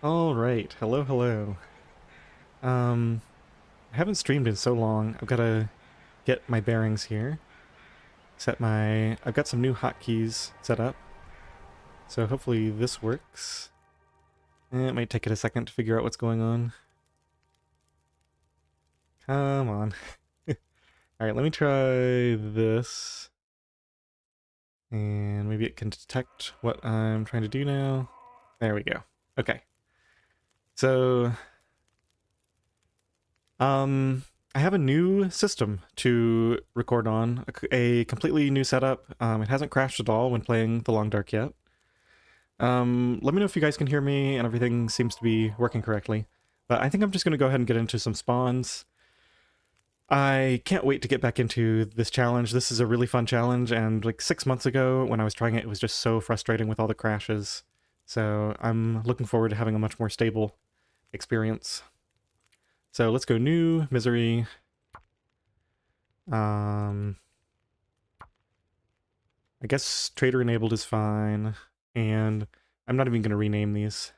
All right, hello, hello. Um, I haven't streamed in so long. I've got to get my bearings here. I've got some new hotkeys set up, so hopefully this works. It might take it a second to figure out what's going on. Come on. All right, let me try this, and maybe it can detect what I'm trying to do now. There we go. Okay. So, Um, I have a new system to record on, a completely new setup. It hasn't crashed at all when playing The Long Dark yet. Let me know if you guys can hear me and everything seems to be working correctly. But I think I'm just going to go ahead and get into some spawns. I can't wait to get back into this challenge. This is a really fun challenge, and like 6 months ago when I was trying it, it was just so frustrating with all the crashes. So I'm looking forward to having a much more stable experience. So let's go new, misery. Um, I guess trader enabled is fine, and I'm not even going to rename these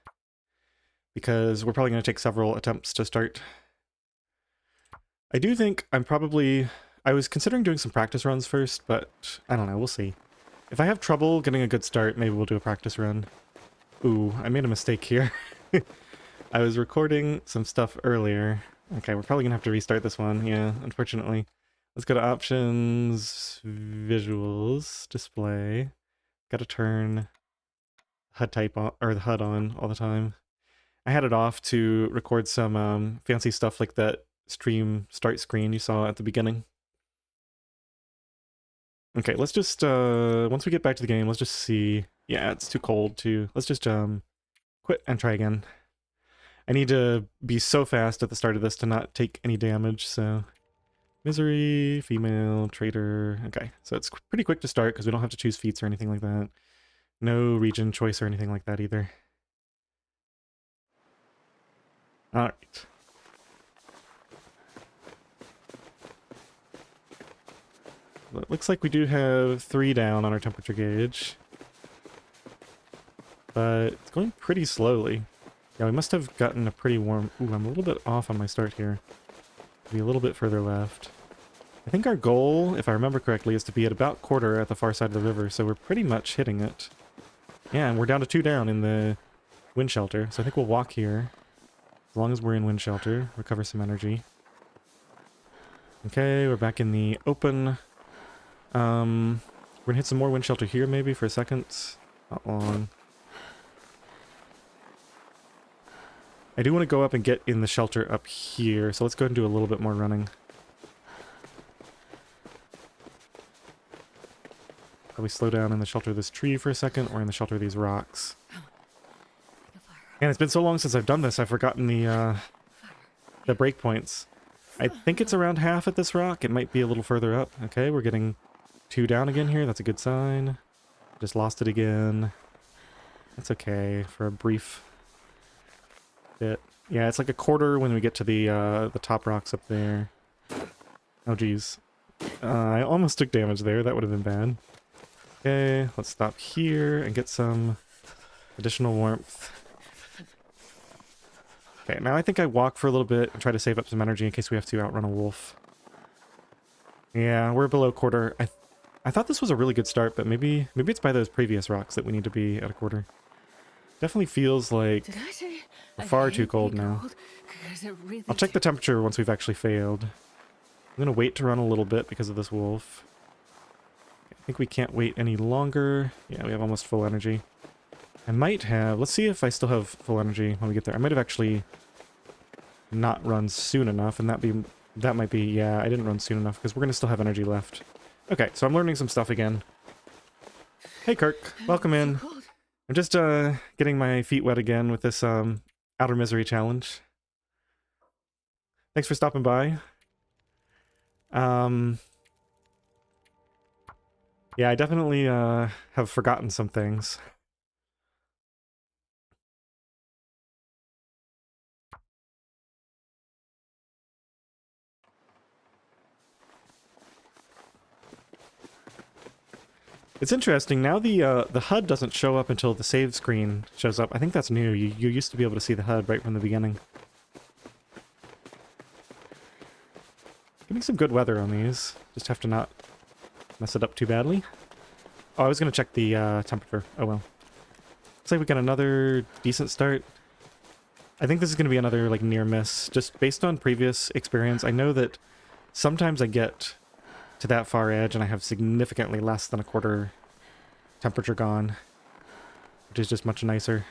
because we're probably going to take several attempts to start. I do think I was considering doing some practice runs first, but I don't know, we'll see. If I have trouble getting a good start, maybe we'll do a practice run. Ooh, I made a mistake here. I was recording some stuff earlier. Okay, we're probably going to have to restart this one, yeah, unfortunately. Let's go to options, visuals, display. Gotta turn HUD type on, or the HUD on all the time. I had it off to record some fancy stuff like that stream start screen you saw at the beginning. Okay, let's just, once we get back to the game, let's just see. Yeah, it's too cold to, let's just quit and try again. I need to be so fast at the start of this to not take any damage, so. Misery, female, trader. Okay, so it's pretty quick to start because we don't have to choose feats or anything like that. No region choice or anything like that either. Alright. It looks like we do have 3 down on our temperature gauge. But it's going pretty slowly. Yeah, we must have gotten a pretty warm... Ooh, I'm a little bit off on my start here. Be a little bit further left. I think our goal, if I remember correctly, is to be at about quarter at the far side of the river, so we're pretty much hitting it. Yeah, and we're down to 2 down in the wind shelter, so I think we'll walk here. As long as we're in wind shelter, recover some energy. Okay, we're back in the open. We're gonna hit some more wind shelter here maybe for a second. Not long. I do want to go up and get in the shelter up here, so let's go ahead and do a little bit more running. Probably slow down in the shelter of this tree for a second, or in the shelter of these rocks. And it's been so long since I've done this, I've forgotten the breakpoints. I think it's around half at this rock. It might be a little further up. Okay, we're getting 2 down again here. That's a good sign. Just lost it again. That's okay for a brief bit. Yeah, it's like a quarter when we get to the top rocks up there. Oh, geez. I almost took damage there. That would have been bad. Okay, let's stop here and get some additional warmth. Okay, now I think I walk for a little bit and try to save up some energy in case we have to outrun a wolf. Yeah, we're below quarter. I thought this was a really good start, but maybe it's by those previous rocks that we need to be at a quarter. Definitely feels like we're far too cold now. I'll check the temperature once we've actually failed. I'm gonna wait to run a little bit because of this wolf. I think we can't wait any longer. Yeah, we have almost full energy. I might have... Let's see if I still have full energy when we get there. I might have actually not run soon enough, and that might be... Yeah, I didn't run soon enough, because we're going to still have energy left. Okay, so I'm learning some stuff again. Hey, Kirk. Welcome in. I'm just getting my feet wet again with this Outer Misery challenge. Thanks for stopping by. Yeah, I definitely have forgotten some things. It's interesting, now the HUD doesn't show up until the save screen shows up. I think that's new. You used to be able to see the HUD right from the beginning. Getting some good weather on these. Just have to not mess it up too badly. Oh, I was going to check the temperature. Oh well. Looks like we got another decent start. I think this is going to be another like near miss. Just based on previous experience, I know that sometimes I get to that far edge and I have significantly less than a quarter temperature gone, which is just much nicer.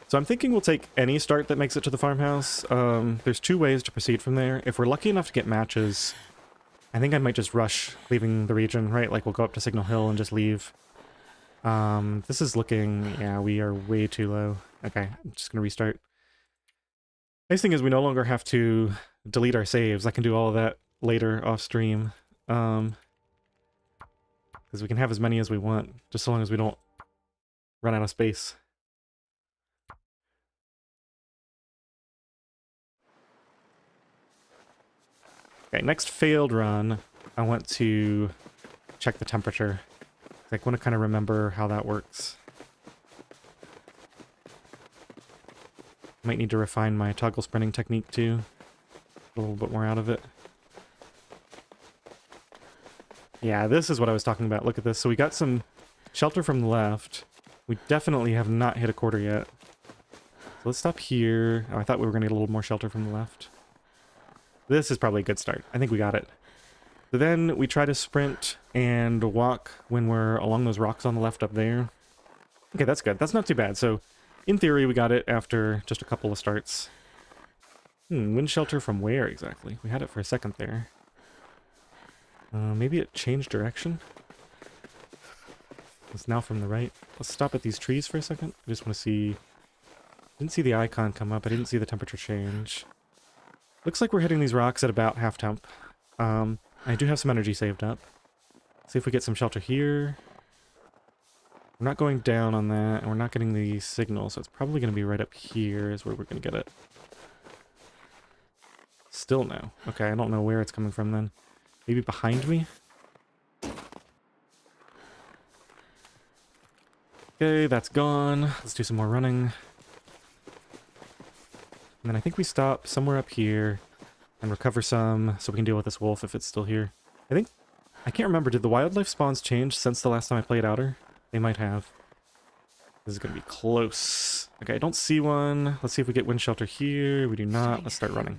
So I'm thinking we'll take any start that makes it to the farmhouse. There's two ways to proceed from there. If we're lucky enough to get matches, I think I might just rush leaving the region, right? Like we'll go up to Signal Hill and just leave. This is looking, yeah, we are way too low. Okay, I'm just gonna restart. Nice thing is we no longer have to delete our saves. I can do all of that later off stream. Because we can have as many as we want, just so long as we don't run out of space. Okay, next failed run, I want to check the temperature. I want to kind of remember how that works. Might need to refine my toggle sprinting technique too. A little bit more out of it. Yeah, this is what I was talking about. Look at this. So we got some shelter from the left. We definitely have not hit a quarter yet. So let's stop here. Oh, I thought we were going to get a little more shelter from the left. This is probably a good start. I think we got it. So then we try to sprint and walk when we're along those rocks on the left up there. Okay, that's good. That's not too bad. So in theory, we got it after just a couple of starts. Wind shelter from where exactly? We had it for a second there. Maybe it changed direction? It's now from the right. Let's stop at these trees for a second. I just want to see... Didn't see the icon come up. I didn't see the temperature change. Looks like we're hitting these rocks at about half temp. I do have some energy saved up. See if we get some shelter here. We're not going down on that, and we're not getting the signal, so it's probably going to be right up here is where we're going to get it. Still no. Okay, I don't know where it's coming from then. Maybe behind me? Okay, that's gone. Let's do some more running. And then I think we stop somewhere up here and recover some so we can deal with this wolf if it's still here. I can't remember, did the wildlife spawns change since the last time I played Outer? They might have. This is going to be close. Okay, I don't see one. Let's see if we get wind shelter here. We do not. Let's start running.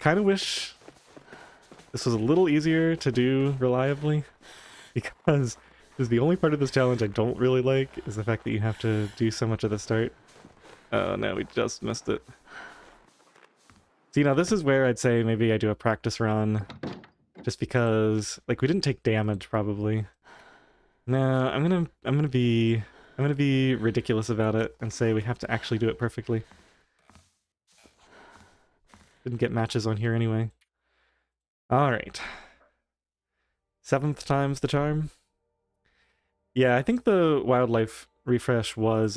Kind of wish this was a little easier to do reliably, because this is the only part of this challenge I don't really like, is the fact that you have to do so much at the start. Oh no, we just missed it. See, now this is where I'd say maybe I do a practice run, just because, like, we didn't take damage probably. No, I'm gonna be ridiculous about it and say we have to actually do it perfectly. Didn't get matches on here anyway. Alright. 7th time's the charm. Yeah, I think the wildlife refresh was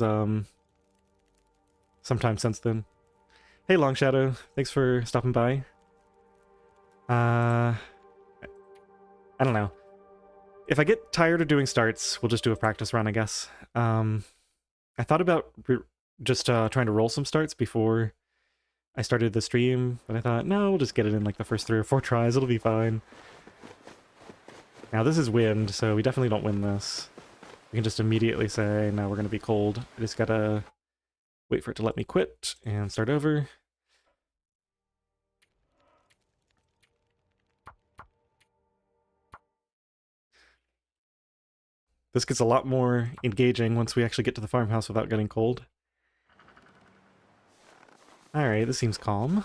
sometime since then. Hey Long Shadow, thanks for stopping by. I don't know. If I get tired of doing starts, we'll just do a practice run, I guess. I thought about just trying to roll some starts before I started the stream, but I thought, no, we'll just get it in like the first 3 or 4 tries, it'll be fine. Now this is wind, so we definitely don't win this. We can just immediately say, no, we're going to be cold. I just gotta wait for it to let me quit and start over. This gets a lot more engaging once we actually get to the farmhouse without getting cold. Alright, this seems calm.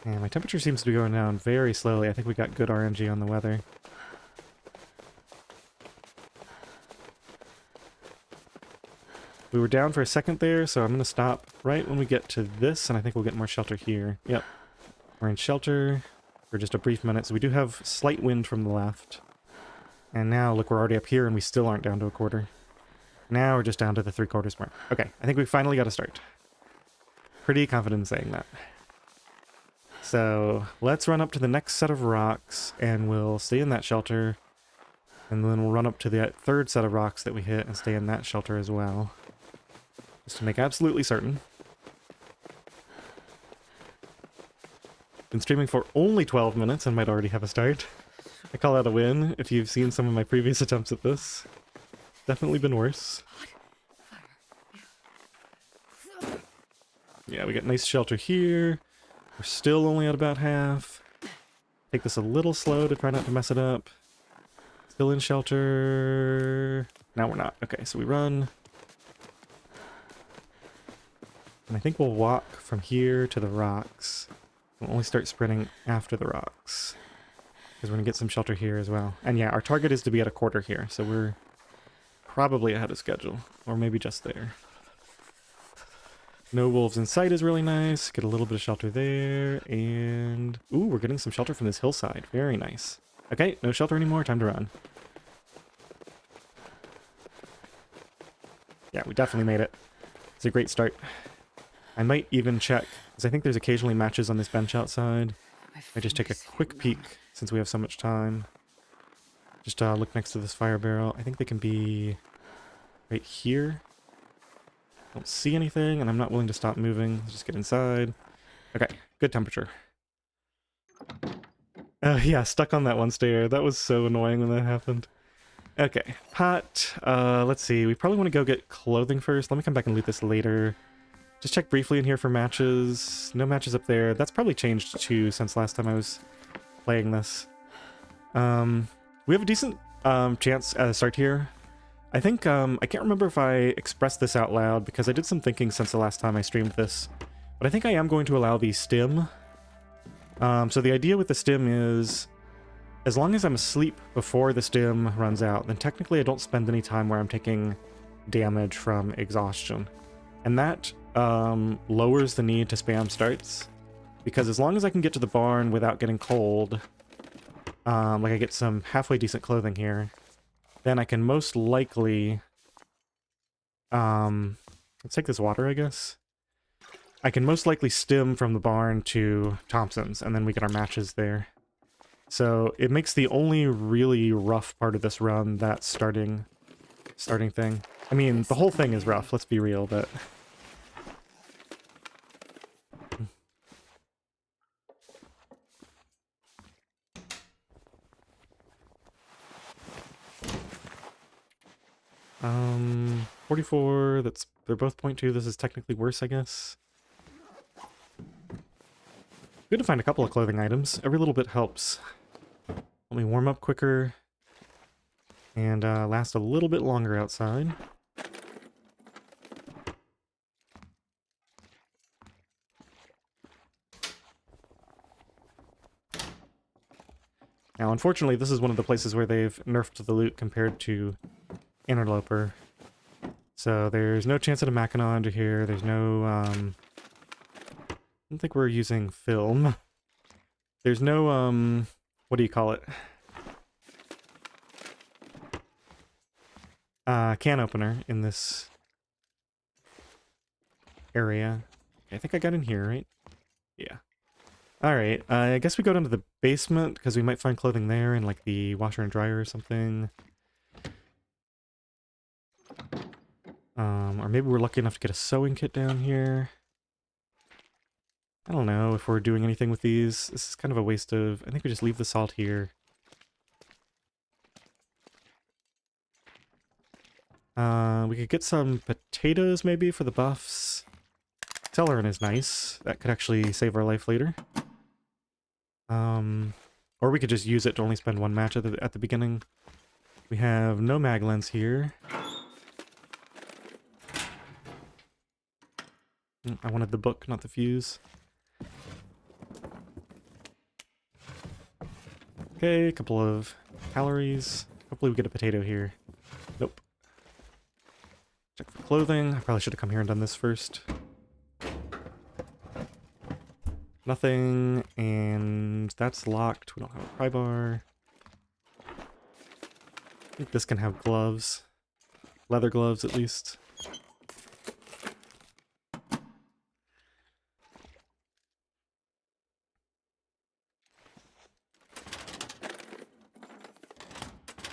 And my temperature seems to be going down very slowly. I think we got good RNG on the weather. We were down for a second there, so I'm going to stop right when we get to this, and I think we'll get more shelter here. Yep. We're in shelter for just a brief minute, so we do have slight wind from the left. And now, look, we're already up here, and we still aren't down to a quarter. Now we're just down to the 3/4 mark. Okay, I think we finally got to start. Pretty confident in saying that. So, let's run up to the next set of rocks, and we'll stay in that shelter. And then we'll run up to the third set of rocks that we hit and stay in that shelter as well. Just to make absolutely certain. Been streaming for only 12 minutes and might already have a start. I call that a win if you've seen some of my previous attempts at this. Definitely been worse. Yeah, we got nice shelter here. We're still only at about half. Take this a little slow to try not to mess it up. Still in shelter. Now we're not. Okay, so we run. And I think we'll walk from here to the rocks. We'll only start sprinting after the rocks. Because we're going to get some shelter here as well. And yeah, our target is to be at a quarter here. So we're probably ahead of schedule. Or maybe just there. No wolves in sight is really nice. Get a little bit of shelter there. And ooh, we're getting some shelter from this hillside. Very nice. Okay, no shelter anymore. Time to run. Yeah, we definitely made it. It's a great start. I might even check, because I think there's occasionally matches on this bench outside. I just take a quick peek, since we have so much time. Just look next to this fire barrel. I think they can be right here. Don't see anything, and I'm not willing to stop moving. Let's just get inside. Okay, good temperature. Yeah, stuck on that one stair. That was so annoying when that happened. Okay, pot. Let's see. We probably want to go get clothing first. Let me come back and loot this later. Just check briefly in here for matches. No matches up there. That's probably changed too since last time I was playing this. We have a decent chance at a start here. I think, I can't remember if I expressed this out loud because I did some thinking since the last time I streamed this. But I think I am going to allow the stim. So the idea with the stim is, as long as I'm asleep before the stim runs out, then technically I don't spend any time where I'm taking damage from exhaustion. And that lowers the need to spam starts, because as long as I can get to the barn without getting cold, like I get some halfway decent clothing here, then I can most likely, let's take this water, I guess. I can most likely stim from the barn to Thompson's, and then we get our matches there. So it makes the only really rough part of this run that starting thing. I mean, the whole thing is rough, let's be real, but... Um, 44, they're both 0.2, this is technically worse, I guess. Good to find a couple of clothing items. Every little bit helps. Let me warm up quicker. And last a little bit longer outside. Now, unfortunately, this is one of the places where they've nerfed the loot compared to Interloper. So there's no chance at a Mackinac under here. There's no, I don't think we're using film. There's no, what do you call it? Can opener in this area. Okay, I think I got in here, right? Yeah. Alright, I guess we go down to the basement, because we might find clothing there, in like the washer and dryer or something. Or maybe we're lucky enough to get a sewing kit down here. I don't know if we're doing anything with these. This is kind of a waste of... I think we just leave the salt here. We could get some potatoes maybe for the buffs. Celerin is nice. That could actually save our life later. Or we could just use it to only spend one match at the beginning. We have no maglens here. I wanted the book, not the fuse. Okay, a couple of calories. Hopefully we get a potato here. Nope. Check for clothing. I probably should have come here and done this first. Nothing, and that's locked. We don't have a pry bar. I think this can have gloves. Leather gloves, at least.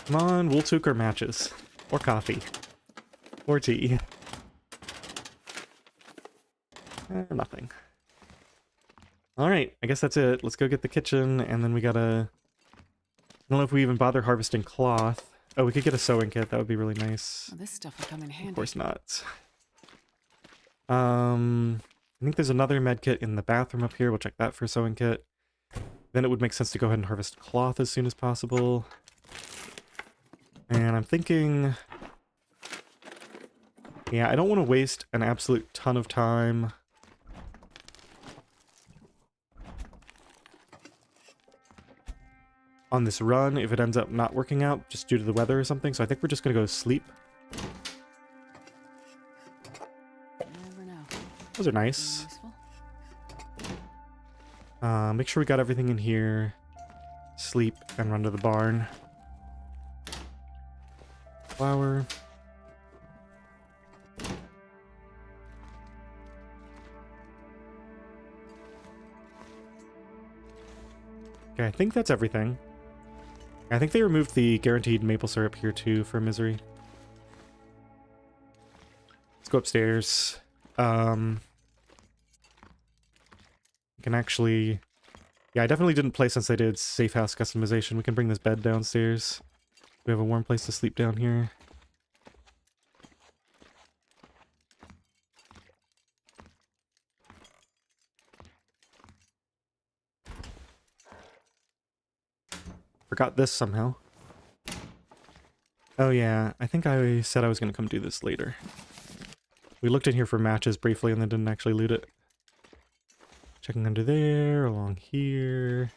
Come on, we'll took our matches. Or coffee. Or tea. Nothing. Alright, I guess that's it. Let's go get the kitchen, and then we gotta... I don't know if we even bother harvesting cloth. Oh, we could get a sewing kit. That would be really nice. Well, this stuff will come in handy. Of course not. I think there's another med kit in the bathroom up here. We'll check that for a sewing kit. Then it would make sense to go ahead and harvest cloth as soon as possible. And I'm thinking... Yeah, I don't want to waste an absolute ton of time on this run if it ends up not working out just due to the weather or something. So I think we're just going to go sleep. Never know. Those are nice. Make sure we got everything in here. Sleep and run to the barn. Flour. Okay, I think that's everything. I think they removed the guaranteed maple syrup here too for Misery. Let's go upstairs. We can actually... Yeah, I definitely didn't play since they did safe house customization. We can bring this bed downstairs. We have a warm place to sleep down here. Forgot this somehow. Oh yeah, I think I said I was going to come do this later. We looked in here for matches briefly and then didn't actually loot it. Checking under there, along here.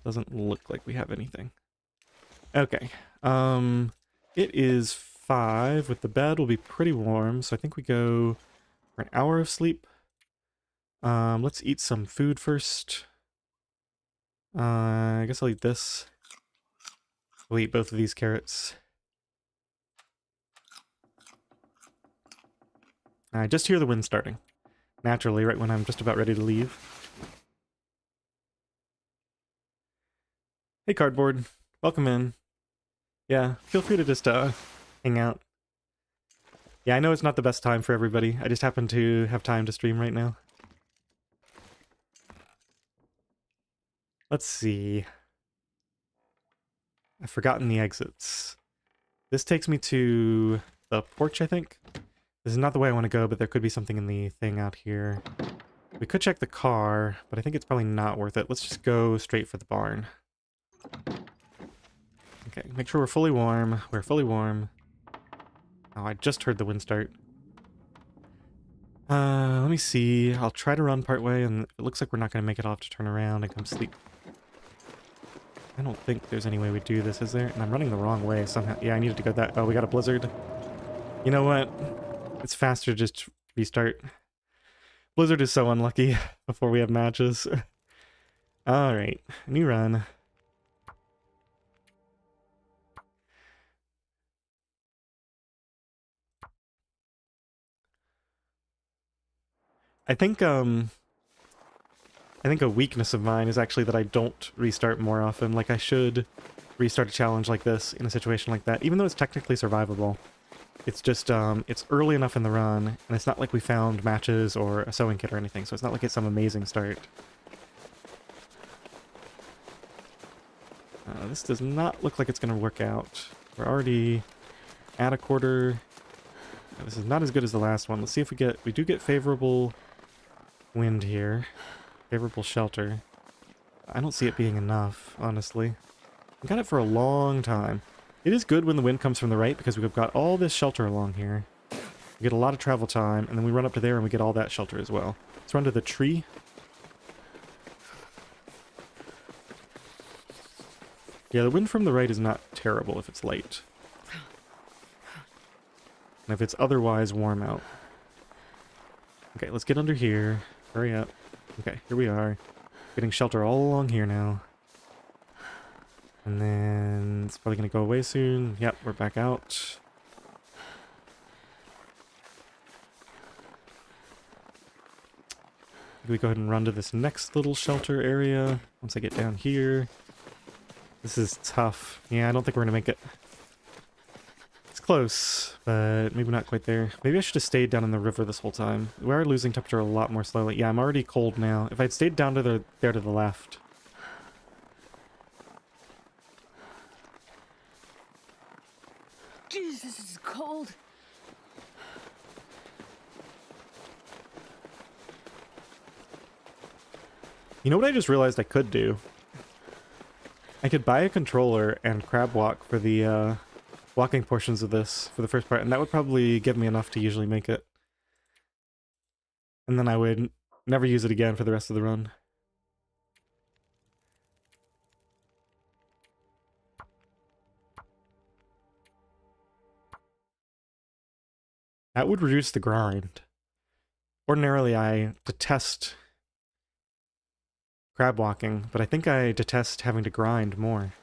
Doesn't look like we have anything. Okay. It is 5 with the bed. Will be pretty warm, so I think we go for an hour of sleep. Let's eat some food first. I guess I'll eat this. We'll eat both of these carrots. I just hear the wind starting. Naturally, right when I'm just about ready to leave. Hey, Cardboard. Welcome in. Yeah, feel free to just, hang out. Yeah, I know it's not the best time for everybody. I just happen to have time to stream right now. Let's see. I've forgotten the exits. This takes me to the porch, I think. This is not the way I want to go, but there could be something in the thing out here. We could check the car, but I think it's probably not worth it. Let's just go straight for the barn. Okay, make sure we're fully warm. We're fully warm. Oh, I just heard the wind start. Let me see. I'll try to run part way, and it looks like we're not going to make it. I'll have to turn around and come sleep. I don't think there's any way we do this, is there? And I'm running the wrong way somehow. Yeah, I needed to go that... Oh, we got a blizzard. You know what? It's faster to just restart. Blizzard is so unlucky before we have matches. Alright, new run. I think a weakness of mine is actually that I don't restart more often. Like, I should restart a challenge like this in a situation like that, even though it's technically survivable. It's just, it's early enough in the run, and it's not like we found matches or a sewing kit or anything, so it's not like it's some amazing start. This does not look like it's going to work out. We're already at a quarter. This is not as good as the last one. Let's see if we do get favorable wind here. Favorable shelter. I don't see it being enough, honestly. We got it for a long time. It is good when the wind comes from the right because we've got all this shelter along here. We get a lot of travel time, and then we run up to there and we get all that shelter as well. Let's run to the tree. Yeah, the wind from the right is not terrible if it's light. And if it's otherwise warm out. Okay, let's get under here. Hurry up. Okay, here we are. Getting shelter all along here now. And then it's probably going to go away soon. Yep, we're back out. We go ahead and run to this next little shelter area once I get down here. This is tough. Yeah, I don't think we're going to make it. It's close, but maybe not quite there. Maybe I should have stayed down in the river this whole time. We are losing temperature a lot more slowly. Yeah, I'm already cold now. If I'd stayed down to there to the left. Jesus, this is cold. You know what I just realized I could do? I could buy a controller and crab walk for the walking portions of this for the first part, and that would probably give me enough to usually make it. And then I would never use it again for the rest of the run. That would reduce the grind. Ordinarily, I detest crab walking, but I think I detest having to grind more.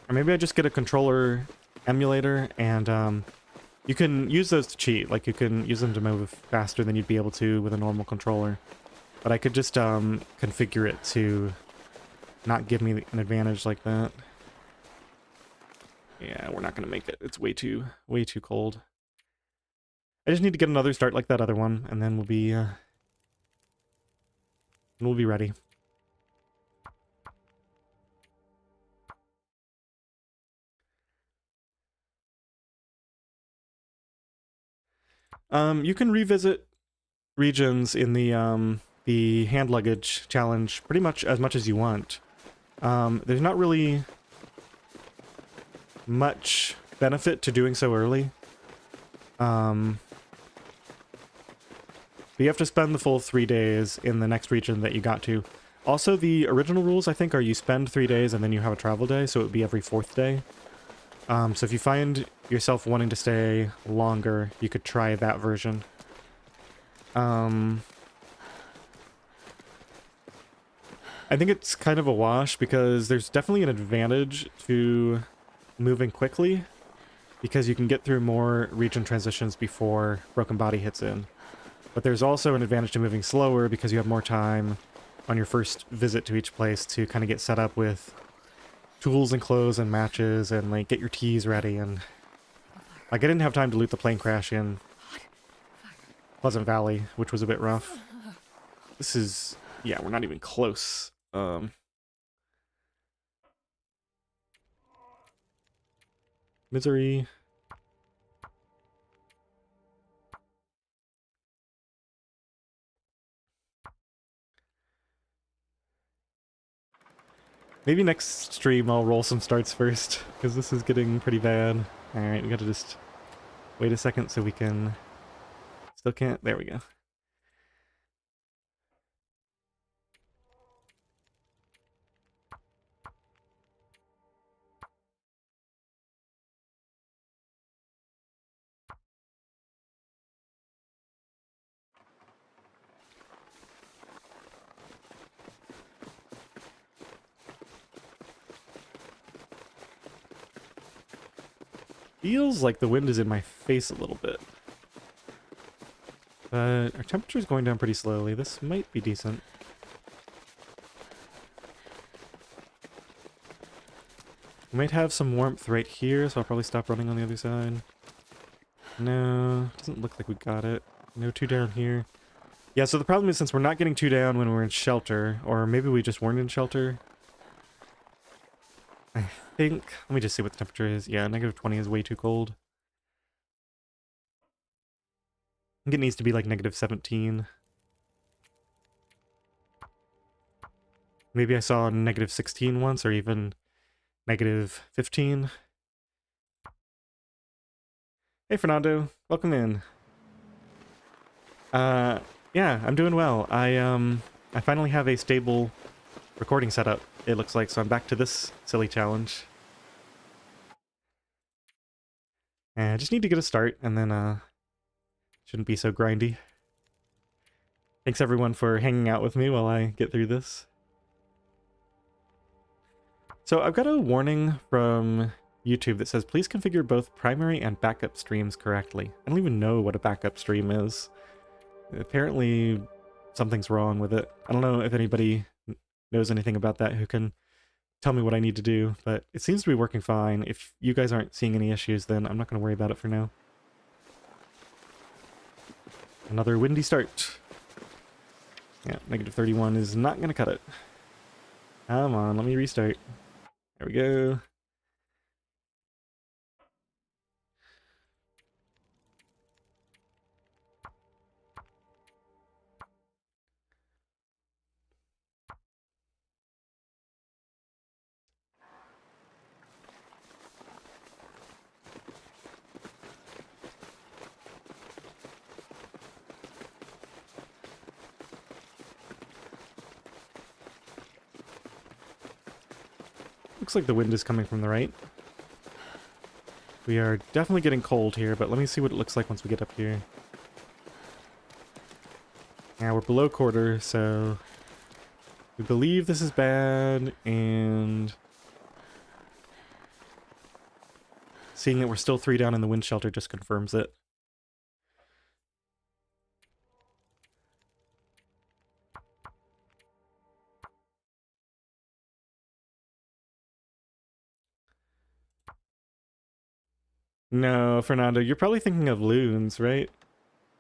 Or maybe I just get a controller emulator, and you can use those to cheat. Like, you can use them to move faster than you'd be able to with a normal controller. But I could just configure it to not give me an advantage like that. Yeah, we're not gonna make it. It's way too cold. I just need to get another start like that other one, and then we'll be ready. You can revisit regions in the hand luggage challenge pretty much as you want. There's not really much benefit to doing so early. But you have to spend the full 3 days in the next region that you got to. Also, the original rules, I think, are you spend 3 days and then you have a travel day, so it would be every 4th day. So if you find yourself wanting to stay longer, you could try that version. I think it's kind of a wash because there's definitely an advantage to moving quickly because you can get through more region transitions before Broken Body hits in. But there's also an advantage to moving slower because you have more time on your first visit to each place to kind of get set up with tools and clothes and matches and like get your teas ready. And like I didn't have time to loot the plane crash in Pleasant Valley, which was a bit rough. This is, yeah, we're not even close. Misery. Maybe next stream I'll roll some starts first, because this is getting pretty bad. Alright, we gotta just wait a second so we can... Still can't? There we go. Feels like the wind is in my face a little bit. But our temperature is going down pretty slowly. This might be decent. We might have some warmth right here, so I'll probably stop running on the other side. No, doesn't look like we got it. No 2 down here. Yeah, so the problem is since we're not getting 2 down when we're in shelter, or maybe we just weren't in shelter. I think, let me just see what the temperature is. Yeah, negative 20 is way too cold. I think it needs to be like negative 17. Maybe I saw negative 16 once, or even negative 15. Hey Fernando, welcome in. Yeah, I'm doing well. I finally have a stable recording setup it looks like. So I'm back to this silly challenge. And I just need to get a start, and then shouldn't be so grindy. Thanks everyone for hanging out with me while I get through this. So I've got a warning from YouTube that says, please configure both primary and backup streams correctly. I don't even know what a backup stream is. Apparently something's wrong with it. I don't know if anybody knows anything about that who can tell me what I need to do, but it seems to be working fine. If you guys aren't seeing any issues, then I'm not going to worry about it for now. Another windy start. Yeah, negative 31 is not going to cut it. Come on, let me restart. There we go. Looks like the wind is coming from the right. We are definitely getting cold here, but let me see what it looks like once we get up here. Yeah, we're below quarter, so we believe this is bad, and seeing that we're still 3 down in the wind shelter just confirms it. No, Fernando, you're probably thinking of Loons, right?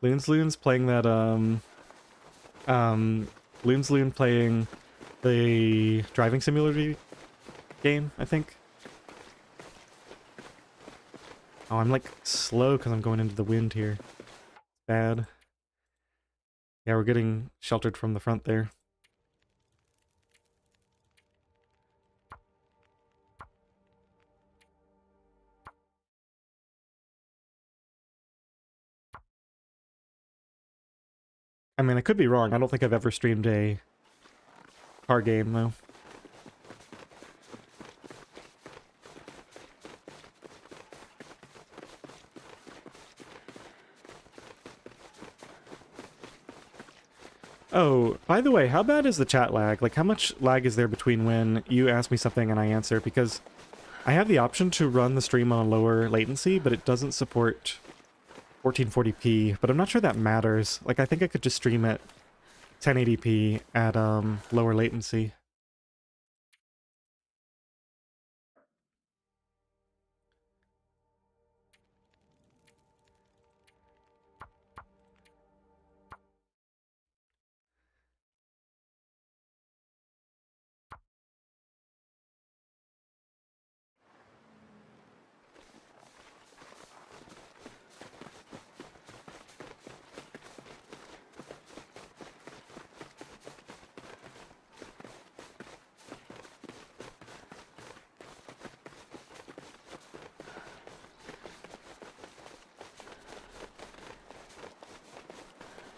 Loons playing that, Loons playing the driving simulator game, I think. Oh, I'm like slow because I'm going into the wind here. Bad. Yeah, we're getting sheltered from the front there. I mean, I could be wrong. I don't think I've ever streamed a car game, though. Oh, by the way, how bad is the chat lag? Like, how much lag is there between when you ask me something and I answer? Because I have the option to run the stream on lower latency, but it doesn't support 1440p, but I'm not sure that matters. Like, I think I could just stream at 1080p at lower latency.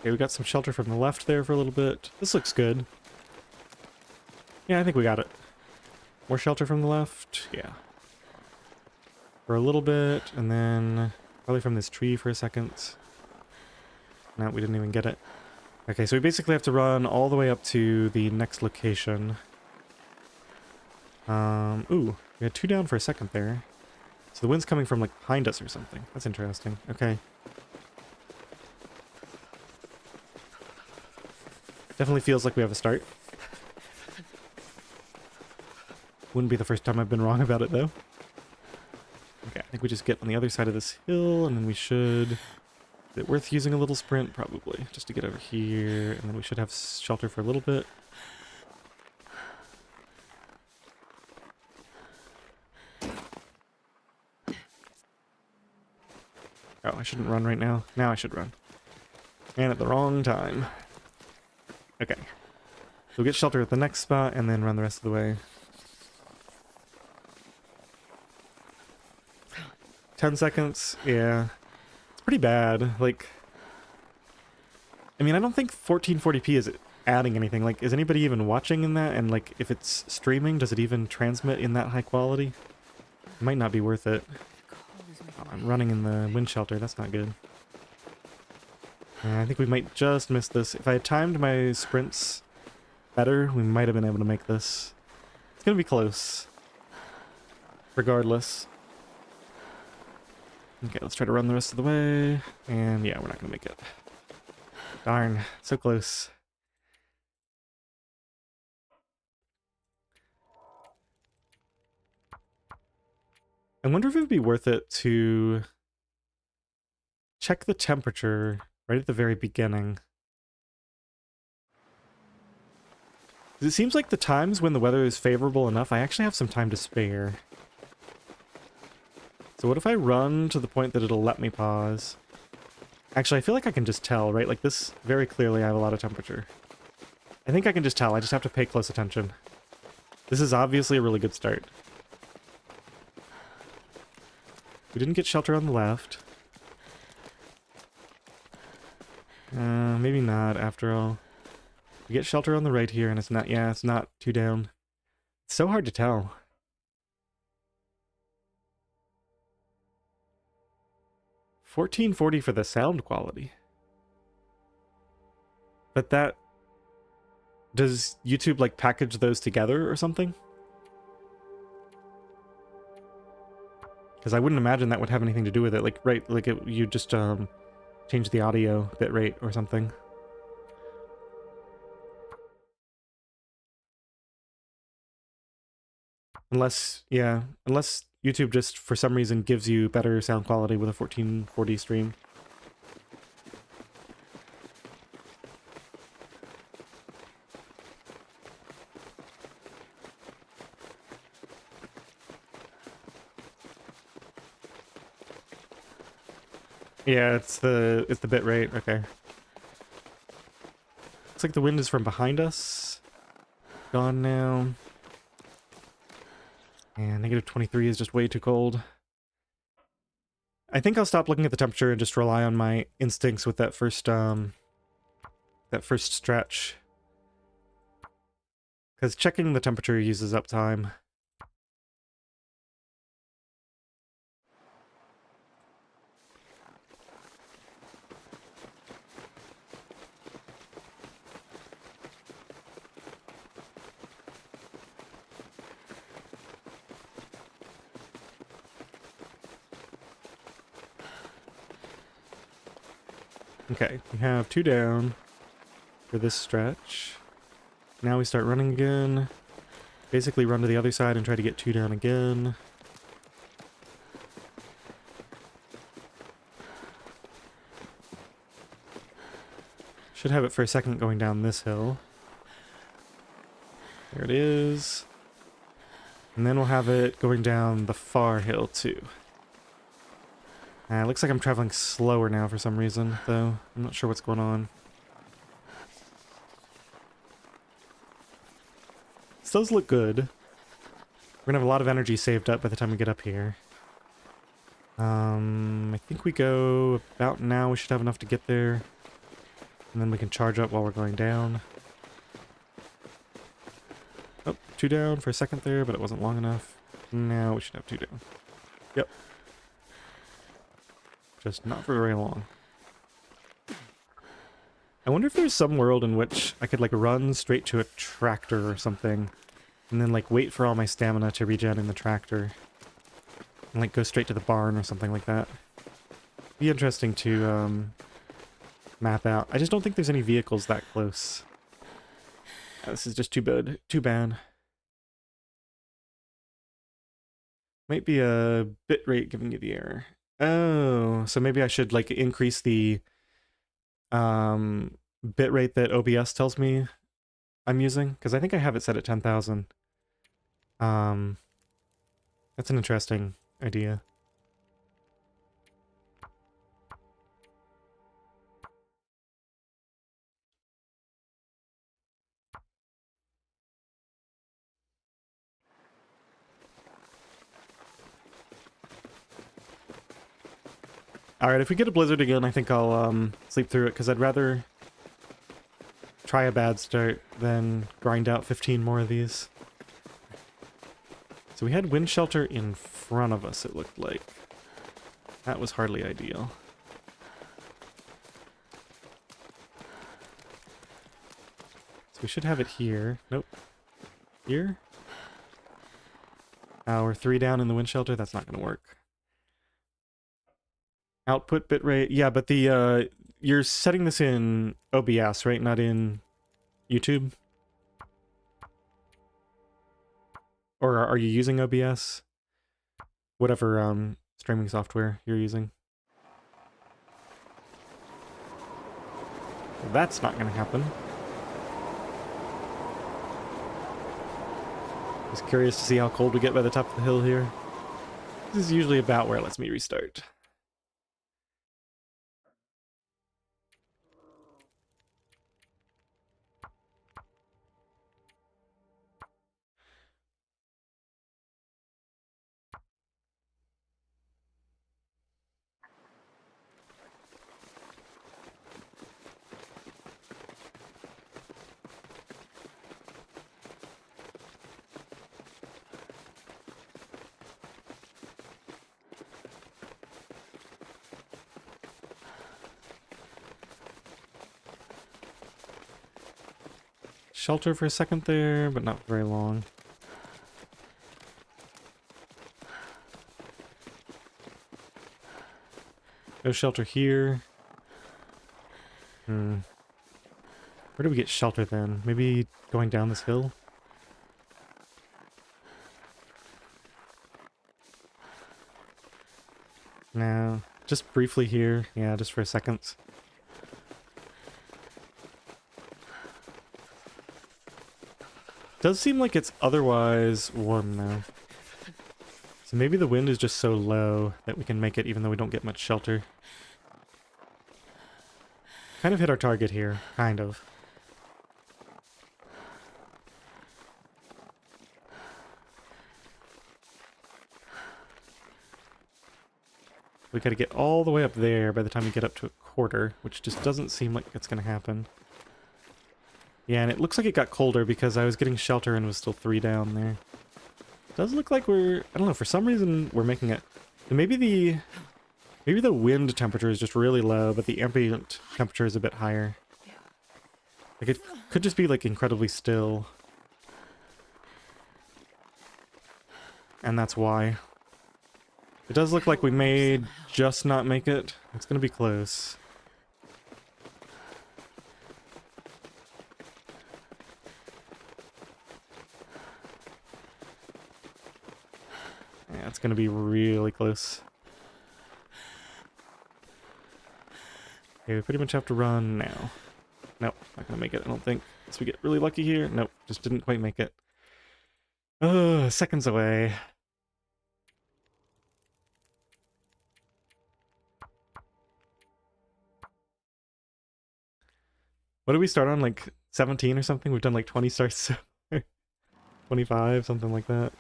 Okay, we got some shelter from the left there for a little bit. This looks good. Yeah, I think we got it. More shelter from the left? Yeah. For a little bit, and then probably from this tree for a second. No, we didn't even get it. Okay, so we basically have to run all the way up to the next location. Ooh, we had 2 down for a second there. So the wind's coming from, like, behind us or something. That's interesting. Okay. Definitely feels like we have a start. Wouldn't be the first time I've been wrong about it, though. Okay, I think we just get on the other side of this hill, and then we should... Is it worth using a little sprint? Probably. Just to get over here, and then we should have shelter for a little bit. Oh, I shouldn't run right now. Now I should run. And at the wrong time. Okay. So we'll get shelter at the next spot, and then run the rest of the way. 10 seconds? Yeah. It's pretty bad. Like... I mean, I don't think 1440p is adding anything. Like, is anybody even watching in that? And like, if it's streaming, does it even transmit in that high quality? It might not be worth it. Cold is making Oh, my I'm head running in the wind shelter. That's not good. I think we might just miss this. If I had timed my sprints better, we might have been able to make this. It's gonna be close. Regardless. Okay, let's try to run the rest of the way. And yeah, we're not gonna make it. Darn, so close. I wonder if it would be worth it to check the temperature right at the very beginning. 'Cause it seems like the times when the weather is favorable enough, I actually have some time to spare. So what if I run to the point that it'll let me pause? Actually, I feel like I can just tell, right? Like this, very clearly I have a lot of temperature. I think I can just tell, I just have to pay close attention. This is obviously a really good start. We didn't get shelter on the left. Maybe not, after all. We get shelter on the right here, and it's not, yeah, it's not too down. It's so hard to tell. $14.40 for the sound quality. But that... Does YouTube, like, package those together or something? Because I wouldn't imagine that would have anything to do with it. Like, right, like, you just, change the audio bitrate or something. Unless, yeah, unless YouTube just, for some reason, gives you better sound quality with a 1440 stream. Yeah, it's the bit rate. Okay. Looks like the wind is from behind us. Gone now. And -23 is just way too cold. I think I'll stop looking at the temperature and just rely on my instincts with that first stretch. Because checking the temperature uses up time. Okay, we have 2 down for this stretch. Now we start running again. Basically run to the other side and try to get 2 down again. Should have it for a second going down this hill. There it is. And then we'll have it going down the far hill too. It looks like I'm traveling slower now for some reason, though. I'm not sure what's going on. This does look good. We're gonna have a lot of energy saved up by the time we get up here. I think we go about now. We should have enough to get there. And then we can charge up while we're going down. Oh, 2 down for a second there, but it wasn't long enough. Now we should have 2 down. Yep. Just not for very long. I wonder if there's some world in which I could, like, run straight to a tractor or something, and then, like, wait for all my stamina to regen in the tractor, and, like, go straight to the barn or something like that. Be interesting to, map out. I just don't think there's any vehicles that close. This is just too bad. Too bad. Might be a bitrate giving you the error. Oh, so maybe I should, like, increase the bitrate that OBS tells me I'm using, because I think I have it set at 10,000. That's an interesting idea. Alright, if we get a blizzard again, I think I'll sleep through it, because I'd rather... try a bad start, then grind out 15 more of these. So we had wind shelter in front of us, it looked like. That was hardly ideal. So we should have it here. Nope. Here? We're 3 down in the wind shelter. That's not going to work. Output bitrate. Yeah, but the you're setting this in OBS, right? Not in YouTube? Or are you using OBS? Whatever streaming software you're using. Well, that's not going to happen. Just curious to see how cold we get by the top of the hill here. This is usually about where it lets me restart. Shelter for a second there, but not very long. No shelter here. Where do we get shelter then? Maybe going down this hill? No, just briefly here. Yeah, just for a second. Does seem like it's otherwise warm now. So maybe the wind is just so low that we can make it even though we don't get much shelter. Kind of hit our target here, kind of. We gotta get all the way up there by the time we get up to a quarter, which just doesn't seem like it's gonna happen. Yeah, and it looks like it got colder because I was getting shelter and was still 3 down there. Does look like we're, I don't know, for some reason we're making it. Maybe the wind temperature is just really low, but the ambient temperature is a bit higher. Like it could just be like incredibly still. And that's why. It does look like we may just not make it. It's gonna be close. Yeah, it's gonna be really close. Okay, we pretty much have to run now. Nope, not gonna make it, I don't think. Unless we get really lucky here. Nope, just didn't quite make it. Seconds away. What did we start on? Like 17 or something? We've done like 20 starts so far. 25, something like that.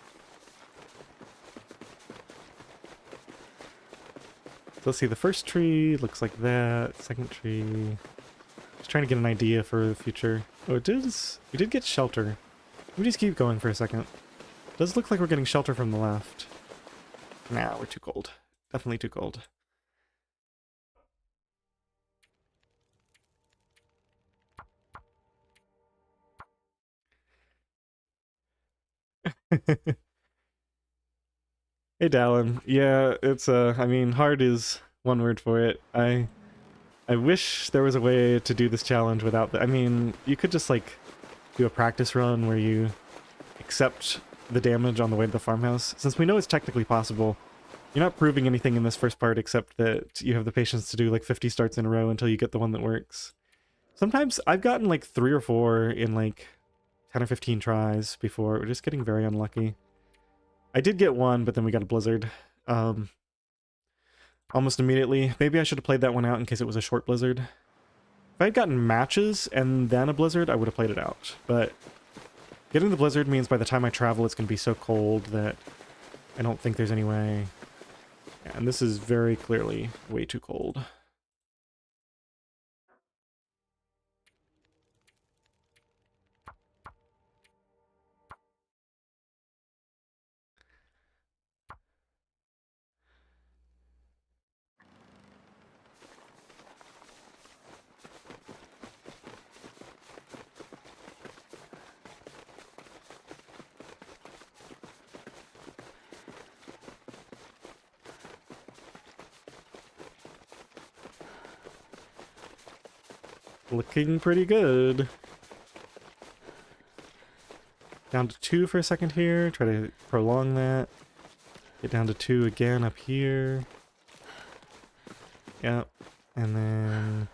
So let's see, the first tree looks like that. Second tree. Just trying to get an idea for the future. Oh, we did get shelter. We just keep going for a second. It does look like we're getting shelter from the left. Nah, we're too cold. Definitely too cold. Hey Dallin. Yeah, it's I mean, hard is one word for it. I wish there was a way to do this challenge without the, I mean, you could just like do a practice run where you accept the damage on the way to the farmhouse. Since we know it's technically possible, you're not proving anything in this first part except that you have the patience to do like 50 starts in a row until you get the one that works. Sometimes I've gotten like 3 or 4 in like 10 or 15 tries before. We're just getting very unlucky. I did get one, but then we got a blizzard. Almost immediately. Maybe I should have played that one out in case it was a short blizzard. If I had gotten matches and then a blizzard, I would have played it out. But getting the blizzard means by the time I travel, it's going to be so cold that I don't think there's any way. Yeah, and this is very clearly way too cold. Looking pretty good. Down to 2 for a second here. Try to prolong that. Get down to 2 again up here. Yep. And then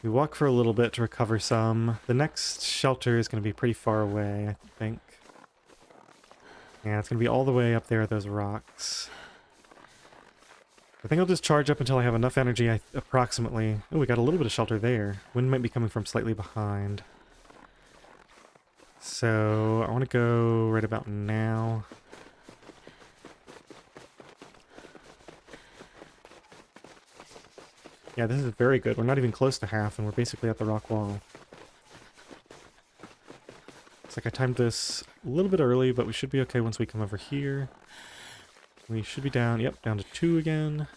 we walk for a little bit to recover some. The next shelter is going to be pretty far away, I think. Yeah, it's going to be all the way up there at those rocks. I think I'll just charge up until I have enough energy, approximately. Oh, we got a little bit of shelter there. Wind might be coming from slightly behind. So, I want to go right about now. Yeah, this is very good. We're not even close to half, and we're basically at the rock wall. Looks like I timed this a little bit early, but we should be okay once we come over here. We should be down, yep, down to 2 again.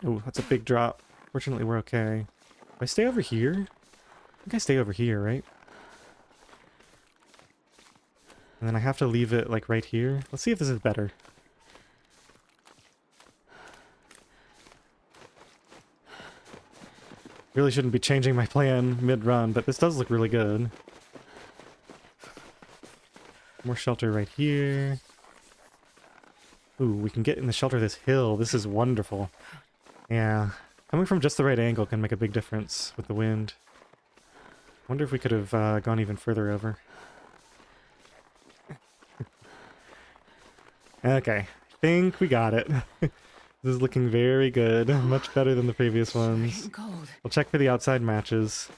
Oh, that's a big drop. Fortunately, we're okay. If I stay over here? I think I stay over here, right? And then I have to leave it, like, right here. Let's see if this is better. Really shouldn't be changing my plan mid-run, but this does look really good. More shelter right here. Ooh, we can get in the shelter of this hill. This is wonderful. Yeah. Coming from just the right angle can make a big difference with the wind. Wonder if we could have gone even further over. Okay. I think we got it. This is looking very good. Much better than the previous ones. Cold. We'll check for the outside matches.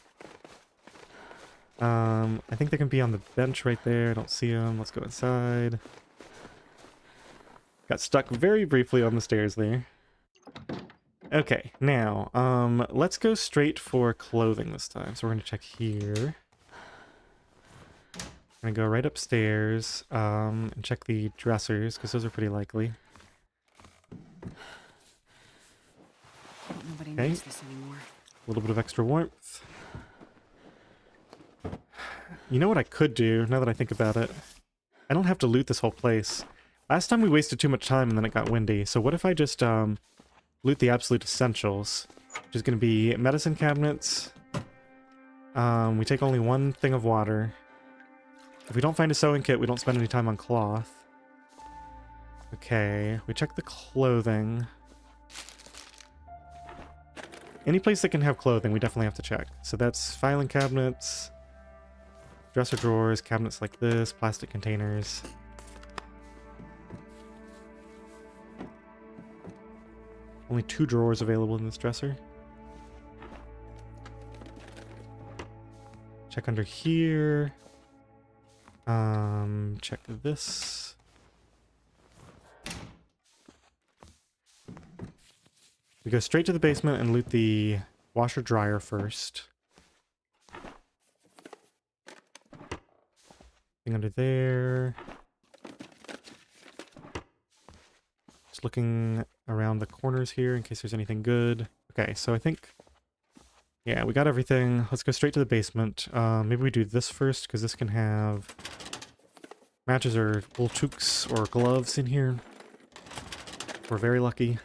I think they can be on the bench right there. I don't see them. Let's go inside. Got stuck very briefly on the stairs there. Okay, now, let's go straight for clothing this time. So we're going to check here. I'm going to go right upstairs, and check the dressers, because those are pretty likely. Nobody Okay. needs this anymore. A little bit of extra warmth. You know what I could do, now that I think about it? I don't have to loot this whole place. Last time we wasted too much time and then it got windy, so what if I just, loot the absolute essentials? Which is going to be medicine cabinets. We take only 1 thing of water. If we don't find a sewing kit, we don't spend any time on cloth. Okay, we check the clothing. Any place that can have clothing, we definitely have to check. So that's filing cabinets, dresser drawers, cabinets like this, plastic containers. Only 2 drawers available in this dresser. Check under here. Check this. We go straight to the basement and loot the washer dryer first. Thing under there. Just looking around the corners here in case there's anything good. Okay, so I think, yeah, we got everything. Let's go straight to the basement. Maybe we do this first, because this can have matches or little toques or gloves in here. We're very lucky.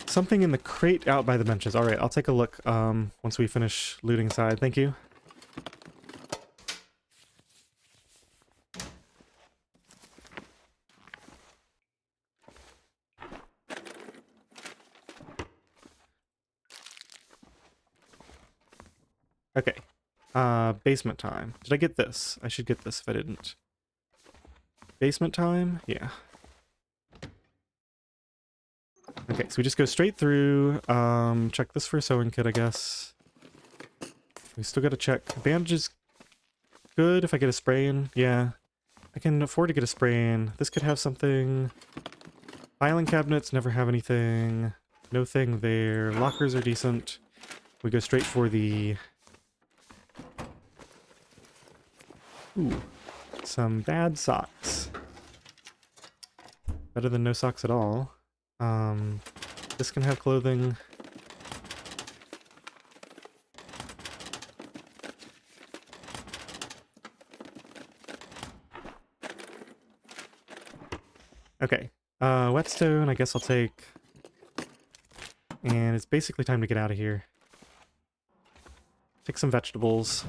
Something in the crate out by the benches. Alright, I'll take a look once we finish looting side. Thank you. Okay. Basement time. Did I get this? I should get this if I didn't. Basement time? Yeah. Okay, so we just go straight through. Check this for a sewing kit, I guess. We still gotta check. Bandage is good if I get a spray in. Yeah. I can afford to get a spray in. This could have something. Filing cabinets never have anything. No thing there. Lockers are decent. We go straight for the... Ooh. Some bad socks. Better than no socks at all. This can have clothing. Okay. Whetstone, I guess I'll take And it's basically time to get out of here. Take some vegetables.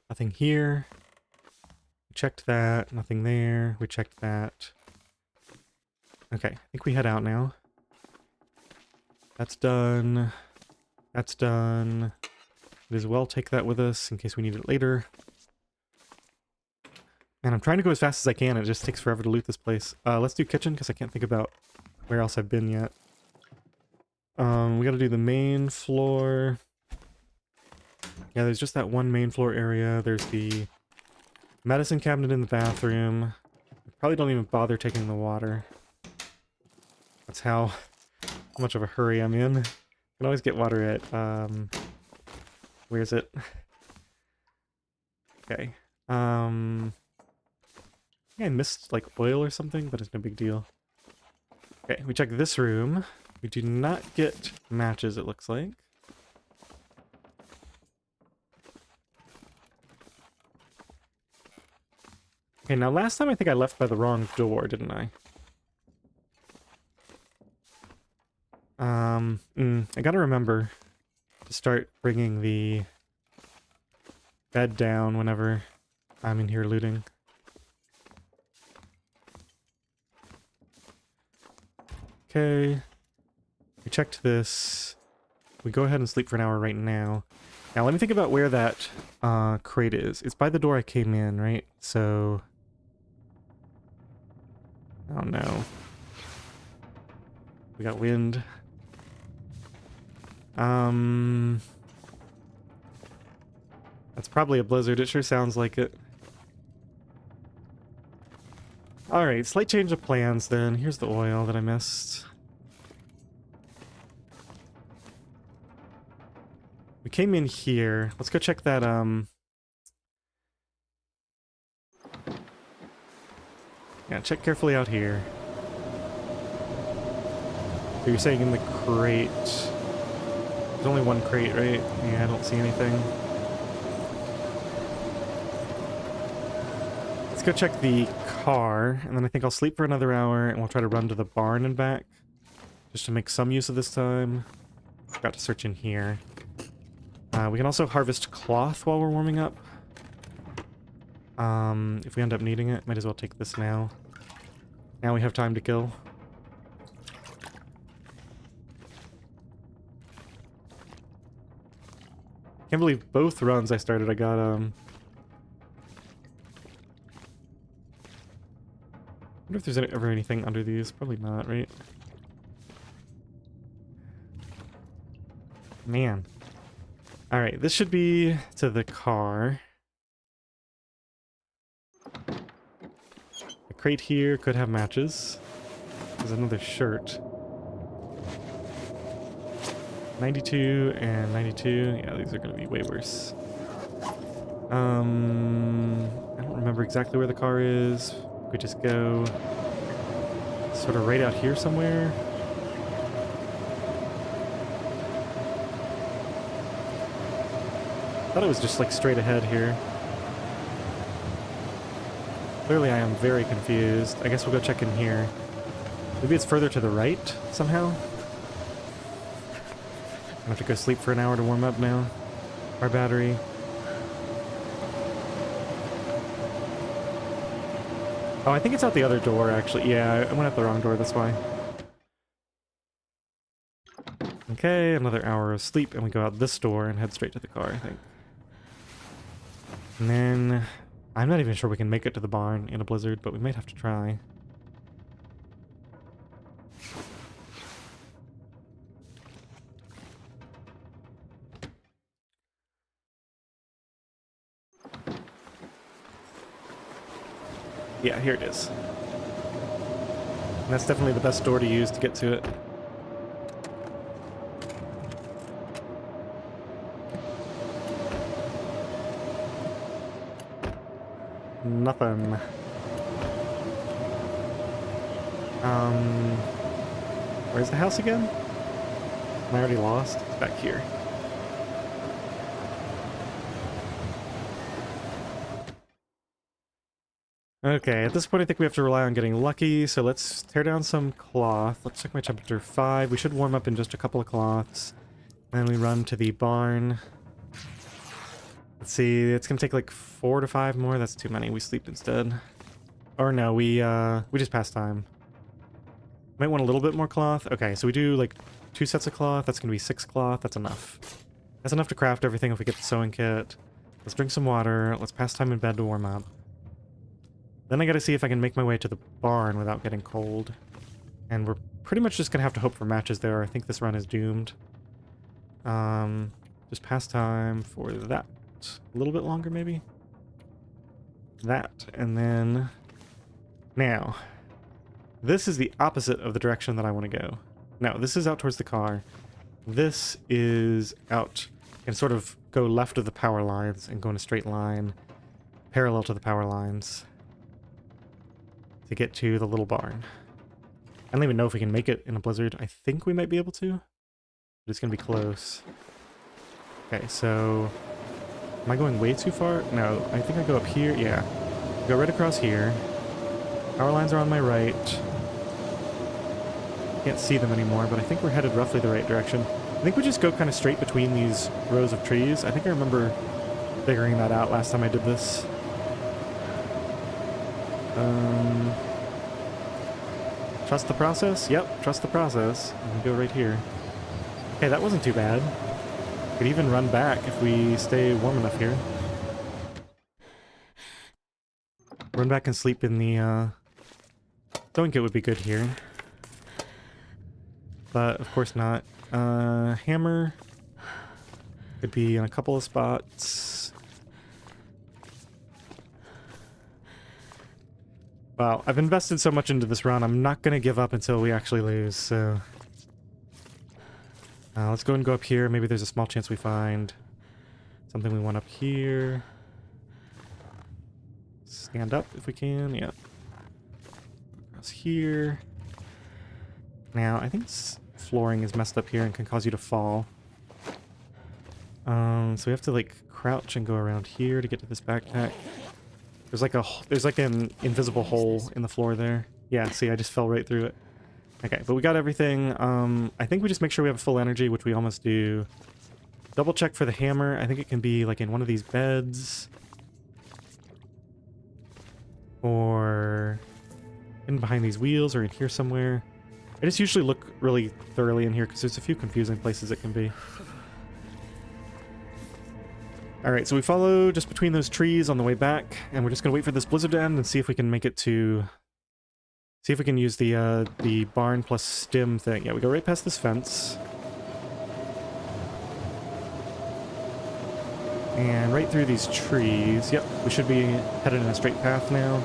Nothing here. We checked that. Nothing there. We checked that. Okay, I think we head out now. That's done. That's done. Might as well take that with us in case we need it later. And I'm trying to go as fast as I can. It just takes forever to loot this place. Let's do kitchen because I can't think about where else I've been yet. We gotta do the main floor. Yeah, there's just that one main floor area. There's the medicine cabinet in the bathroom. I probably don't even bother taking the water. That's how much of a hurry I'm in. I can always get water at, where is it? Okay. I think I missed, like, oil or something, but it's no big deal. Okay, we check this room. We do not get matches, it looks like. Okay, now last time I think I left by the wrong door, didn't I? I gotta remember to start bringing the bed down whenever I'm in here looting. Okay. We checked this. We go ahead and sleep for an hour right now. Now let me think about where that crate is. It's by the door I came in, right? So... oh no. We got wind. That's probably a blizzard. It sure sounds like it. Alright, slight change of plans then. Here's the oil that I missed. We came in here. Let's go check that, yeah, check carefully out here. So you're saying in the crate... there's only one crate, right? Yeah, I don't see anything. Let's go check the car, and then I think I'll sleep for another hour, and we'll try to run to the barn and back. Just to make some use of this time. Forgot to search in here. We can also harvest cloth while we're warming up. If we end up needing it, might as well take this now. Now we have time to kill. Can't believe both runs I started I got, I wonder if there's ever anything under these. Probably not, right? Man. Alright, this should be to the car. The crate here could have matches. There's another shirt. 92 and 92. Yeah, these are going to be way worse. I don't remember exactly where the car is. We just go sort of right out here somewhere. I thought it was just like straight ahead here. Clearly I am very confused. I guess we'll go check in here. Maybe it's further to the right somehow? I have to go sleep for an hour to warm up now. Our battery. Oh, I think it's out the other door, actually. Yeah, I went out the wrong door, that's why. Okay, another hour of sleep, and we go out this door and head straight to the car, I think. And then... I'm not even sure we can make it to the barn in a blizzard, but we might have to try. Yeah, here it is. And that's definitely the best door to use to get to it. Nothing. Where's the house again? Am I already lost? It's back here. Okay, at this point I think we have to rely on getting lucky, so let's tear down some cloth. Let's check my temperature, 5. We should warm up in just a couple of cloths. Then we run to the barn. Let's see, it's gonna take like 4 to 5 more. That's too many. We sleep instead. Or no, we just pass time. Might want a little bit more cloth. Okay, so we do like 2 sets of cloth. That's gonna be 6 cloth. That's enough. That's enough to craft everything if we get the sewing kit. Let's drink some water. Let's pass time in bed to warm up. Then I gotta see if I can make my way to the barn without getting cold. And we're pretty much just gonna have to hope for matches there. I think this run is doomed. Just pass time for that. A little bit longer, maybe? That, and then... Now, this is the opposite of the direction that I want to go. No, this is out towards the car. This is out and sort of go left of the power lines and go in a straight line parallel to the power lines to get to the little barn. I don't even know if we can make it in a blizzard. I think we might be able to, but it's going to be close. Okay, so... Am I going way too far? No, I think I go up here. Yeah. Go right across here. Power lines are on my right. Can't see them anymore, but I think we're headed roughly the right direction. I think we just go kind of straight between these rows of trees. I think I remember figuring that out last time I did this. Trust the process? Yep, trust the process. And go right here. Okay, that wasn't too bad. Could even run back if we stay warm enough here. Run back and sleep in the, Don't get would be good here. But, of course not. Hammer. Could be in a couple of spots. Wow, I've invested so much into this run, I'm not gonna give up until we actually lose, so... let's go and go up here. Maybe there's a small chance we find something we want up here. Stand up if we can, yeah. Across here. Now, I think flooring is messed up here and can cause you to fall. So we have to like crouch and go around here to get to this backpack. There's like an invisible hole in the floor there. Yeah, see, I just fell right through it. Okay, but we got everything. I think we just make sure we have full energy, which we almost do. Double check for the hammer. I think it can be like in one of these beds. Or in behind these wheels or in here somewhere. I just usually look really thoroughly in here because there's a few confusing places it can be. Alright, so we follow just between those trees on the way back, and we're just going to wait for this blizzard to end and see if we can make it to... See if we can use the barn plus stim thing. Yeah, we go right past this fence. And right through these trees. Yep, we should be headed in a straight path now.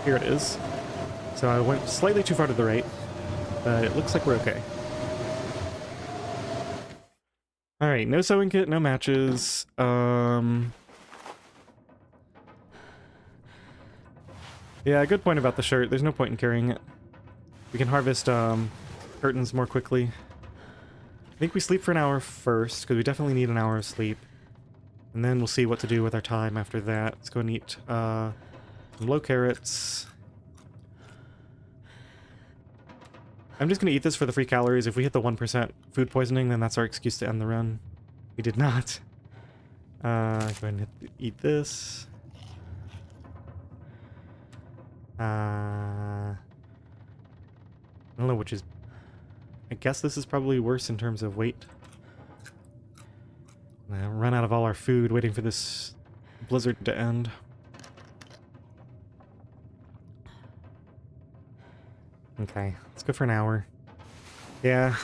Here it is. So I went slightly too far to the right, but it looks like we're okay. Alright, no sewing kit, no matches. Yeah, good point about the shirt. There's no point in carrying it. We can harvest curtains more quickly. I think we sleep for an hour first, because we definitely need an hour of sleep. And then we'll see what to do with our time after that. Let's go and eat some low carrots. I'm just going to eat this for the free calories. If we hit the 1% food poisoning, then that's our excuse to end the run. We did not. Go ahead and eat this. I don't know which is... I guess this is probably worse in terms of weight. Run out of all our food waiting for this blizzard to end. Okay, let's go for an hour. Yeah,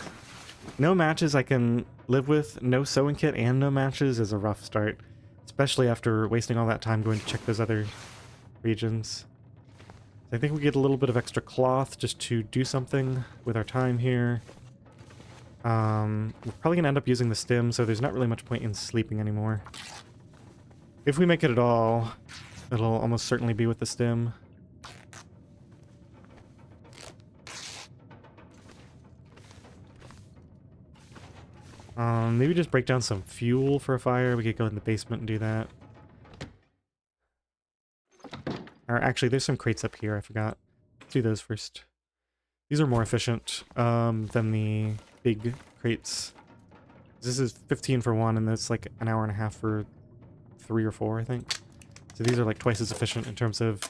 no matches I can live with. No sewing kit and no matches is a rough start. Especially after wasting all that time going to check those other regions. I think we get a little bit of extra cloth just to do something with our time here. We're probably going to end up using the stim, so there's not really much point in sleeping anymore. If we make it at all. It'll almost certainly be with the stem. Maybe just break down some fuel for a fire. We could go in the basement and do that. Or actually, there's some crates up here. I forgot. Let's do those first. These are more efficient than the big crates. This is 15 for one, and that's like an hour and a half for 3 or 4, I think. So these are like twice as efficient in terms of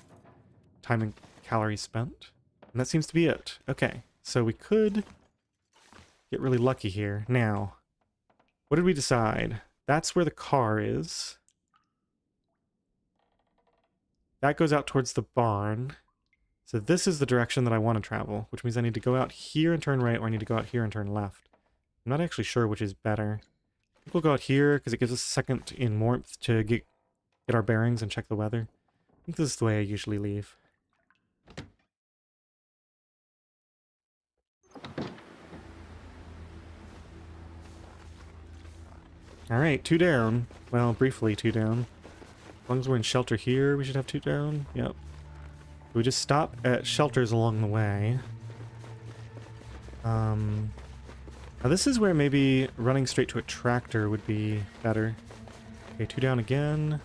time and calories spent. And that seems to be it. Okay, so we could get really lucky here. Now, what did we decide? That's where the car is. That goes out towards the barn. So this is the direction that I want to travel, which means I need to go out here and turn right, or I need to go out here and turn left. I'm not actually sure which is better. I think we'll go out here because it gives us a second in warmth to get our bearings and check the weather. I think this is the way I usually leave. Alright, 2 down. Well, briefly 2 down. As long as we're in shelter here, we should have 2 down. Yep. We just stop at shelters along the way. Now this is where maybe running straight to a tractor would be better. Okay, 2 down again.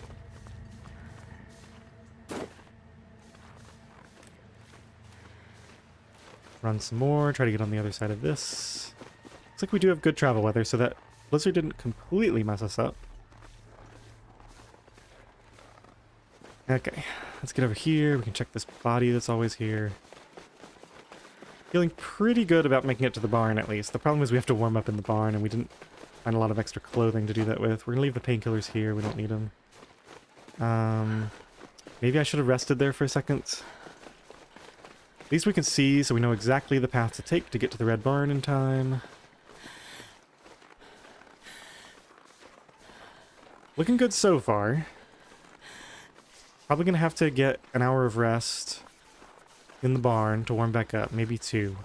Run some more, try to get on the other side of this. Looks like we do have good travel weather, so that blizzard didn't completely mess us up. Okay, let's get over here. We can check this body that's always here. Feeling pretty good about making it to the barn, at least. The problem is we have to warm up in the barn, and we didn't find a lot of extra clothing to do that with. We're gonna leave the painkillers here. We don't need them. Maybe I should have rested there for a second. At least we can see, so we know exactly the path to take to get to the red barn in time. Looking good so far. Probably gonna have to get an hour of rest in the barn to warm back up, maybe 2.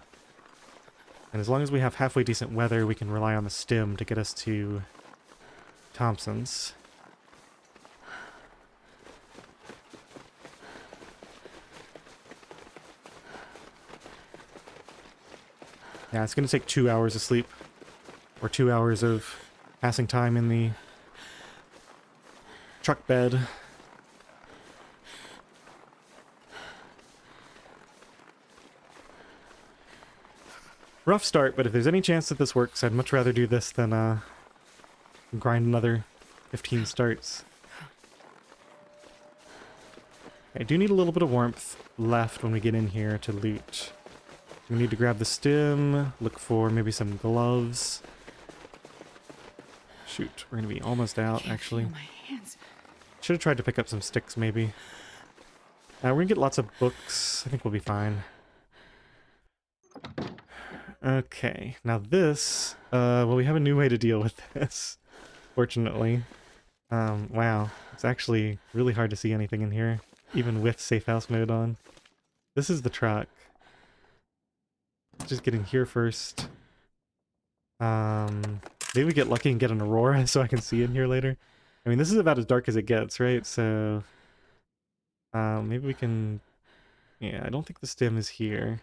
And as long as we have halfway decent weather, we can rely on the stem to get us to Thompson's. Yeah, it's gonna take 2 hours of sleep, or 2 hours of passing time in the truck bed. Rough start, but if there's any chance that this works, I'd much rather do this than grind another 15 starts. I do need a little bit of warmth left when we get in here to loot. We need to grab the stem, look for maybe some gloves. Shoot, we're gonna be almost out, actually. Feel my hands. Should have tried to pick up some sticks, maybe. We're gonna get lots of books. I think we'll be fine. Okay, now this, well, we have a new way to deal with this, fortunately. Wow, it's actually really hard to see anything in here, even with safe house mode on. This is the truck. Just get in here first. Maybe we get lucky and get an aurora so I can see in here later. I mean, this is about as dark as it gets, right? So, maybe we can... Yeah, I don't think the stem is here.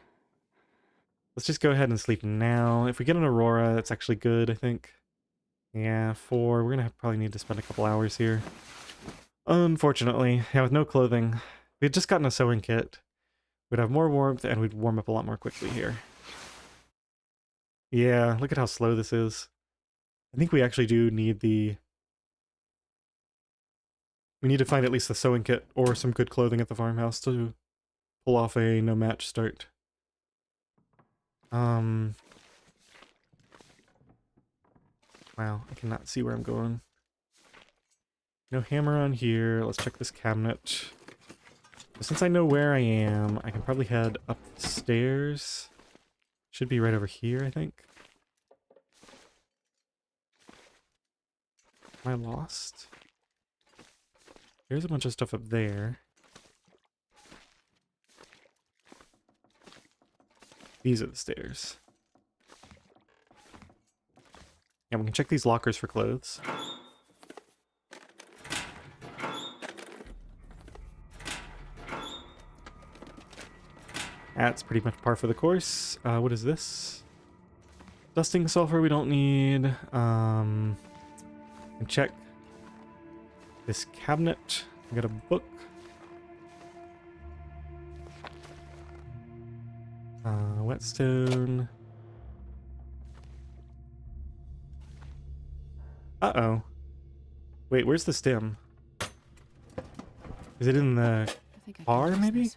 Let's just go ahead and sleep now. If we get an aurora, that's actually good, I think. Yeah, 4. We're gonna probably need to spend a couple hours here. Unfortunately. Yeah, with no clothing. We had just gotten a sewing kit. We'd have more warmth, and we'd warm up a lot more quickly here. Yeah, look at how slow this is. I think we actually do need the... We need to find at least the sewing kit or some good clothing at the farmhouse to pull off a no-match start. Wow, I cannot see where I'm going. No hammer on here. Let's check this cabinet. Since I know where I am, I can probably head up the stairs. Should be right over here, I think. Am I lost? There's a bunch of stuff up there. These are the stairs. Yeah, we can check these lockers for clothes. That's pretty much par for the course. What is this? Dusting sulfur we don't need. And check this cabinet. We got a book. Whetstone. Uh-oh. Wait, where's the stem? Is it in the I think I can car, use maybe? this.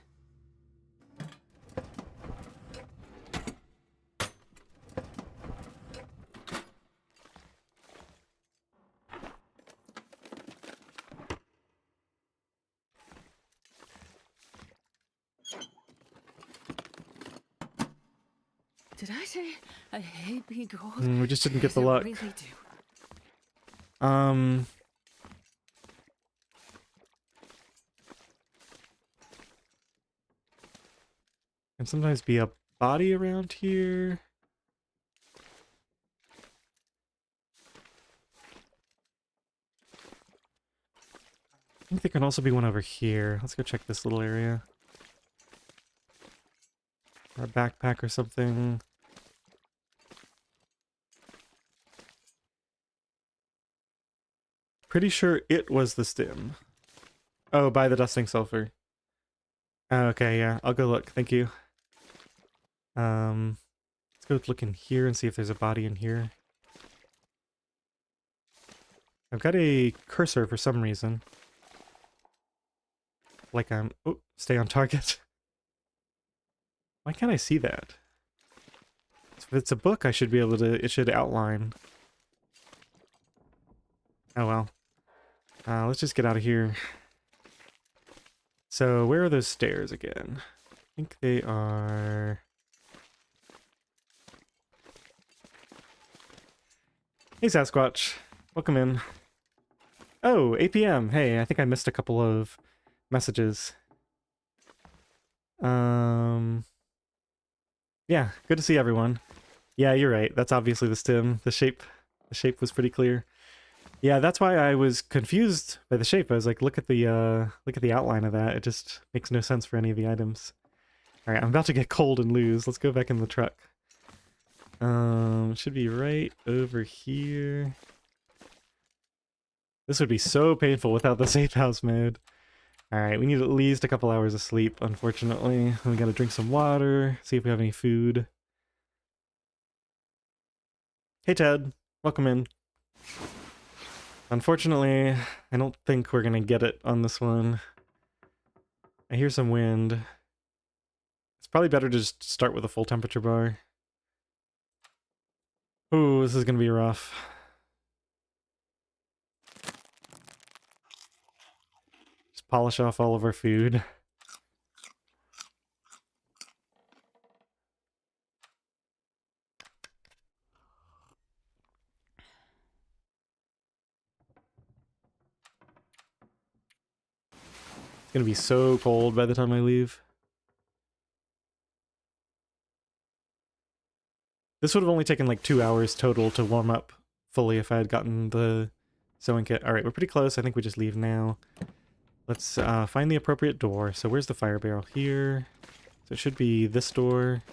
Did I say I hate being cold? We just didn't get the Because I luck. really do. Can sometimes be a body around here. I think there can also be one over here. Let's go check this little area. Or a backpack or something. Pretty sure it was the stem. Oh, by the dusting sulfur. Okay, yeah, I'll go look. Thank you. Let's go look in here and see if there's a body in here. I've got a cursor for some reason. Like I'm... Oh, stay on target. Why can't I see that? If it's a book, I should be able to... It should outline. Oh well. Let's just get out of here. So, where are those stairs again? I think they are... Hey Sasquatch, welcome in. Oh, 8 p.m. Hey, I think I missed a couple of messages. Yeah, good to see everyone. Yeah, you're right. That's obviously the stem. The shape was pretty clear. Yeah, that's why I was confused by the shape. I was like, look at the outline of that. It just makes no sense for any of the items. All right, I'm about to get cold and lose. Let's go back in the truck. It should be right over here. This would be so painful without the safe house mode. Alright, we need at least a couple hours of sleep, unfortunately. We gotta drink some water, see if we have any food. Hey Ted, welcome in. Unfortunately, I don't think we're gonna get it on this one. I hear some wind. It's probably better to just start with a full temperature bar. Ooh, this is gonna be rough. Just polish off all of our food. It's gonna be so cold by the time I leave. This would have only taken like 2 hours total to warm up fully if I had gotten the sewing kit. Alright, we're pretty close. I think we just leave now. Let's find the appropriate door. So where's the fire barrel? Here. So it should be this door.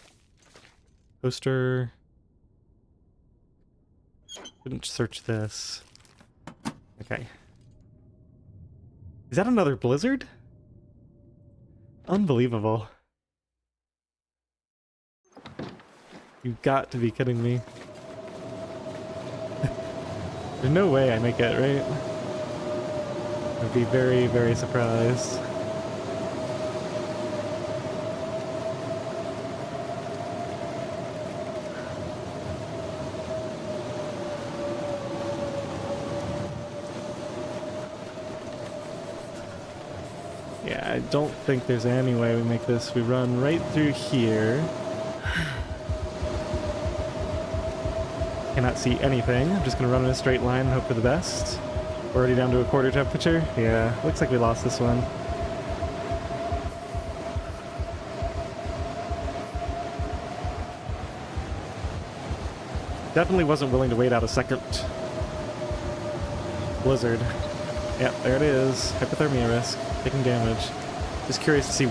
Poster. Shouldn't search this. Okay. Is that another blizzard? Unbelievable. You've got to be kidding me. There's no way I make it, right? I'd be very, very surprised. Yeah, I don't think there's any way we make this. We run right through here. Cannot see anything. I'm just gonna run in a straight line and hope for the best. We're already down to a quarter temperature. Yeah, looks like we lost this one. Definitely wasn't willing to wait out a second blizzard. Yep, there it is. Hypothermia risk. Taking damage. Just curious to see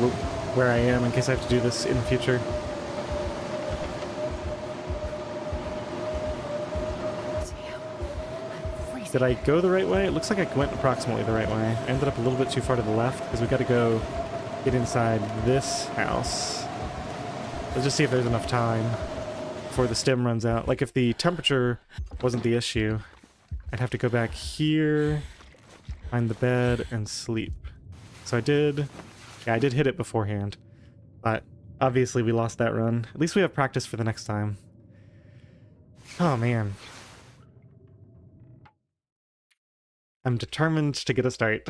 where I am in case I have to do this in the future. Did I go the right way? It looks like I went approximately the right way. I ended up a little bit too far to the left because we got to go get inside this house. Let's just see if there's enough time before the stim runs out. Like, if the temperature wasn't the issue, I'd have to go back here, find the bed, and sleep. So I did hit it beforehand, but obviously we lost that run. At least we have practice for the next time. Oh, man. I'm determined to get a start.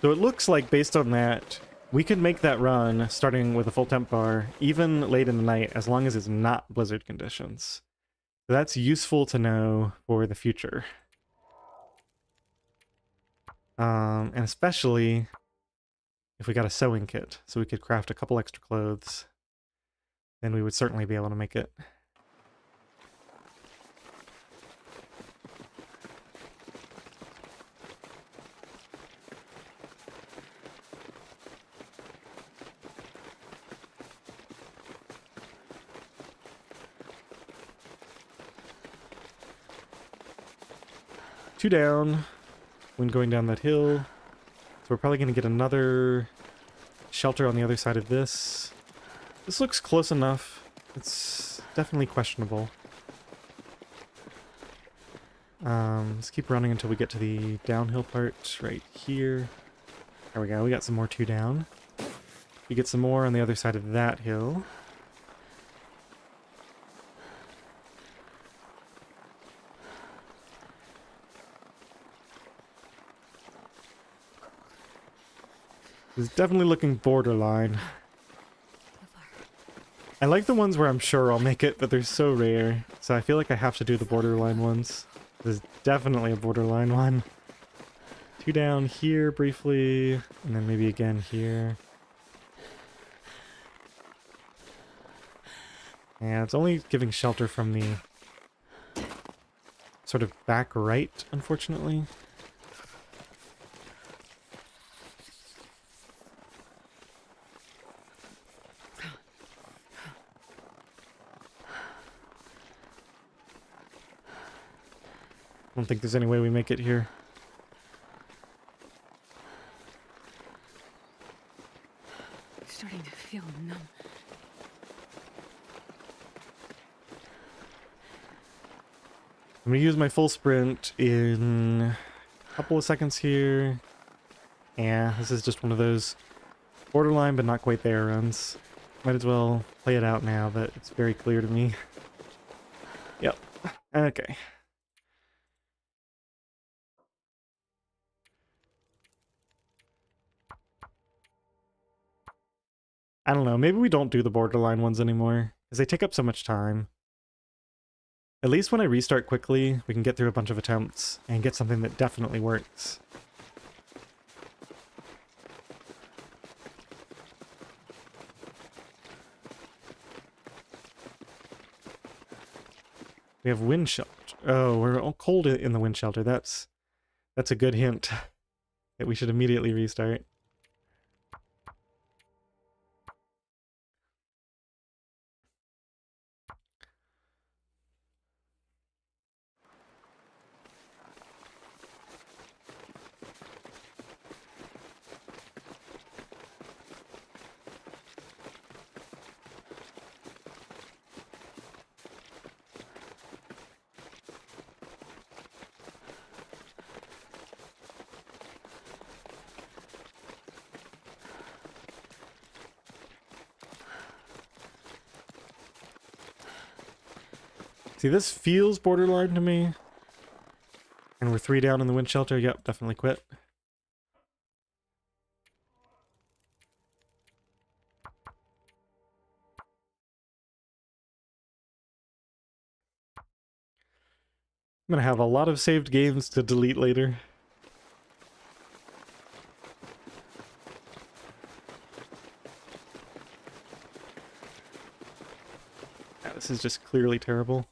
So it looks like, based on that, we could make that run starting with a full temp bar even late in the night as long as it's not blizzard conditions. So that's useful to know for the future. And especially if we got a sewing kit, so we could craft a couple extra clothes, then we would certainly be able to make it. Two down when going down that hill. So we're probably going to get another shelter on the other side of this. This looks close enough. It's definitely questionable. Let's keep running until we get to the downhill part right here. There we go. We got some more two down. We get some more on the other side of that hill. It's definitely looking borderline. I like the ones where I'm sure I'll make it, but they're so rare. So I feel like I have to do the borderline ones. There's definitely a borderline one. Two down here briefly, and then maybe again here. Yeah, it's only giving shelter from the sort of back right, unfortunately. I don't think there's any way we make it here. Starting to feel numb. I'm gonna use my full sprint in a couple of seconds here. Yeah, this is just one of those borderline but not quite there runs. Might as well play it out now that it's very clear to me. Yep. Okay. I don't know, maybe we don't do the borderline ones anymore, because they take up so much time. At least when I restart quickly, we can get through a bunch of attempts and get something that definitely works. We have wind shelter. Oh, we're all cold in the wind shelter. That's a good hint that we should immediately restart. See, this feels borderline to me. And we're 3 down in the wind shelter. Yep, definitely quit. I'm gonna have a lot of saved games to delete later. This is just clearly terrible.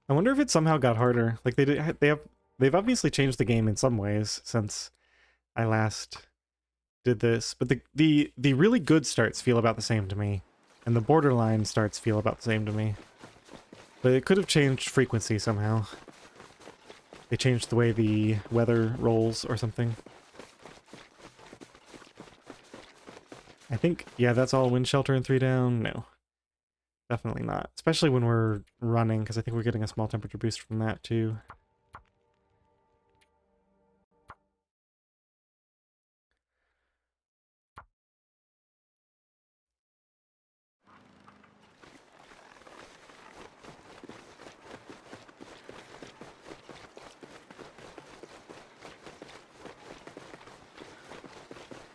I wonder if it somehow got harder. Like they've obviously changed the game in some ways since I last did this, but the really good starts feel about the same to me, and the borderline starts feel about the same to me. But it could have changed frequency somehow. They changed the way the weather rolls or something. I think, yeah, that's all wind shelter and 3 down. No, definitely not. Especially when we're running, because I think we're getting a small temperature boost from that too.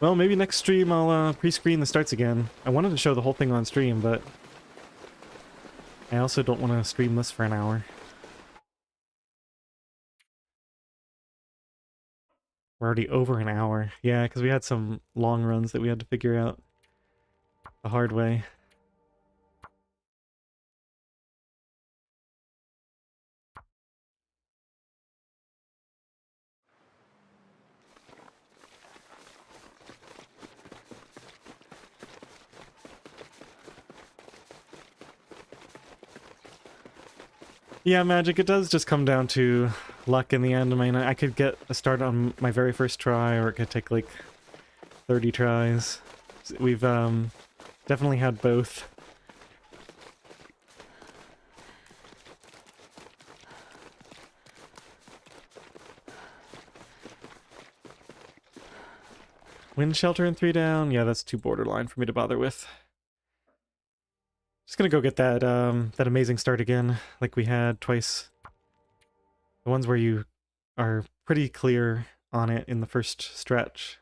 Well, maybe next stream I'll pre-screen the starts again. I wanted to show the whole thing on stream, but I also don't want to stream this for an hour. We're already over an hour. Yeah, because we had some long runs that we had to figure out the hard way. Yeah, Magic, it does just come down to luck in the end. I mean, I could get a start on my very first try, or it could take like 30 tries. We've definitely had both. Wind shelter and 3 down? Yeah, that's too borderline for me to bother with. Just gonna go get that that amazing start again, like we had twice. The ones where you are pretty clear on it in the first stretch.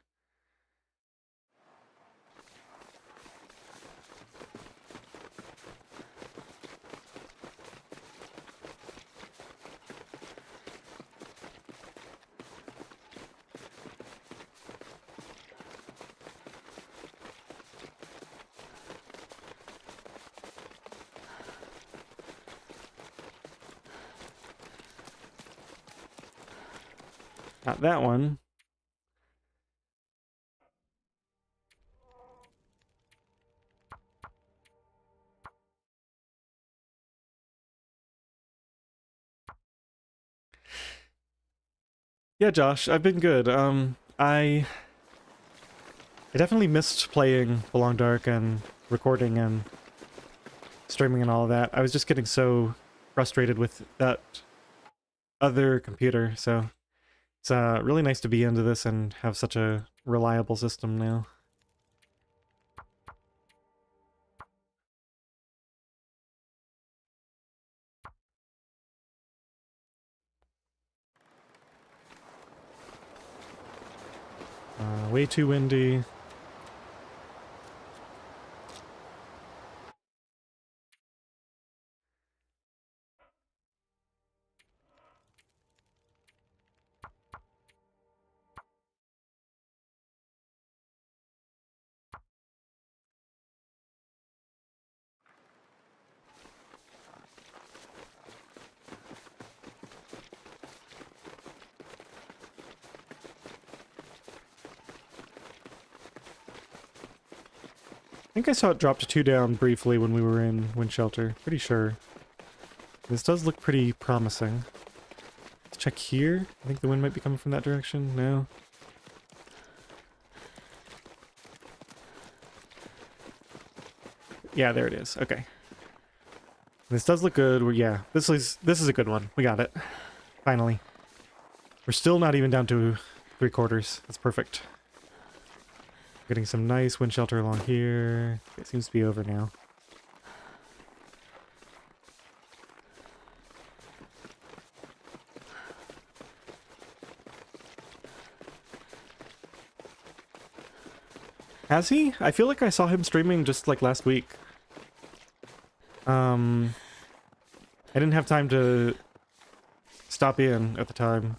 Not that one. Yeah, Josh, I've been good. I definitely missed playing Belong Dark and recording and streaming and all of that. I was just getting so frustrated with that other computer, so it's really nice to be into this and have such a reliable system now. Way too windy. I think I saw it drop to 2 down briefly when we were in wind shelter. Pretty sure. This does look pretty promising. Let's check here. I think the wind might be coming from that direction. No. Yeah, there it is. Okay. This does look good. Yeah, this is a good one. We got it. Finally. We're still not even down to 3/4. That's perfect. Getting some nice wind shelter along here. It seems to be over now. Has he? I feel like I saw him streaming just like last week. I didn't have time to stop in at the time.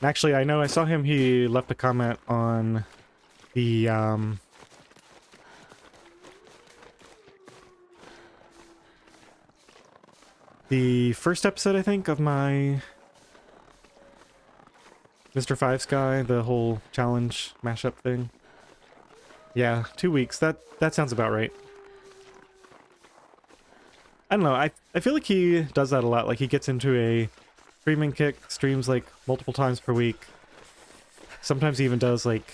Actually, I know I saw him, he left a comment on the first episode, I think, of my Mr. Five Sky, the whole challenge mashup thing. Yeah, 2 weeks. That sounds about right. I don't know. I feel like he does that a lot. Like he gets into a streaming kick, streams like multiple times per week. Sometimes he even does like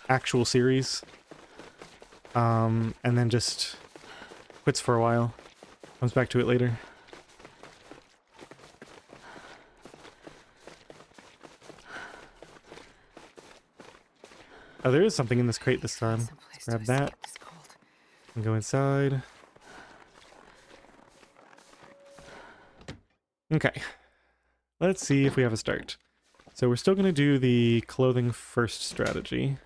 actual series. And then just quits for a while. Comes back to it later. Oh, there is something in this crate this time. Let's grab that and go inside. Okay. Let's see if we have a start. So we're still going to do the clothing first strategy.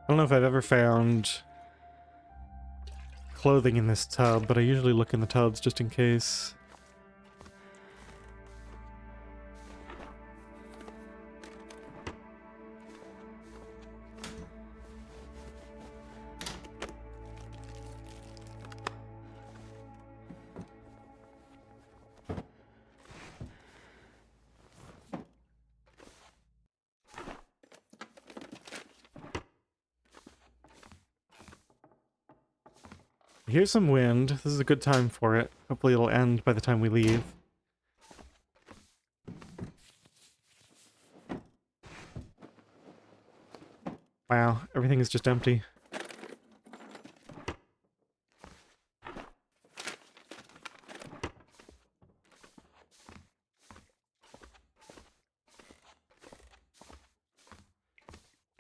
I don't know if I've ever found clothing in this tub, but I usually look in the tubs just in case. Here's some wind. This is a good time for it. Hopefully it'll end by the time we leave. Wow, everything is just empty.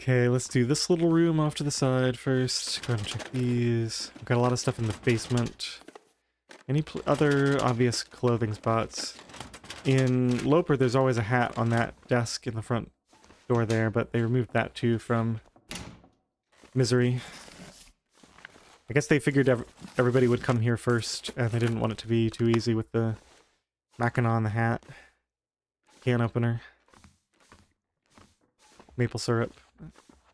Okay, let's do this little room off to the side first. Go ahead and check these. We've got a lot of stuff in the basement. Any other obvious clothing spots? In Loper, there's always a hat on that desk in the front door there, but they removed that too from Misery. I guess they figured everybody would come here first, and they didn't want it to be too easy with the Mackinac on the hat. Can opener. Maple syrup.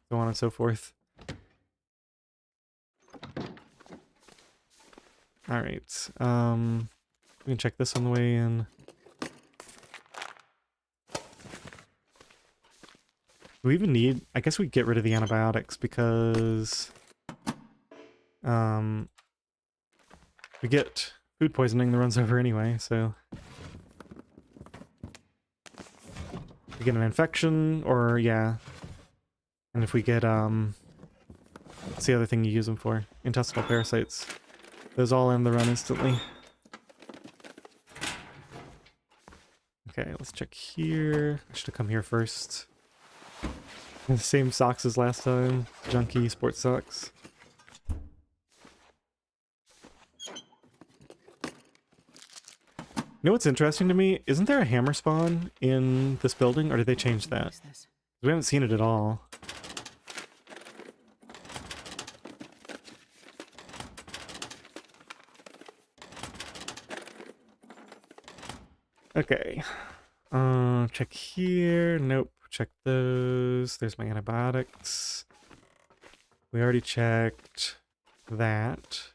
So on and so forth. Alright. We can check this on the way in. Do we even need... I guess we get rid of the antibiotics because... we get food poisoning that runs over anyway, so... We get an infection, or yeah. And if we get, what's the other thing you use them for? Intestinal parasites. Those all end the run instantly. Okay, let's check here. I should have come here first. The same socks as last time. Junky sports socks. You know what's interesting to me? Isn't there a hammer spawn in this building, or did they change that? We haven't seen it at all. Okay. Check here. Nope. Check those. There's my antibiotics. We already checked that.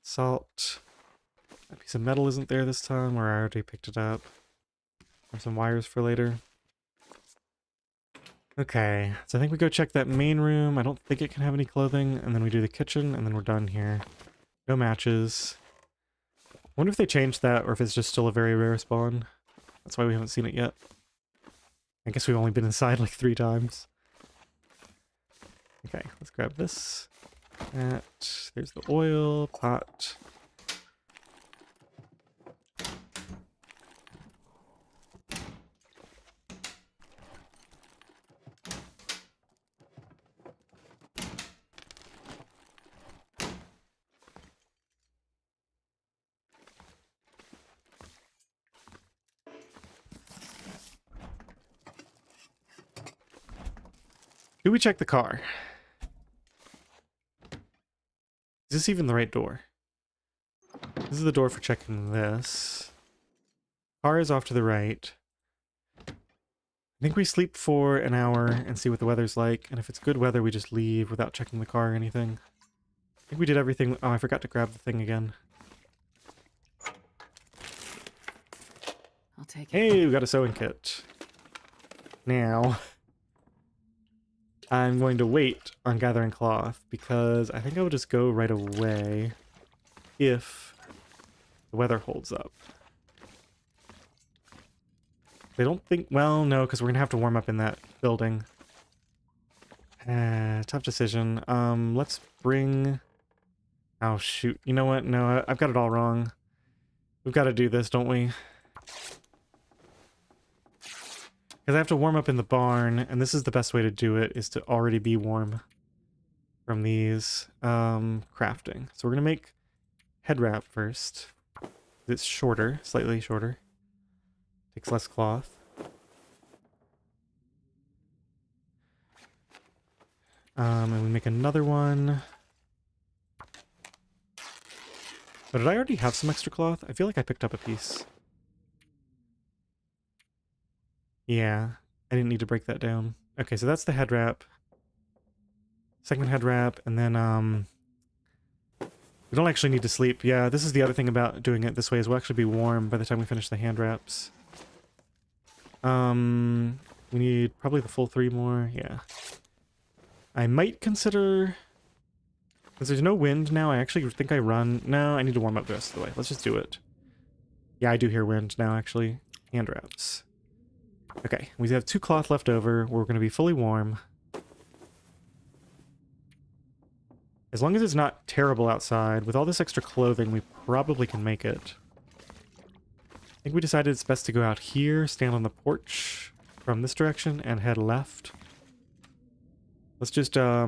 Salt. That piece of metal isn't there this time, or I already picked it up. There's some wires for later. Okay, so I think we go check that main room. I don't think it can have any clothing, and then we do the kitchen, and then we're done here. No matches. I wonder if they changed that, or if it's just still a very rare spawn. That's why we haven't seen it yet. I guess we've only been inside like 3 times. Okay, let's grab this. That. There's the oil, pot. Do we check the car? Is this even the right door? This is the door for checking this. Car is off to the right. I think we sleep for an hour and see what the weather's like, and if it's good weather, we just leave without checking the car or anything. I think we did everything. Oh, I forgot to grab the thing again. I'll take it. Hey, we got a sewing kit. Now, I'm going to wait on gathering cloth because I think I will just go right away if the weather holds up. I don't think... Well, no, because we're going to have to warm up in that building. Tough decision. Let's bring... Oh, shoot. You know what? No, I've got it all wrong. We've got to do this, don't we? Because I have to warm up in the barn, and this is the best way to do it, is to already be warm from these crafting. So we're going to make head wrap first. It's shorter, slightly shorter. Takes less cloth. And we make another one. But did I already have some extra cloth? I feel like I picked up a piece. Yeah, I didn't need to break that down. Okay, so that's the head wrap. Second head wrap, and then we don't actually need to sleep. Yeah, this is the other thing about doing it this way is we'll actually be warm by the time we finish the hand wraps. We need probably the full 3 more, yeah. I might consider... Since there's no wind now, I actually think I run... No, I need to warm up the rest of the way. Let's just do it. Yeah, I do hear wind now, actually. Hand wraps. Okay, we have 2 cloth left over. We're going to be fully warm. As long as it's not terrible outside, with all this extra clothing, we probably can make it. I think we decided it's best to go out here, stand on the porch from this direction, and head left. Let's just, I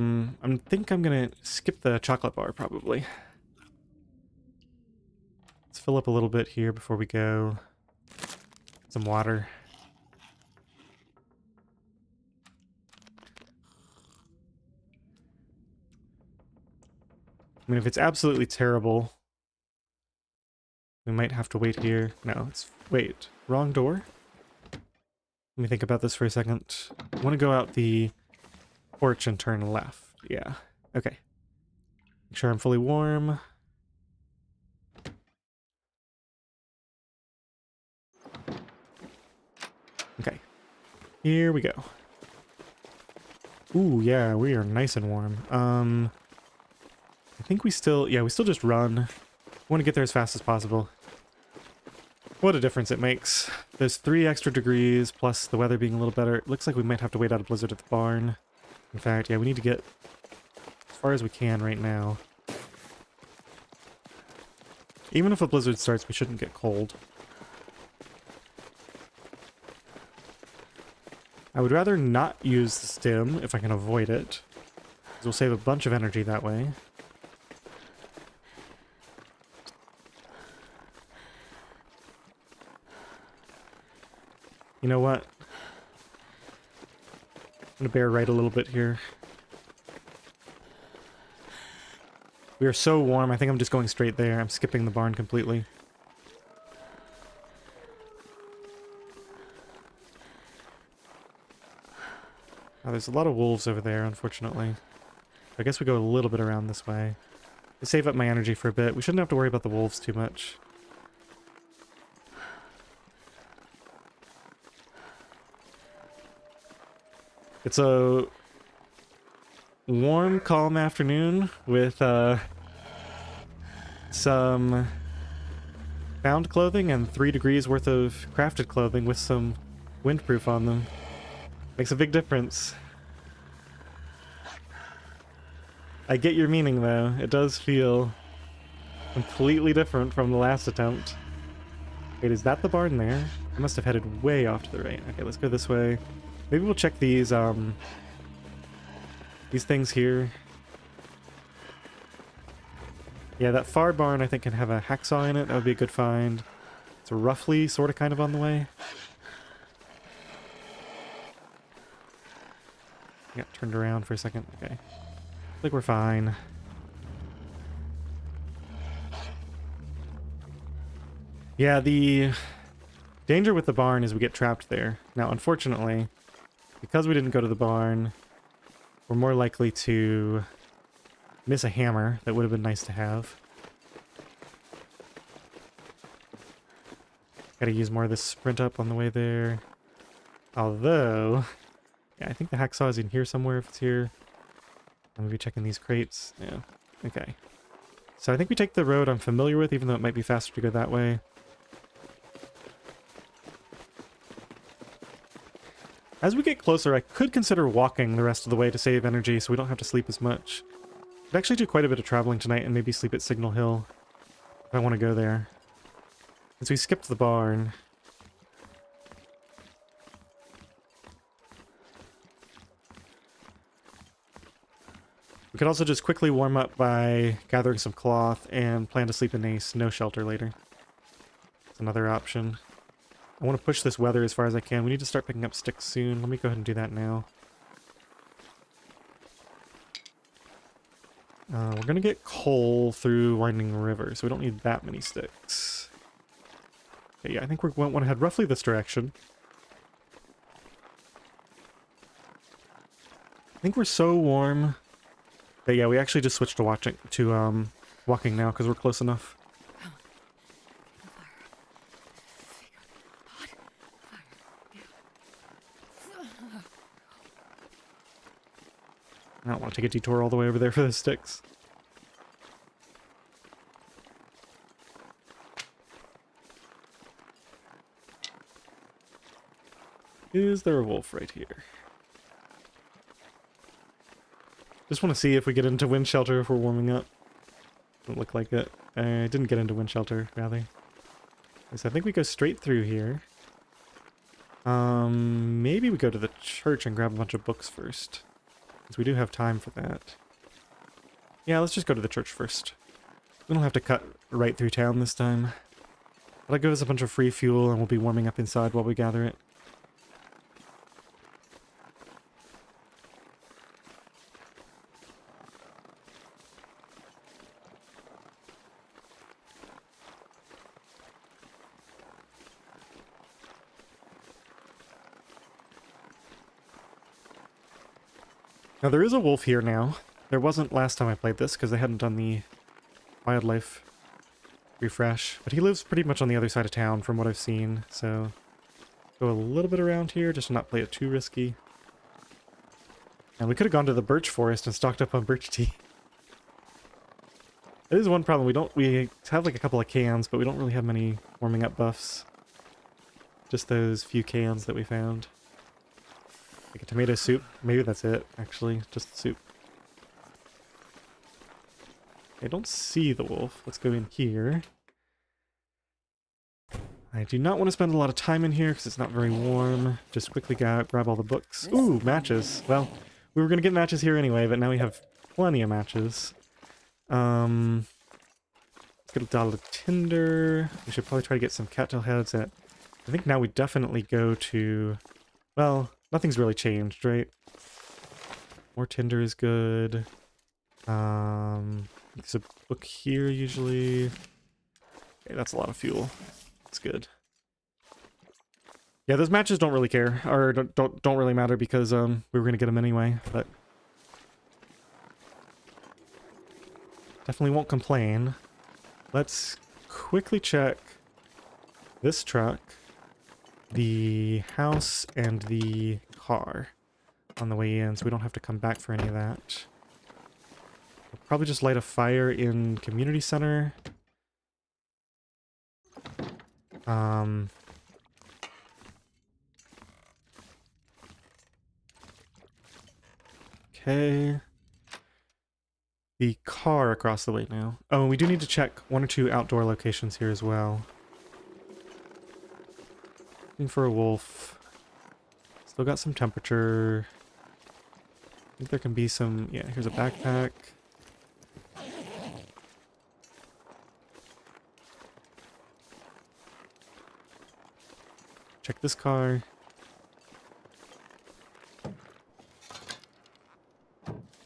think I'm gonna skip the chocolate bar, probably. Let's fill up a little bit here before we go. Some water. I mean, if it's absolutely terrible, we might have to wait here. No, it's... Wait, wrong door? Let me think about this for a second. I want to go out the porch and turn left. Yeah, okay. Make sure I'm fully warm. Okay, here we go. Ooh, yeah, we are nice and warm. I think we still... Yeah, we still just run. We want to get there as fast as possible. What a difference it makes. There's 3 extra degrees, plus the weather being a little better. It looks like we might have to wait out a blizzard at the barn. In fact, yeah, we need to get as far as we can right now. Even if a blizzard starts, we shouldn't get cold. I would rather not use the stim if I can avoid it, because we'll save a bunch of energy that way. You know what? I'm gonna bear right a little bit here. We are so warm, I think I'm just going straight there. I'm skipping the barn completely. Oh, there's a lot of wolves over there, unfortunately. I guess we go a little bit around this way. To save up my energy for a bit. We shouldn't have to worry about the wolves too much. It's a warm, calm afternoon with some found clothing and 3 degrees worth of crafted clothing with some windproof on them. Makes a big difference. I get your meaning though. It does feel completely different from the last attempt. Wait, is that the barn there? I must have headed way off to the right. Okay, let's go this way. Maybe we'll check these things here. Yeah, that far barn I think can have a hacksaw in it. That would be a good find. It's roughly sort of kind of on the way. Got turned around for a second. Okay. I think we're fine. Yeah, the danger with the barn is we get trapped there. Now, unfortunately, because we didn't go to the barn, we're more likely to miss a hammer that would have been nice to have. Gotta use more of this sprint up on the way there. Although, yeah, I think the hacksaw is in here somewhere if it's here. I'm gonna be checking these crates. Yeah, okay. So I think we take the road I'm familiar with, even though it might be faster to go that way. As we get closer, I could consider walking the rest of the way to save energy so we don't have to sleep as much. I'd actually do quite a bit of traveling tonight and maybe sleep at Signal Hill if I want to go there. Since we skipped the barn. We could also just quickly warm up by gathering some cloth and plan to sleep in a snow shelter later. That's another option. I want to push this weather as far as I can. We need to start picking up sticks soon. Let me go ahead and do that now. We're going to get coal through Winding River, so we don't need that many sticks. Okay, yeah, I think we're going to head roughly this direction. I think we're so warm that, yeah, we actually just switched to walking now because we're close enough. I don't want to take a detour all the way over there for the sticks. Is there a wolf right here? Just want to see if we get into wind shelter if we're warming up. Doesn't look like it. I didn't get into wind shelter, rather. So I think we go straight through here. Maybe we go to the church and grab a bunch of books first. Because we do have time for that. Yeah, let's just go to the church first. We don't have to cut right through town this time. That'll give us a bunch of free fuel and we'll be warming up inside while we gather it. Now there is a wolf here now. There wasn't last time I played this because they hadn't done the wildlife refresh. But he lives pretty much on the other side of town from what I've seen. So go a little bit around here just to not play it too risky. And we could have gone to the birch forest and stocked up on birch tea. That is one problem. We have like a couple of cans, but we don't really have many warming up buffs. Just those few cans that we found. Like a tomato soup. Maybe that's it, actually. Just the soup. I don't see the wolf. Let's go in here. I do not want to spend a lot of time in here because it's not very warm. Just quickly grab all the books. Ooh, matches. Well, we were going to get matches here anyway, but now we have plenty of matches. Let's get a dotted tinder. We should probably try to get some cattail heads at... I think now we definitely go to... Well... Nothing's really changed, right? More tinder is good. There's a book here usually. Okay, that's a lot of fuel. That's good. Yeah, those matches don't really care, or don't really matter because we were gonna get them anyway. But definitely won't complain. Let's quickly check this truck, the house, and the car on the way in, so we don't have to come back for any of that. We'll probably just light a fire in community center. Okay. The car across the way now. Oh, we do need to check one or two outdoor locations here as well. Looking for a wolf. Still got some temperature. I think there can be some... Yeah, here's a backpack. Check this car.